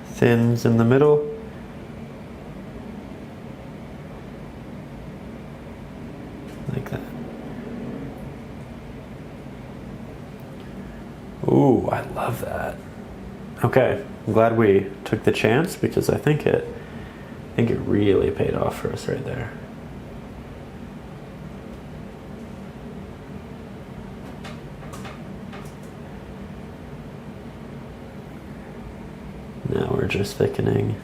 Thins in the middle. Like that. Ooh, I love that. Okay, I'm glad we took the chance, because I think it really paid off for us right there. Now we're just thickening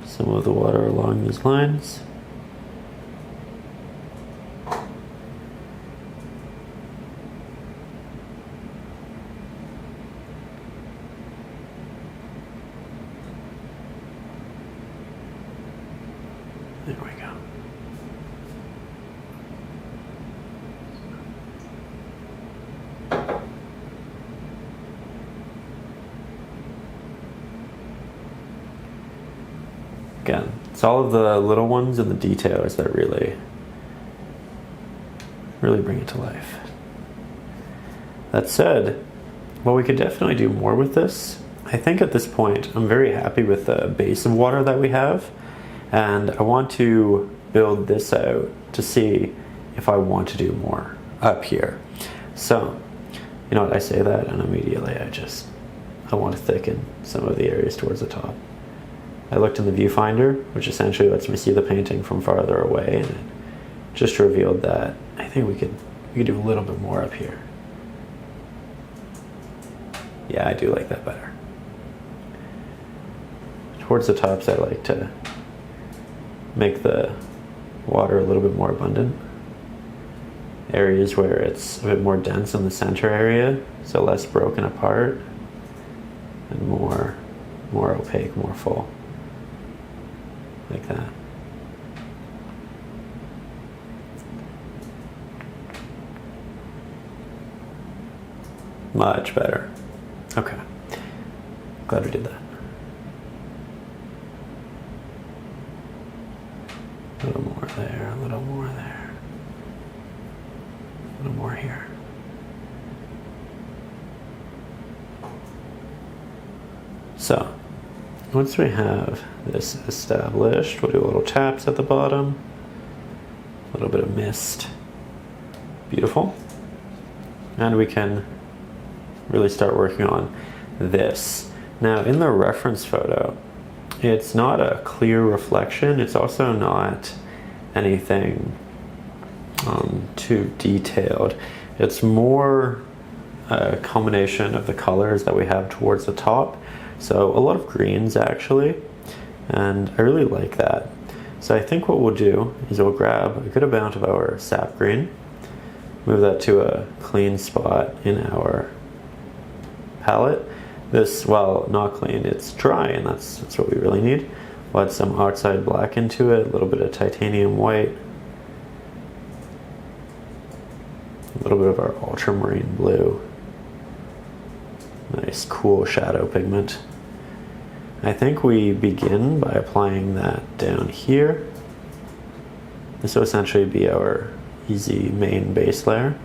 some of the water along these lines. There we go. Again, it's all of the little ones and the details that really bring it to life. That said, well, we could definitely do more with this. I think at this point, I'm very happy with the base of water that we have, and I want to build this out to see if I want to do more up here. So, you know what, I say that and immediately I want to thicken some of the areas towards the top. I looked in the viewfinder, which essentially lets me see the painting from farther away, and it just revealed that I think we could do a little bit more up here. Yeah, I do like that better. Towards the tops, I like to make the water a little bit more abundant. areas where it's a bit more dense in the center area, so less broken apart and more opaque, more full, like that. Much better. Okay, glad we did that. A little more there, a little more there, a little more here. So, once we have this established, we'll do little taps at the bottom, a little bit of mist. Beautiful. And we can really start working on this. Now, in the reference photo, it's not a clear reflection. It's also not anything too detailed. It's more a combination of the colors that we have towards the top. So a lot of greens actually, and I really like that. So I think what we'll do is we'll grab a good amount of our Sap Green, move that to a clean spot in our palette. This, well, not clean, it's dry, and that's what we really need. We'll add some Oxide Black into it, a little bit of titanium white, a little bit of our Ultramarine Blue. Nice, cool shadow pigment. I think we begin by applying that down here. This will essentially be our easy main base layer.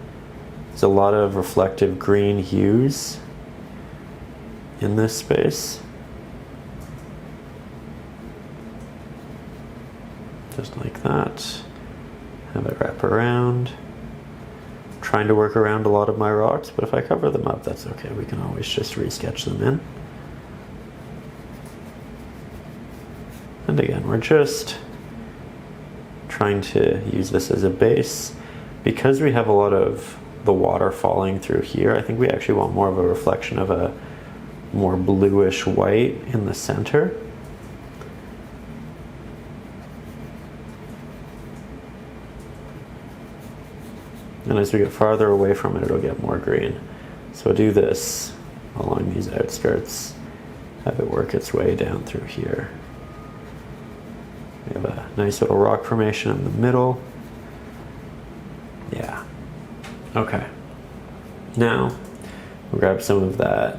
There's a lot of reflective green hues in this space. Just like that. Have it wrap around. Trying to work around a lot of my rocks, but if I cover them up, that's okay. We can always just re-sketch them in. And again, we're just trying to use this as a base. Because we have a lot of the water falling through here, I think we actually want more of a reflection of a more bluish white in the center. And as we get farther away from it, it'll get more green. So we'll do this along these outskirts, have it work its way down through here. We have a nice little rock formation in the middle. Yeah. Okay. Now, we'll grab some of that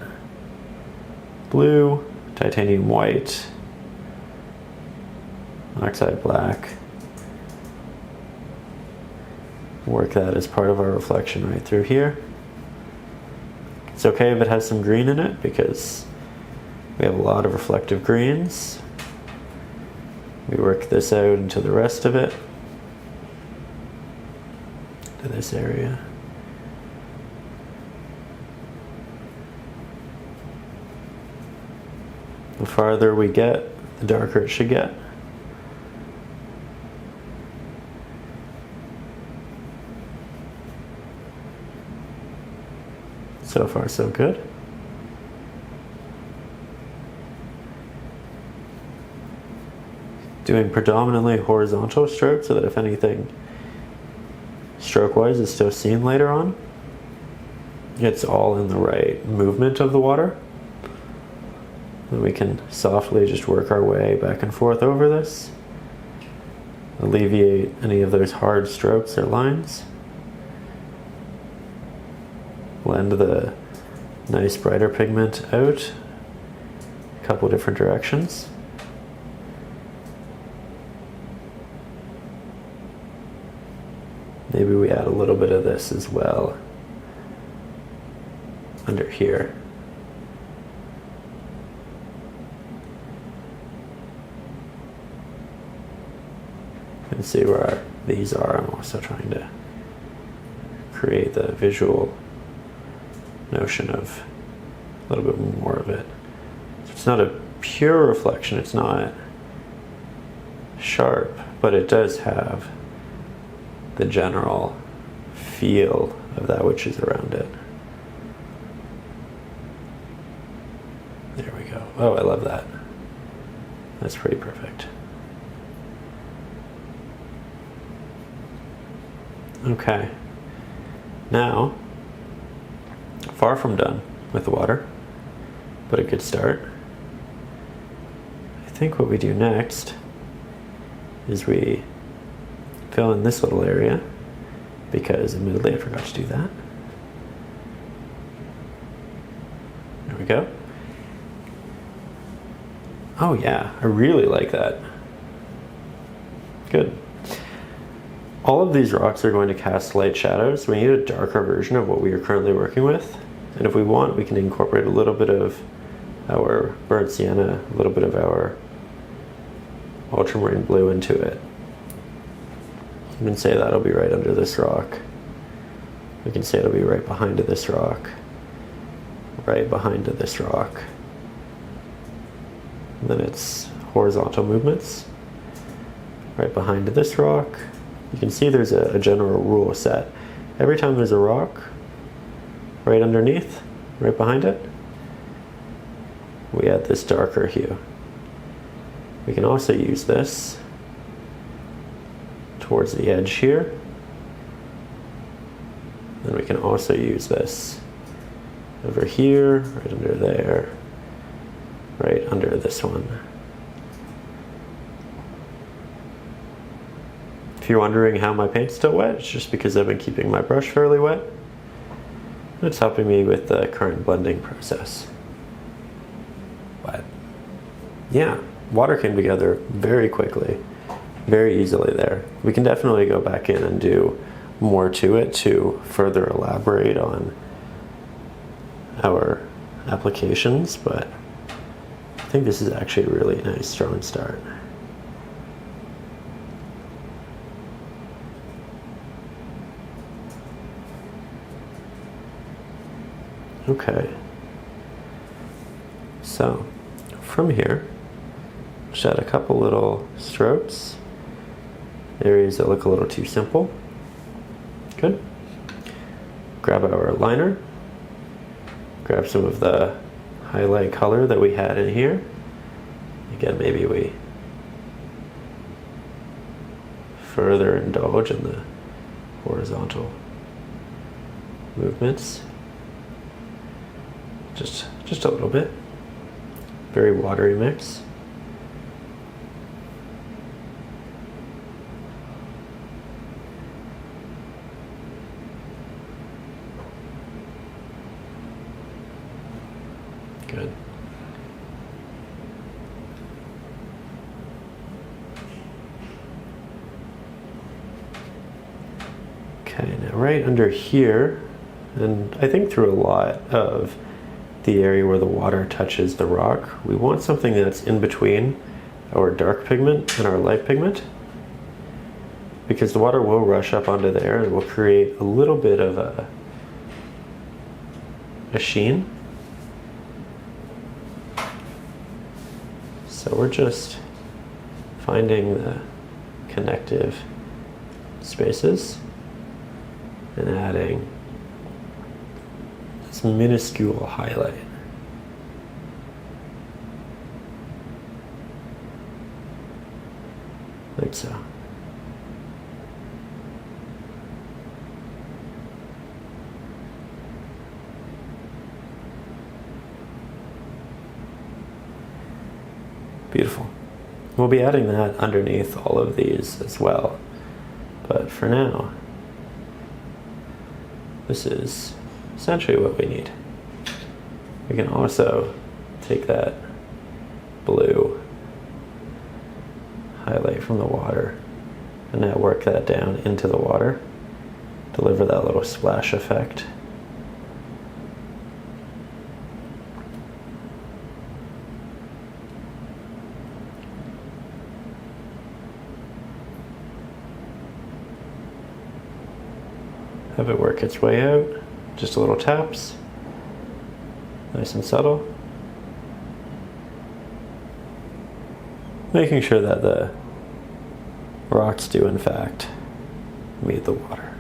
blue, titanium white, Oxide Black. Work that as part of our reflection right through here. It's okay if it has some green in it because we have a lot of reflective greens. We work this out into the rest of it, to this area. The farther we get, the darker it should get. So far, so good. Doing predominantly horizontal strokes so that if anything stroke-wise is still seen later on, it's all in the right movement of the water. And we can softly just work our way back and forth over this, alleviate any of those hard strokes or lines. Blend the nice brighter pigment out a couple different directions. Maybe we add a little bit of this as well under here. And see where these are. I'm also trying to create the visual notion of a little bit more of it. So it's not a pure reflection, it's not sharp, but it does have the general feel of that which is around it. There we go. Oh, I love that. That's pretty perfect. Okay. Now, far from done with the water, but a good start. I think what we do next is we fill in this little area, because admittedly I forgot to do that. There we go. Oh yeah, I really like that. Good. All of these rocks are going to cast light shadows. We need a darker version of what we are currently working with. And if we want, we can incorporate a little bit of our burnt sienna, a little bit of our ultramarine blue into it. We can say that'll be right under this rock. We can say it'll be right behind this rock. Right behind this rock. And then it's horizontal movements. Right behind this rock. You can see there's a general rule set. Every time there's a rock, right underneath, right behind it, we add this darker hue. We can also use this towards the edge here. Then we can also use this over here, right under there, right under this one. If you're wondering how my paint's still wet, it's just because I've been keeping my brush fairly wet. It's helping me with the current blending process. But yeah, water came together very quickly, very easily there. We can definitely go back in and do more to it to further elaborate on our applications, but I think this is actually a really nice strong start. Okay, so from here, just add a couple little strokes, areas that look a little too simple. Good. Grab our liner, grab some of the highlight color that we had in here. Again, maybe we further indulge in the horizontal movements. Just a little bit. Very watery mix. Good. Okay, now right under here, and I think through a lot of the area where the water touches the rock, we want something that's in between our dark pigment and our light pigment, because the water will rush up onto there and will create a little bit of a sheen. So we're just finding the connective spaces and adding this minuscule highlight. Like so. Beautiful. We'll be adding that underneath all of these as well. But for now, this is essentially what we need. We can also take that blue highlight from the water and now work that down into the water, deliver that little splash effect. Have it work its way out. Just a little taps, nice and subtle. Making sure that the rocks do in fact meet the water.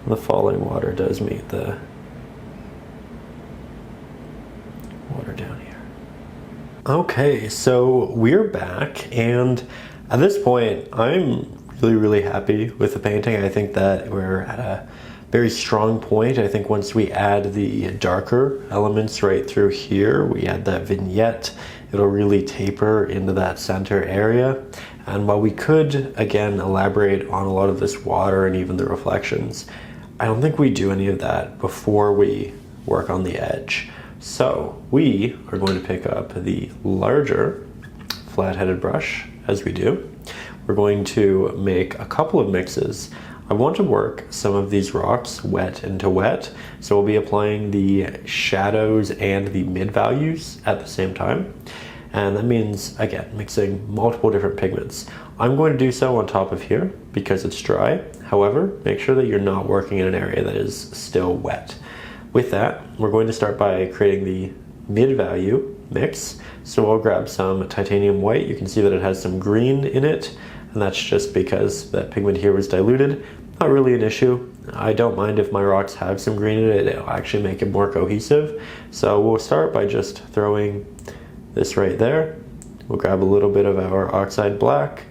The falling water does meet the water down here. Okay, so we're back, and at this point I'm really happy with the painting. I think that we're at a very strong point. I think once we add the darker elements right through here, we add that vignette, it'll really taper into that center area. And while we could, again, elaborate on a lot of this water and even the reflections, I don't think we do any of that before we work on the edge. So we are going to pick up the larger flat-headed brush as we do. We're going to make a couple of mixes. I want to work some of these rocks wet into wet, so we'll be applying the shadows and the mid values at the same time. And that means, again, mixing multiple different pigments. I'm going to do so on top of here because it's dry. However, make sure that you're not working in an area that is still wet. With that, we're going to start by creating the mid value mix. So I'll grab some titanium white. You can see that it has some green in it, and that's just because that pigment here was diluted. Not really an issue. I don't mind if my rocks have some green in it. It'll actually make it more cohesive. So we'll start by just throwing this right there. We'll grab a little bit of our Oxide Black,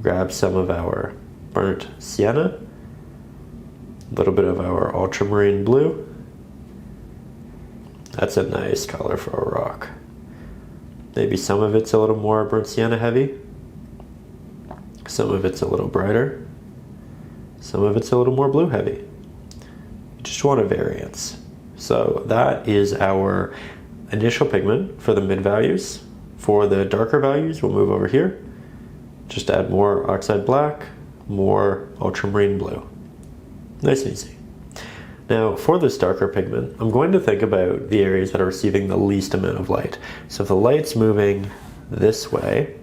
grab some of our burnt Sienna, a little bit of our Ultramarine Blue. That's a nice color for a rock. Maybe some of it's a little more burnt Sienna heavy. Some of it's a little brighter. Some of it's a little more blue heavy. You just want a variance. So that is our initial pigment for the mid values. For the darker values, we'll move over here. Just add more Oxide Black, more Ultramarine Blue. Nice and easy. Now for this darker pigment, I'm going to think about the areas that are receiving the least amount of light. So if the light's moving this way,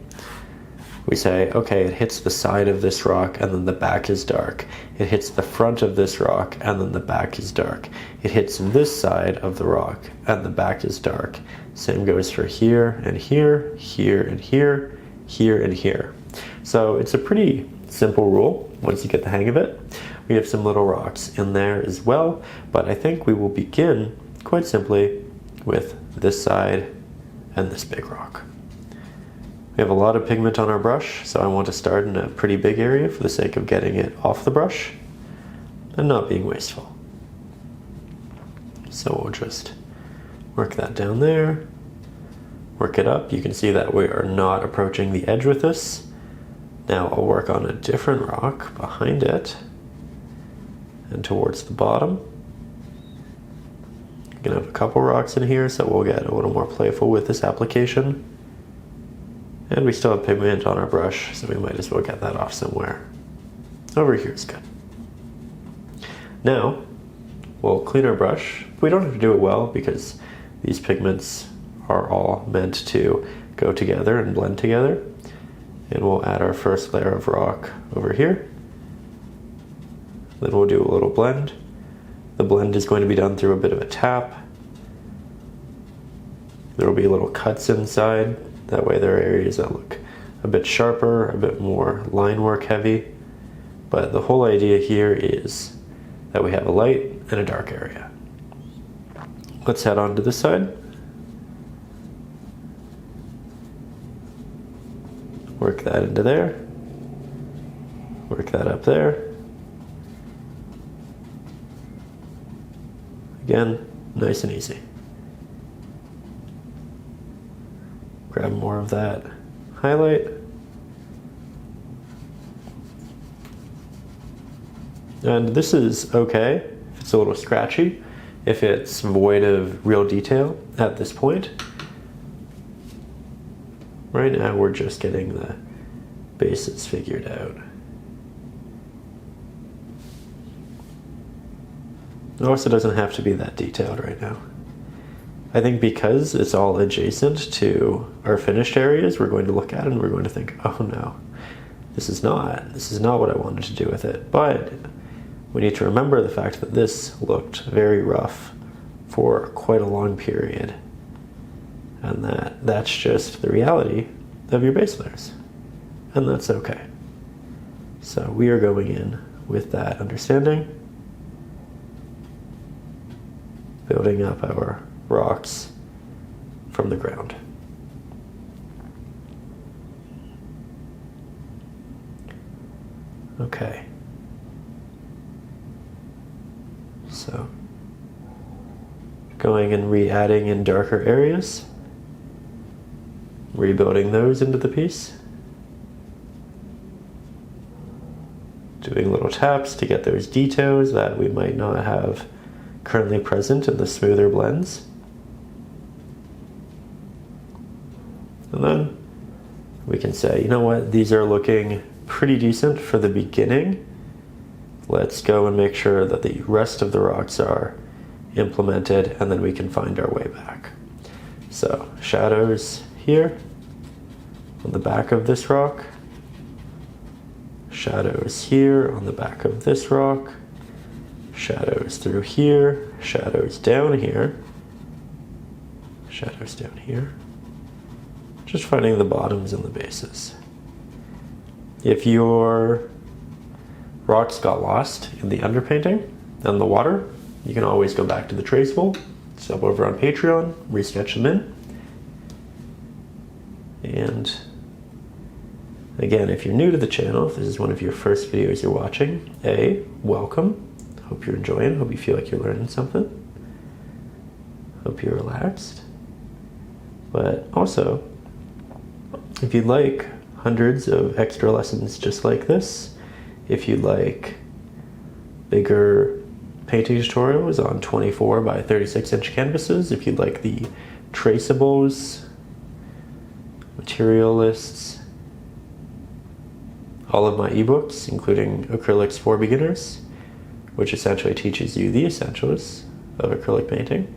we say, okay, it hits the side of this rock and then the back is dark. It hits the front of this rock and then the back is dark. It hits this side of the rock and the back is dark. Same goes for here and here, here and here, here and here. So it's a pretty simple rule once you get the hang of it. We have some little rocks in there as well, but I think we will begin quite simply with this side and this big rock. We have a lot of pigment on our brush, so I want to start in a pretty big area for the sake of getting it off the brush and not being wasteful. So we'll just work that down there, work it up. You can see that we are not approaching the edge with this. Now I'll work on a different rock behind it and towards the bottom. I'm gonna have a couple rocks in here, so we'll get a little more playful with this application. And we still have pigment on our brush, so we might as well get that off somewhere. Over here is good. Now, we'll clean our brush. We don't have to do it well because these pigments are all meant to go together and blend together. And we'll add our first layer of rock over here. Then we'll do a little blend. The blend is going to be done through a bit of a tap. There will be little cuts inside. That way there are areas that look a bit sharper, a bit more line work heavy. But the whole idea here is that we have a light and a dark area. Let's head on to this side. Work that into there. Work that up there. Again, nice and easy. Grab more of that highlight. And this is okay if it's a little scratchy, if it's void of real detail at this point. Right now we're just getting the bases figured out. It also doesn't have to be that detailed right now. I think because it's all adjacent to our finished areas, we're going to look at it and we're going to think, oh no, this is not what I wanted to do with it. But we need to remember the fact that this looked very rough for quite a long period. And that's just the reality of your base layers. And that's okay. So we are going in with that understanding, building up our rocks from the ground. Okay. So, going and re-adding in darker areas, rebuilding those into the piece, doing little taps to get those details that we might not have currently present in the smoother blends. And then we can say, you know what, these are looking pretty decent for the beginning. Let's go and make sure that the rest of the rocks are implemented, and then we can find our way back. So shadows here on the back of this rock, shadows here on the back of this rock, shadows through here, shadows down here, shadows down here. Just finding the bottoms and the bases. If your rocks got lost in the underpainting and the water, you can always go back to the traceable. So over on Patreon, resketch them in. And again, if you're new to the channel, if this is one of your first videos you're watching, welcome. Hope you're enjoying, hope you feel like you're learning something. Hope you're relaxed. But also, if you'd like hundreds of extra lessons just like this, if you'd like bigger painting tutorials on 24 by 36 inch canvases, if you'd like the traceables, material lists, all of my ebooks, including Acrylics for Beginners, which essentially teaches you the essentials of acrylic painting,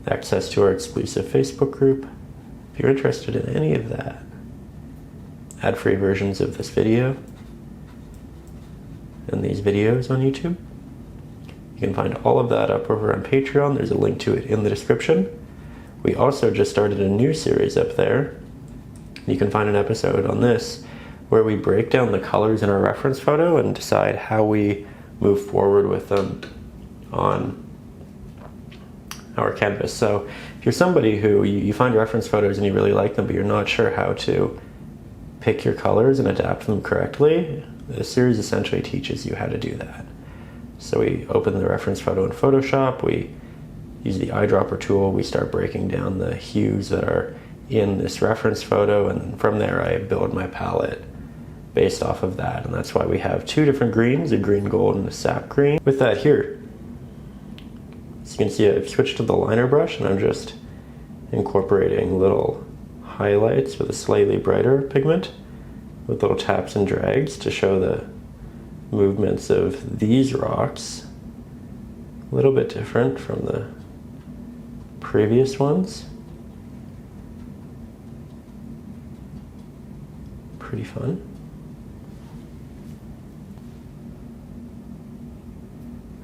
access to our exclusive Facebook group. If you're interested in any of that, ad-free versions of this video and these videos on YouTube, you can find all of that up over on Patreon. There's a link to it in the description. We also just started a new series up there. You can find an episode on this where we break down the colors in our reference photo and decide how we move forward with them on our canvas. So if you're somebody who you find reference photos and you really like them, but you're not sure how to pick your colors and adapt them correctly, this series essentially teaches you how to do that. So we open the reference photo in Photoshop, we use the eyedropper tool, we start breaking down the hues that are in this reference photo, and from there I build my palette based off of that. And that's why we have two different greens, a green gold and a sap green. With that here, as you can see, I've switched to the liner brush and I'm just incorporating little highlights with a slightly brighter pigment with little taps and drags to show the movements of these rocks. A little bit different from the previous ones. Pretty fun.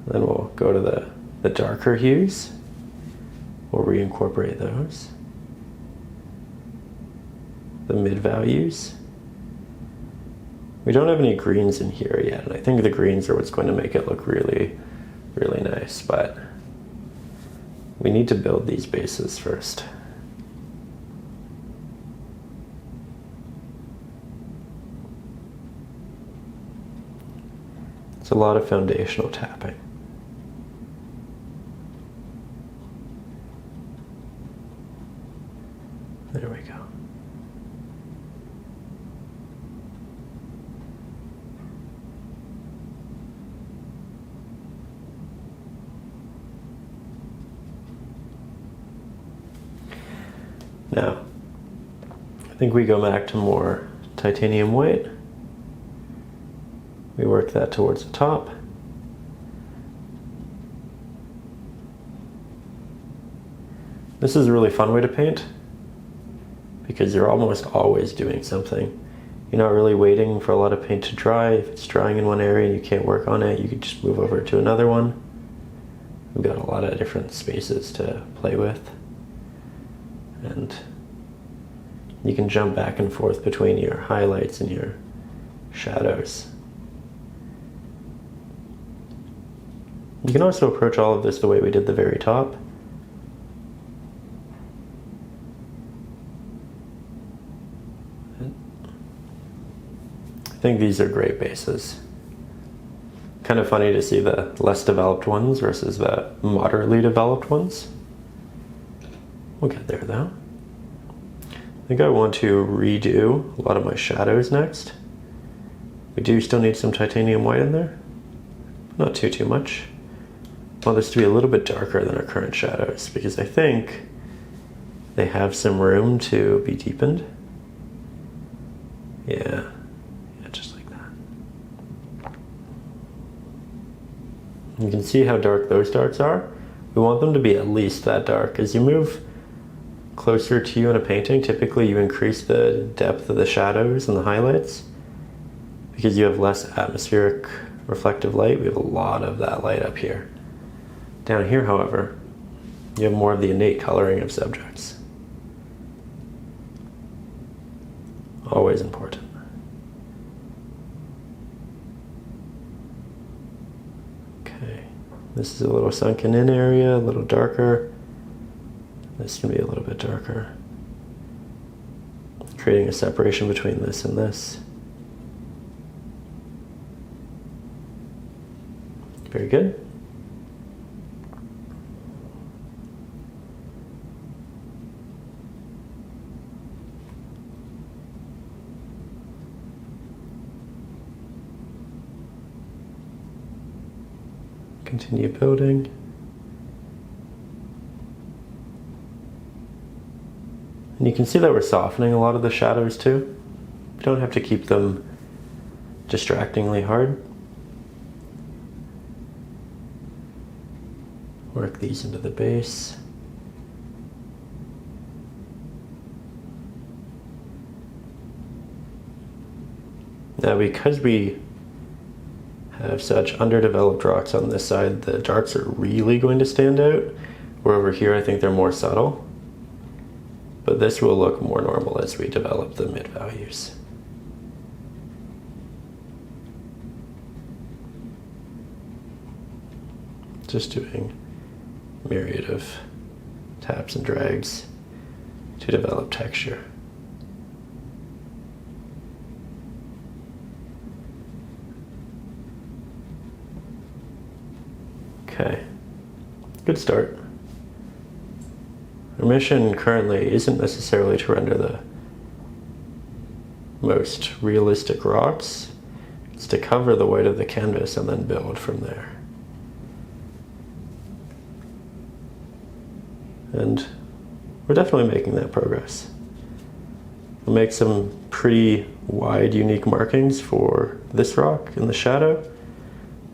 Then we'll go to the darker hues. We'll reincorporate those. The mid values. We don't have any greens in here yet, and I think the greens are what's going to make it look really, really nice, but we need to build these bases first. It's a lot of foundational tapping. There we go. Now, I think we go back to more titanium white. We work that towards the top. This is a really fun way to paint because you're almost always doing something. You're not really waiting for a lot of paint to dry. If it's drying in one area and you can't work on it, you can just move over to another one. We've got a lot of different spaces to play with. And you can jump back and forth between your highlights and your shadows. You can also approach all of this the way we did the very top. think these are great bases. Kind of funny to see the less developed ones versus the moderately developed ones. We'll get there though. I think I want to redo a lot of my shadows next. We do still need some titanium white in there. Not too much. I want this to be a little bit darker than our current shadows because I think they have some room to be deepened. Yeah, just like that. You can see how dark those darks are. We want them to be at least that dark. As you move closer to you in a painting, typically you increase the depth of the shadows and the highlights because you have less atmospheric reflective light. We have a lot of that light up here. Down here, however, you have more of the innate coloring of subjects. Always important. Okay, this is a little sunken in area, a little darker. This can be a little bit darker. Creating a separation between this and this. Very good. Continue building. And you can see that we're softening a lot of the shadows too. You don't have to keep them distractingly hard. Work these into the base. Now, because we have such underdeveloped rocks on this side, the darks are really going to stand out. Where over here, I think they're more subtle. But this will look more normal as we develop the mid values. Just doing a myriad of taps and drags to develop texture. Okay, good start. Our mission currently isn't necessarily to render the most realistic rocks. It's to cover the white of the canvas and then build from there. And we're definitely making that progress. We'll make some pretty wide, unique markings for this rock in the shadow.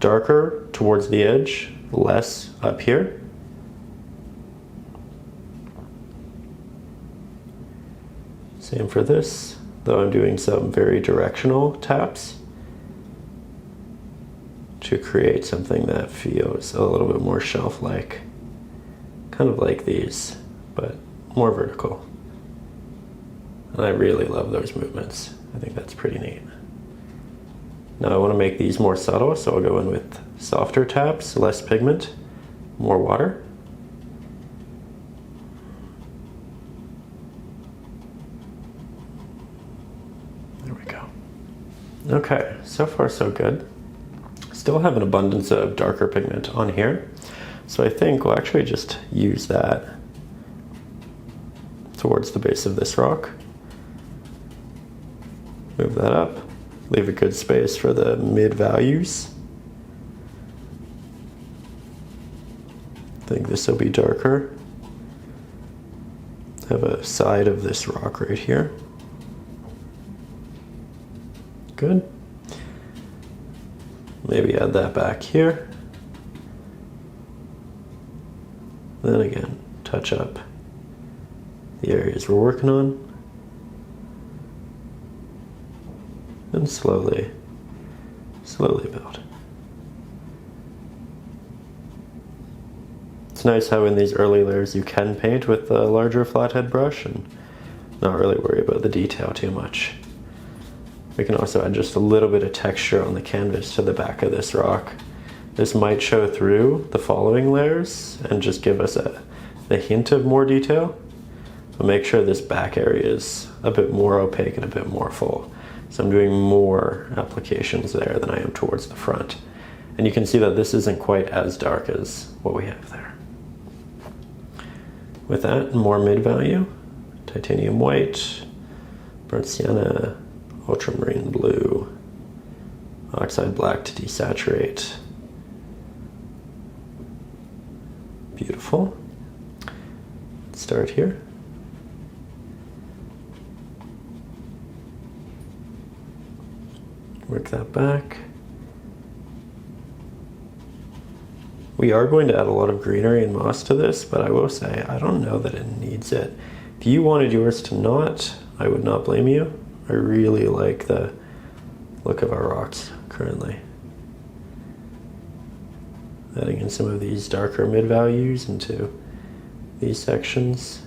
Darker towards the edge, less up here. Same for this, though I'm doing some very directional taps to create something that feels a little bit more shelf-like. Kind of like these, but more vertical. And I really love those movements. I think that's pretty neat. Now I want to make these more subtle, so I'll go in with softer taps, less pigment, more water. There we go. Okay, so far so good. Still have an abundance of darker pigment on here, so I think we'll actually just use that towards the base of this rock. Move that up. Leave a good space for the mid values. I think this will be darker. Have a side of this rock right here. Good. Maybe add that back here. Then again, touch up the areas we're working on. And slowly build. It's nice how in these early layers you can paint with a larger flathead brush and not really worry about the detail too much. We can also add just a little bit of texture on the canvas to the back of this rock. This might show through the following layers and just give us a hint of more detail, but make sure this back area is a bit more opaque and a bit more full. So I'm doing more applications there than I am towards the front. And you can see that this isn't quite as dark as what we have there. With that, more mid-value, titanium white, burnt sienna, ultramarine blue, oxide black to desaturate. Beautiful. Let's start here. Work that back. We are going to add a lot of greenery and moss to this, but I will say I don't know that it needs it. If you wanted yours to not, I would not blame you. I really like the look of our rocks currently. Adding in some of these darker mid-values into these sections.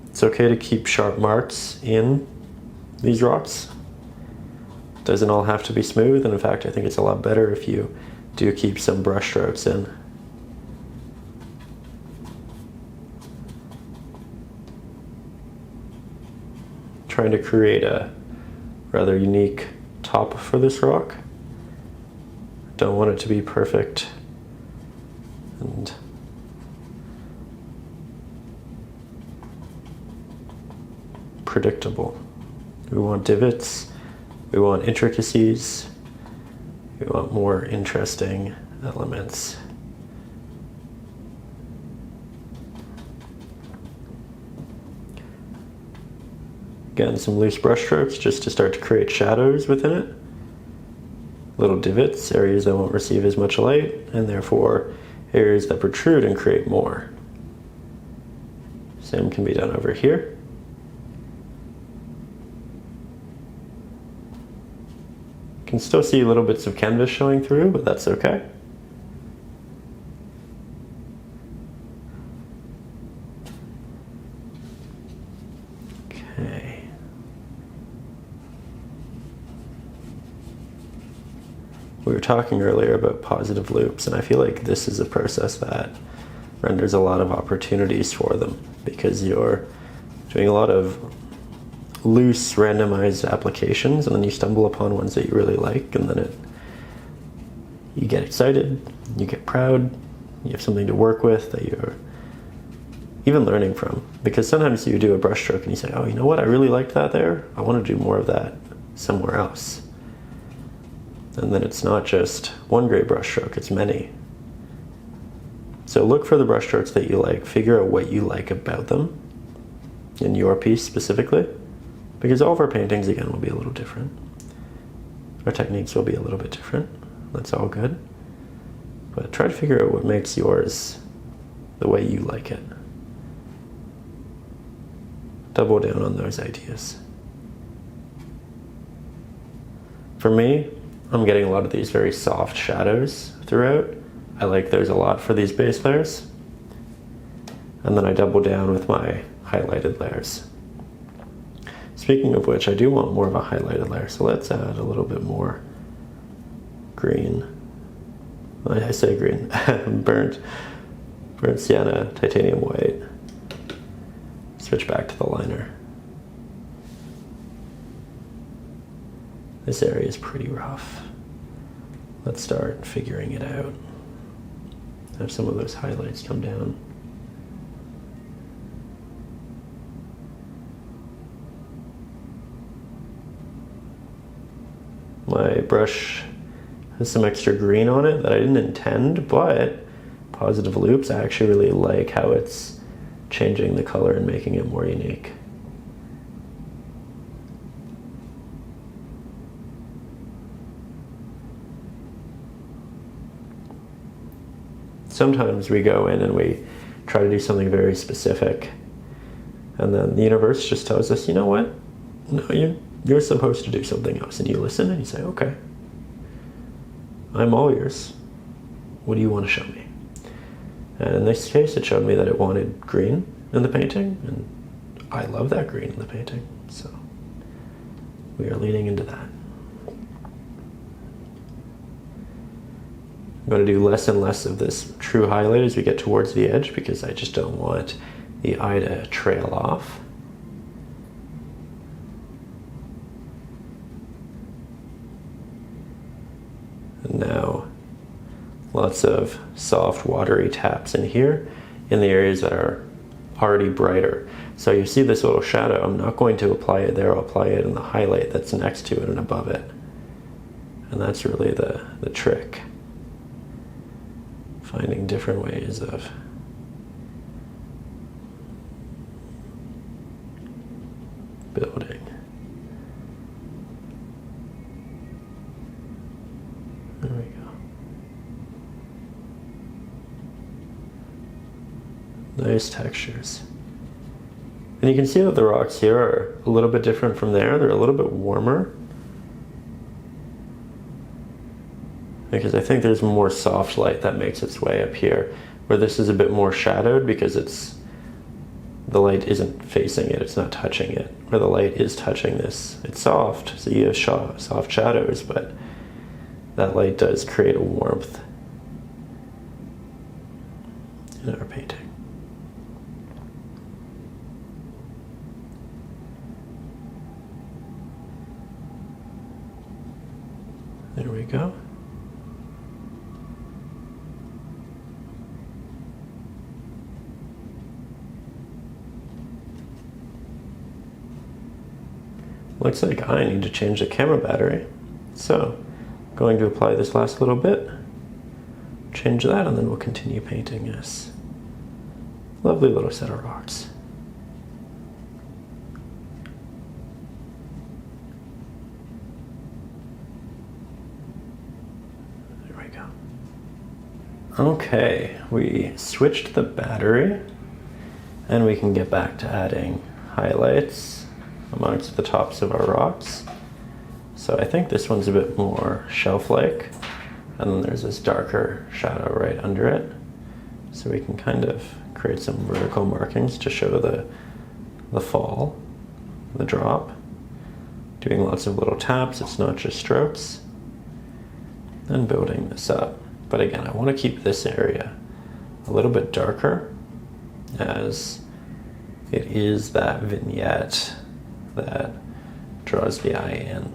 It's okay to keep sharp marks in these rocks. It doesn't all have to be smooth, and in fact I think it's a lot better if you do keep some brush strokes in. Trying to create a rather unique top for this rock. Don't want it to be perfect and predictable. We want divots, we want intricacies, we want more interesting elements. Again, some loose brush strokes just to start to create shadows within it. Little divots, areas that won't receive as much light, and therefore areas that protrude and create more. Same can be done over here. You can still see little bits of canvas showing through, but that's okay. We were talking earlier about positive loops, and I feel like this is a process that renders a lot of opportunities for them, because you're doing a lot of loose randomized applications and then you stumble upon ones that you really like, and then you get excited, you get proud, you have something to work with that you're even learning from. Because sometimes you do a brush stroke and you say, oh, you know what, I really liked that there, I want to do more of that somewhere else. And then it's not just one great brush stroke, it's many. So look for the brush strokes that you like, figure out what you like about them in your piece specifically, because all of our paintings, again, will be a little different. Our techniques will be a little bit different. That's all good. But try to figure out what makes yours the way you like it. Double down on those ideas. For me, I'm getting a lot of these very soft shadows throughout. I like those a lot for these base layers. And then I double down with my highlighted layers. Speaking of which, I do want more of a highlighted layer, so let's add a little bit more green. I say green, burnt sienna, titanium white. Switch back to the liner. This area is pretty rough. Let's start figuring it out. Have some of those highlights come down. My brush has some extra green on it that I didn't intend, but positive loops, I actually really like how it's changing the color and making it more unique. Sometimes we go in and we try to do something very specific, and then the universe just tells us, you know what? No, you're supposed to do something else. And you listen and you say, okay, I'm all yours. What do you want to show me? And in this case, it showed me that it wanted green in the painting, and I love that green in the painting, so we are leaning into that. I'm going to do less and less of this true highlight as we get towards the edge, because I just don't want the eye to trail off. And now lots of soft watery taps in here in the areas that are already brighter. So you see this little shadow, I'm not going to apply it there, I'll apply it in the highlight that's next to it and above it. And that's really the trick. Finding different ways of building. There we go. Nice textures. And you can see that the rocks here are a little bit different from there. They're a little bit warmer. Because I think there's more soft light that makes its way up here, where this is a bit more shadowed because the light isn't facing it, it's not touching it. Where the light is touching this, it's soft, so you have soft shadows, but that light does create a warmth in our painting. There we go. Looks like I need to change the camera battery. So, I'm going to apply this last little bit, change that, and then we'll continue painting this lovely little set of rocks. There we go. Okay, we switched the battery, and we can get back to adding highlights amongst the tops of our rocks. So I think this one's a bit more shelf-like, and then there's this darker shadow right under it. So we can kind of create some vertical markings to show the fall, the drop. Doing lots of little taps, it's not just strokes. And building this up. But again, I want to keep this area a little bit darker, as it is that vignette that draws the eye in.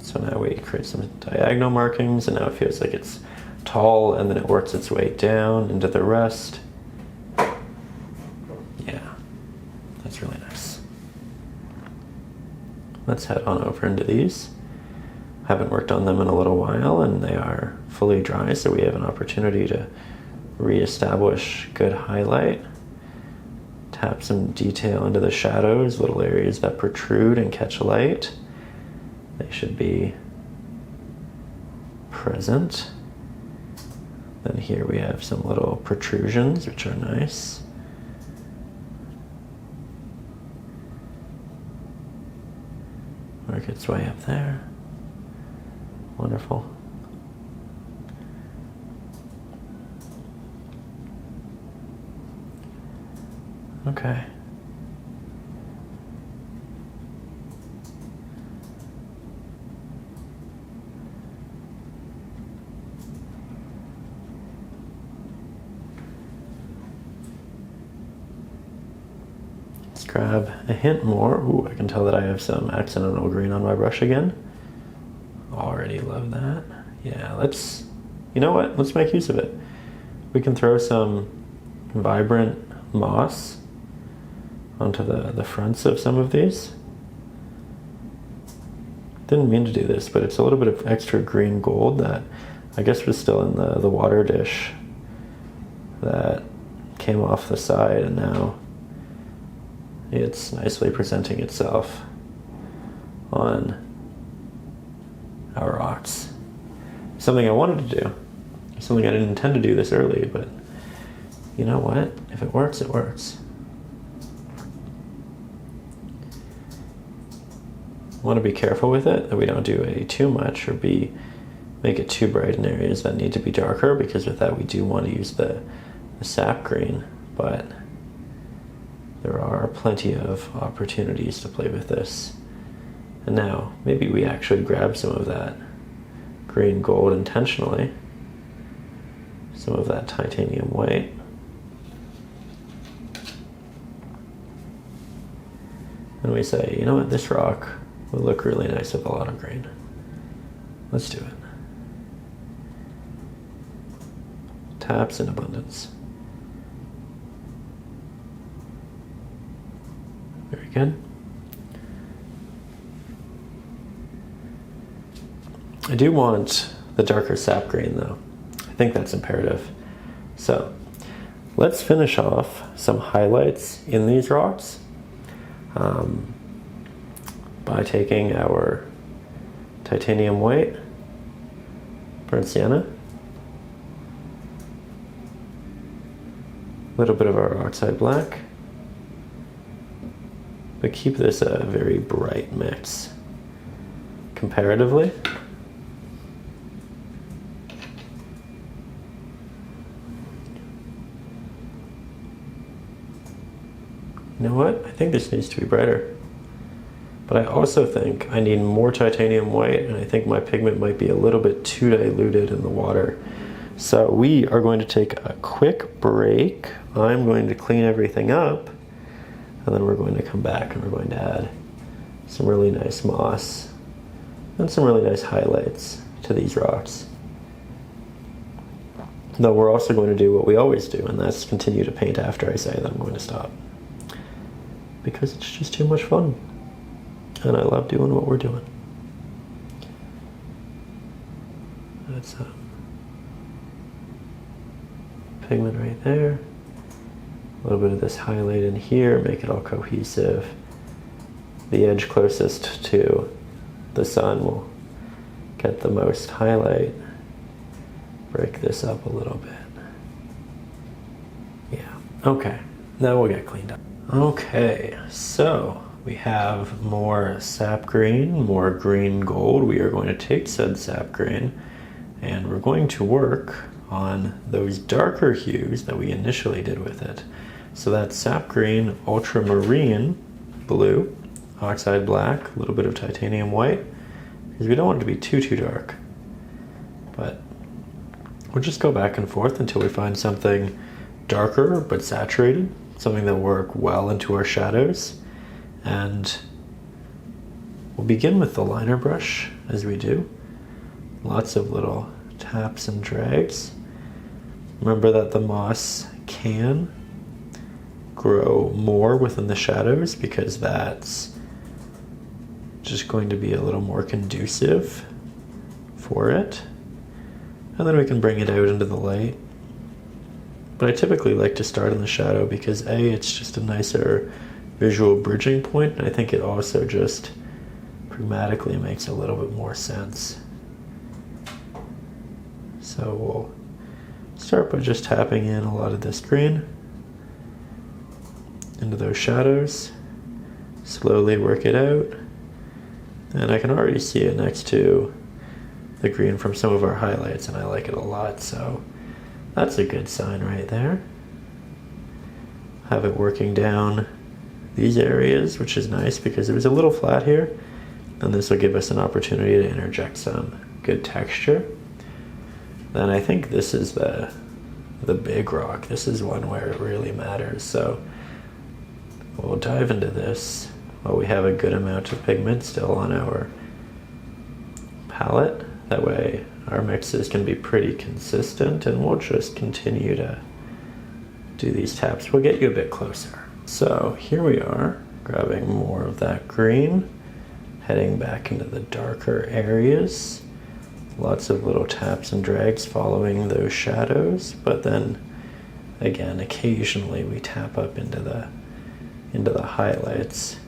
So now we create some diagonal markings, and now it feels like it's tall, and then it works its way down into the rest. Yeah, that's really nice. Let's head on over into these. Haven't worked on them in a little while, and they are fully dry, so we have an opportunity to re-establish good highlight. Tap some detail into the shadows, little areas that protrude and catch light. They should be present. Then here we have some little protrusions, which are nice. Work its way up there. Wonderful. Okay. Let's grab a hint more. Ooh, I can tell that I have some accidental green on my brush again. Already love that. Yeah, you know what? Let's make use of it. We can throw some vibrant moss onto the fronts of some of these. Didn't mean to do this, but it's a little bit of extra green gold that I guess was still in the water dish that came off the side, and now it's nicely presenting itself on our rocks. Something I wanted to do. Something I didn't intend to do this early, but you know what? If it works, it works. Want to be careful with it, that we don't do A too much, or B, make it too bright in areas that need to be darker, because with that we do want to use the sap green, but there are plenty of opportunities to play with this. And now, maybe we actually grab some of that green gold intentionally, some of that titanium white, and we say, you know what, this rock will look really nice with a lot of green. Let's do it. Taps in abundance. Very good. I do want the darker sap green though. I think that's imperative. So let's finish off some highlights in these rocks by taking our titanium white, burnt sienna, a little bit of our oxide black, but keep this a very bright mix comparatively. You know what? I think this needs to be brighter. But I also think I need more titanium white, and I think my pigment might be a little bit too diluted in the water. So we are going to take a quick break. I'm going to clean everything up, and then we're going to come back and we're going to add some really nice moss and some really nice highlights to these rocks. Though we're also going to do what we always do, and that's continue to paint after I say that I'm going to stop. Because it's just too much fun. And I love doing what we're doing. That's pigment right there. A little bit of this highlight in here, make it all cohesive. The edge closest to the sun will get the most highlight. Break this up a little bit. Yeah, okay. Now we'll get cleaned up. Okay, so we have more sap green, more green gold. We are going to take said sap green and we're going to work on those darker hues that we initially did with it. So that's sap green, ultramarine blue, oxide black, a little bit of titanium white, because we don't want it to be too dark. But we'll just go back and forth until we find something darker but saturated, something that will work well into our shadows. And we'll begin with the liner brush as we do. Lots of little taps and drags. Remember that the moss can grow more within the shadows because that's just going to be a little more conducive for it. And then we can bring it out into the light. But I typically like to start in the shadow because A, it's just a nicer visual bridging point, and I think it also just pragmatically makes a little bit more sense. So we'll start by just tapping in a lot of this green into those shadows, slowly work it out, and I can already see it next to the green from some of our highlights, and I like it a lot, so that's a good sign right there. Have it working down these areas, which is nice because it was a little flat here, and this will give us an opportunity to interject some good texture. Then I think this is the big rock. This is one where it really matters, so we'll dive into this while we have a good amount of pigment still on our palette. That way our mixes can be pretty consistent, and we'll just continue to do these taps. We'll get you a bit closer. So here we are, grabbing more of that green, heading back into the darker areas. Lots of little taps and drags following those shadows, but then again, occasionally we tap up into the highlights.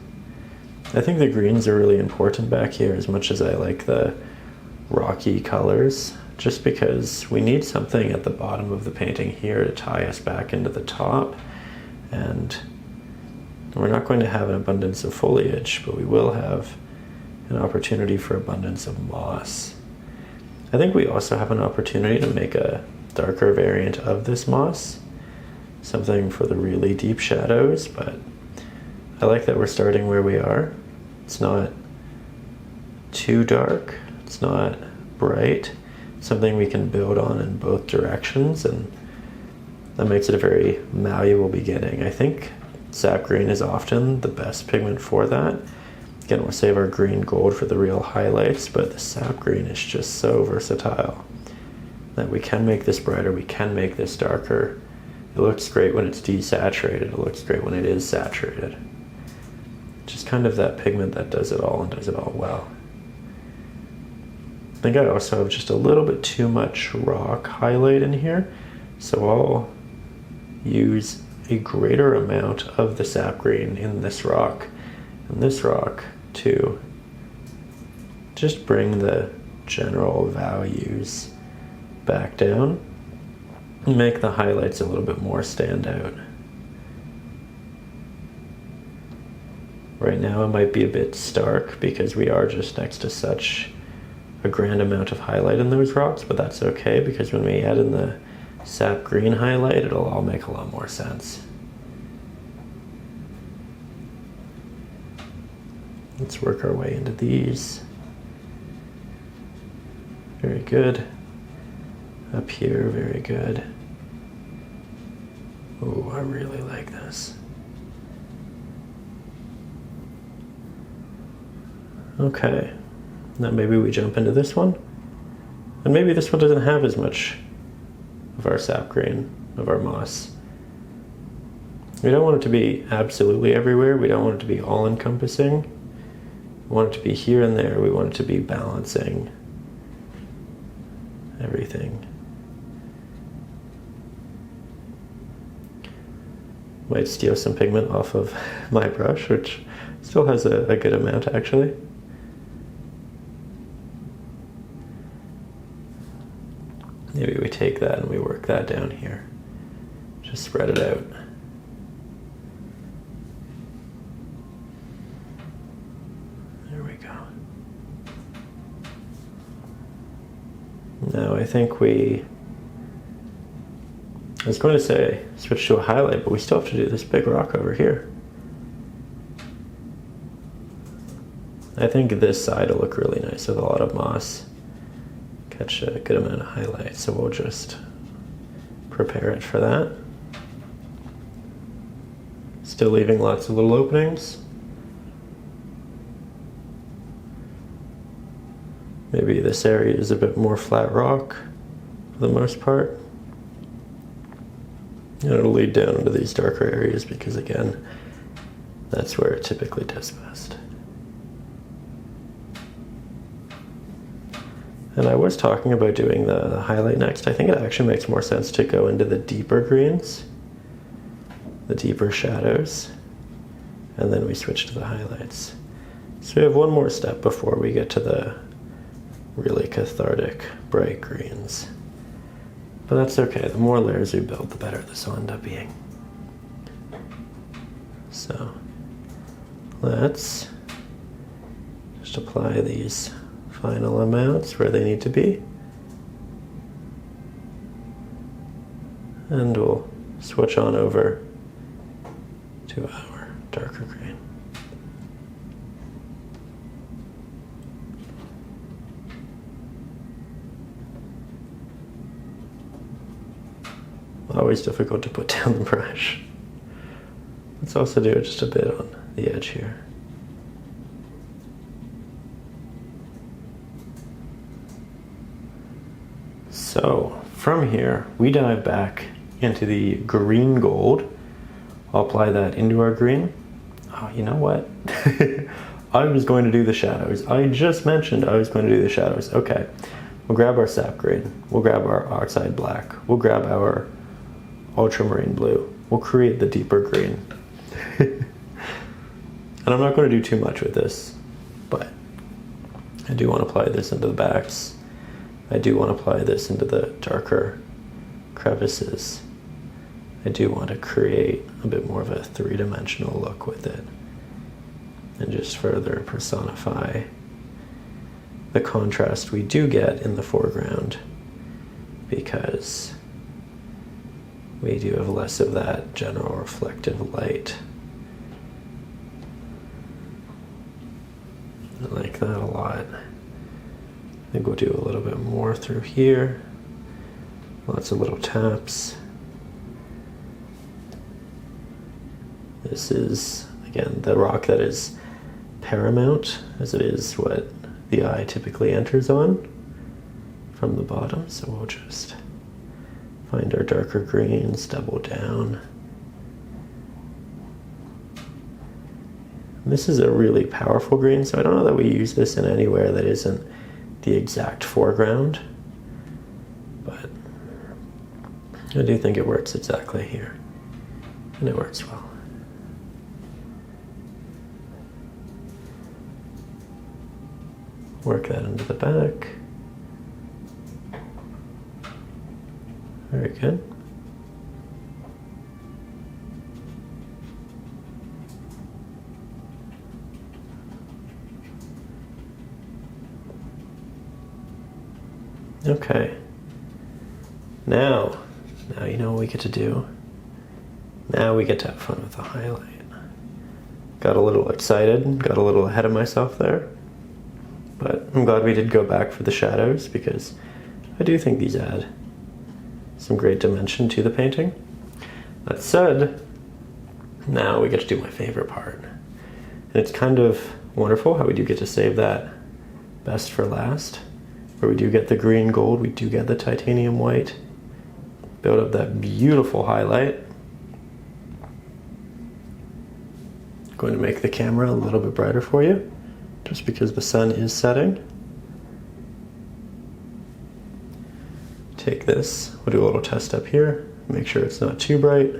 I think the greens are really important back here as much as I like the rocky colors, just because we need something at the bottom of the painting here to tie us back into the top. And we're not going to have an abundance of foliage, but we will have an opportunity for abundance of moss. I think we also have an opportunity to make a darker variant of this moss, something for the really deep shadows, but I like that we're starting where we are. It's not too dark, it's not bright, it's something we can build on in both directions, and that makes it a very malleable beginning. I think Sap Green is often the best pigment for that. Again, we'll save our green gold for the real highlights, but the Sap Green is just so versatile that we can make this brighter, we can make this darker. It looks great when it's desaturated, it looks great when it is saturated. Just kind of that pigment that does it all and does it all well. I think I also have just a little bit too much rock highlight in here, so I'll use a greater amount of the Sap Green in this rock and this rock to just bring the general values back down and make the highlights a little bit more stand out. Right now it might be a bit stark because we are just next to such a grand amount of highlight in those rocks, but that's okay because when we add in the Sap Green highlight, it'll all make a lot more sense. Let's work our way into these. Very good. Up here, very good. Oh, I really like this. Okay, now maybe we jump into this one. And maybe this one doesn't have as much of our Sap Green, of our moss. We don't want it to be absolutely everywhere. We don't want it to be all-encompassing. We want it to be here and there. We want it to be balancing everything. Might steal some pigment off of my brush, which still has a good amount actually. Maybe we take that and we work that down here. Just spread it out. There we go. Now I think I was going to say switch to a highlight, but we still have to do this big rock over here. I think this side will look really nice with a lot of moss. Catch a good amount of highlight, so we'll just prepare it for that. Still leaving lots of little openings. Maybe this area is a bit more flat rock for the most part. And it'll lead down into these darker areas because again, that's where it typically does best. And I was talking about doing the highlight next. I think it actually makes more sense to go into the deeper greens, the deeper shadows, and then we switch to the highlights. So we have one more step before we get to the really cathartic bright greens. But that's okay, the more layers we build, the better this will end up being. So let's just apply these final amounts where they need to be. And we'll switch on over to our darker green. Always difficult to put down the brush. Let's also do it just a bit on the edge here. So from here, we dive back into the green gold. I'll apply that into our green. Oh, you know what? I was going to do the shadows. I just mentioned I was going to do the shadows. Okay, we'll grab our Sap Green. We'll grab our Oxide Black. We'll grab our Ultramarine Blue. We'll create the deeper green. And I'm not going to do too much with this, but I do want to apply this into the backs. I do want to apply this into the darker crevices. I do want to create a bit more of a three-dimensional look with it and just further personify the contrast we do get in the foreground, because we do have less of that general reflective light. I like that a lot. I think we'll do a little bit more through here. Lots of little taps. This is, again, the rock that is paramount, as it is what the eye typically enters on from the bottom. So we'll just find our darker greens, double down. And this is a really powerful green, so I don't know that we use this in anywhere that isn't the exact foreground, but I do think it works exactly here, and it works well. Work that into the back. Very good. Okay. Now you know what we get to do. Now we get to have fun with the highlight. Got a little excited, got a little ahead of myself there. But I'm glad we did go back for the shadows, because I do think these add some great dimension to the painting. That said, now we get to do my favorite part. And it's kind of wonderful how we do get to save that best for last. Where we do get the green gold, we do get the titanium white. Build up that beautiful highlight. Going to make the camera a little bit brighter for you, just because the sun is setting. Take this, we'll do a little test up here, make sure it's not too bright.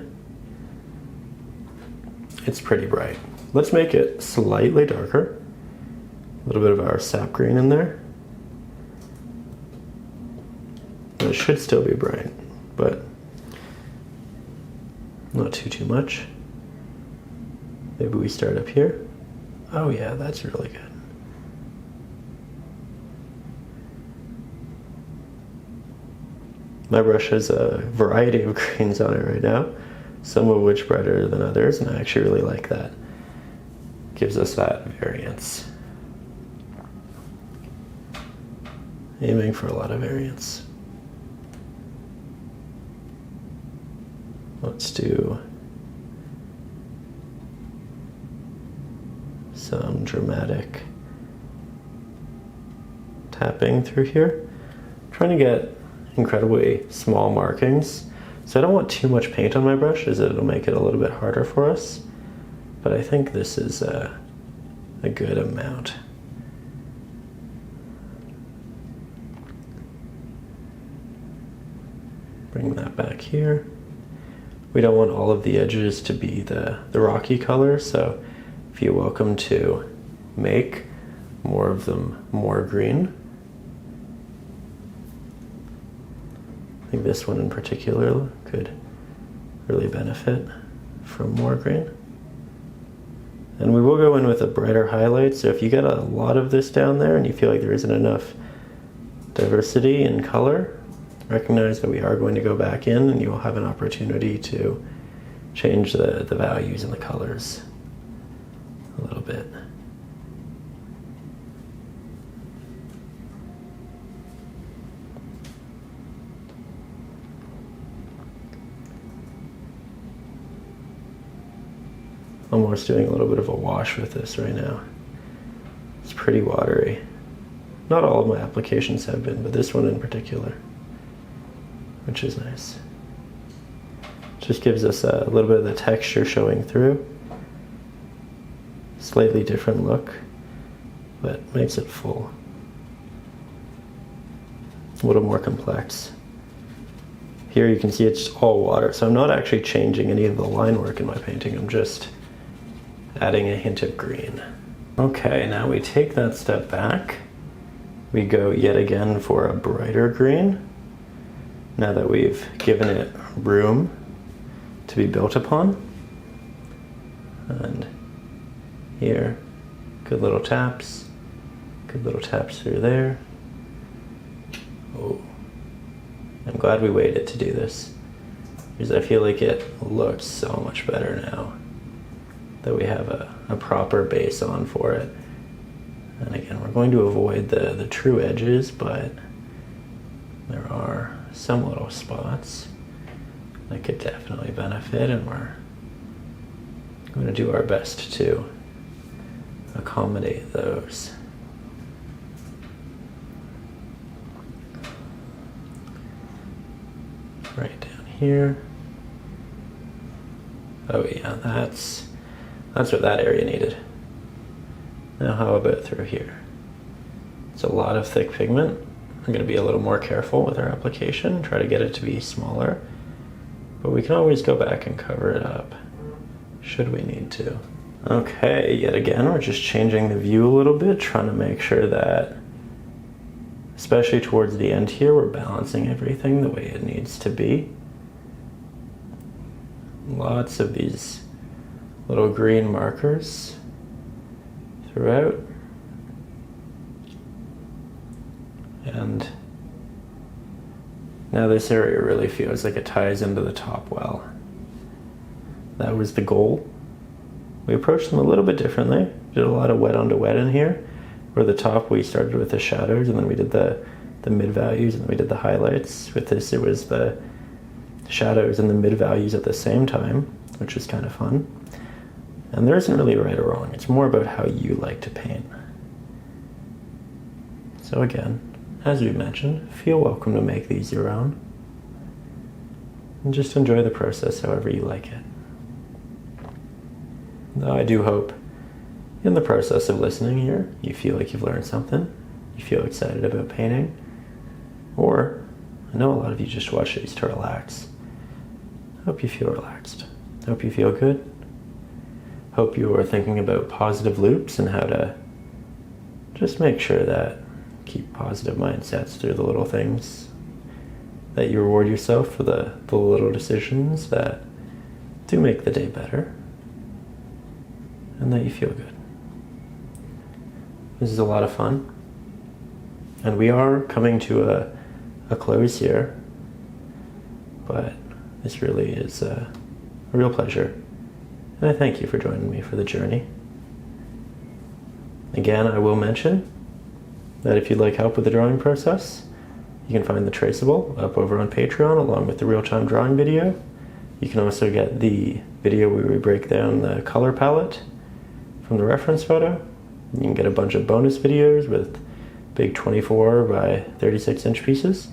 It's pretty bright. Let's make it slightly darker. A little bit of our sap green in there. It should still be bright, but not too much. Maybe we start up here. Oh yeah, that's really good. My brush has a variety of greens on it right now, some of which brighter than others, and I actually really like that. Gives us that variance. Aiming for a lot of variance. Let's do some dramatic tapping through here. I'm trying to get incredibly small markings, so I don't want too much paint on my brush, as it'll make it a little bit harder for us, but I think this is a good amount. Bring that back here. We don't want all of the edges to be the rocky color, so feel welcome to make more of them more green. I think this one in particular could really benefit from more green. And we will go in with a brighter highlight, so if you get a lot of this down there and you feel like there isn't enough diversity in color, recognize that we are going to go back in, and you'll have an opportunity to change the values and the colors a little bit. Almost doing a little bit of a wash with this right now. It's pretty watery. Not all of my applications have been, but this one in particular, which is nice. Just gives us a little bit of the texture showing through. Slightly different look, but makes it full. A little more complex. Here you can see it's all water, so I'm not actually changing any of the line work in my painting, I'm just adding a hint of green. Okay, now we take that step back. We go yet again for a brighter green. Now that we've given it room to be built upon. And here, good little taps through there. Oh, I'm glad we waited to do this, because I feel like it looks so much better now that we have a proper base on for it. And again, we're going to avoid the true edges, but there are some little spots that could definitely benefit, and we're I'm going to do our best to accommodate those. Right down here. Oh yeah, that's what that area needed. Now how about through here? It's a lot of thick pigment. I'm going to be a little more careful with our application, try to get it to be smaller, but we can always go back and cover it up, should we need to. Okay, yet again, we're just changing the view a little bit, trying to make sure that, especially towards the end here, we're balancing everything the way it needs to be. Lots of these little green markers throughout. And now this area really feels like it ties into the top well. That was the goal. We approached them a little bit differently. Did a lot of wet onto wet in here. Where the top we started with the shadows, and then we did the mid values, and then we did the highlights. With this it was the shadows and the mid values at the same time, which was kind of fun. And there isn't really a right or wrong. It's more about how you like to paint. So again, as we mentioned, feel welcome to make these your own. And just enjoy the process however you like it. Though I do hope in the process of listening here, you feel like you've learned something, you feel excited about painting, or I know a lot of you just watch these to relax. Hope you feel relaxed. Hope you feel good. Hope you are thinking about positive loops and how to just make sure that keep positive mindsets through the little things, that you reward yourself for the little decisions that do make the day better, and that you feel good. This is a lot of fun, and we are coming to a close here, but this really is a real pleasure, and I thank you for joining me for the journey. Again, I will mention that if you'd like help with the drawing process, you can find the traceable up over on Patreon along with the real-time drawing video. You can also get the video where we break down the color palette from the reference photo. You can get a bunch of bonus videos with big 24 by 36 inch pieces.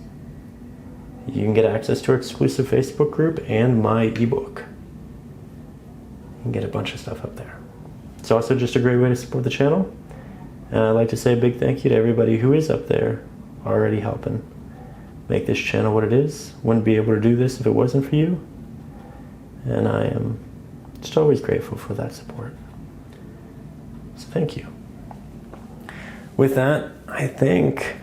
You can get access to our exclusive Facebook group and my ebook. You can get a bunch of stuff up there. It's also just a great way to support the channel. And I'd like to say a big thank you to everybody who is up there already helping make this channel what it is. Wouldn't be able to do this if it wasn't for you. And I am just always grateful for that support. So thank you. With that, I think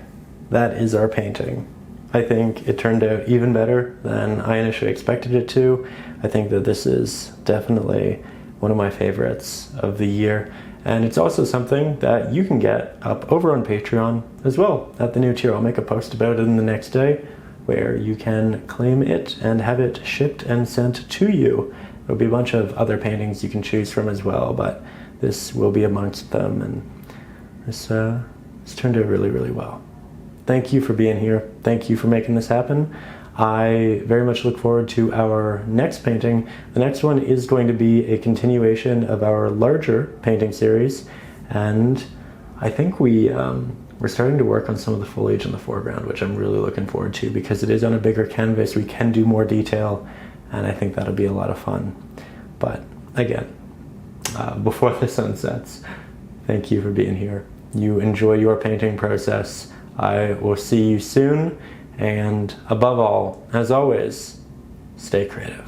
that is our painting. I think it turned out even better than I initially expected it to. I think that this is definitely one of my favorites of the year. And it's also something that you can get up over on Patreon as well at the new tier. I'll make a post about it in the next day where you can claim it and have it shipped and sent to you. There'll be a bunch of other paintings you can choose from as well, but this will be amongst them, and this turned out really, really well. Thank you for being here. Thank you for making this happen. I very much look forward to our next painting. The next one is going to be a continuation of our larger painting series, and I think we're starting to work on some of the foliage in the foreground, which I'm really looking forward to because it is on a bigger canvas. We can do more detail, and I think that'll be a lot of fun. But again, before the sun sets, thank you for being here. You enjoy your painting process. I will see you soon. And above all, as always, stay creative.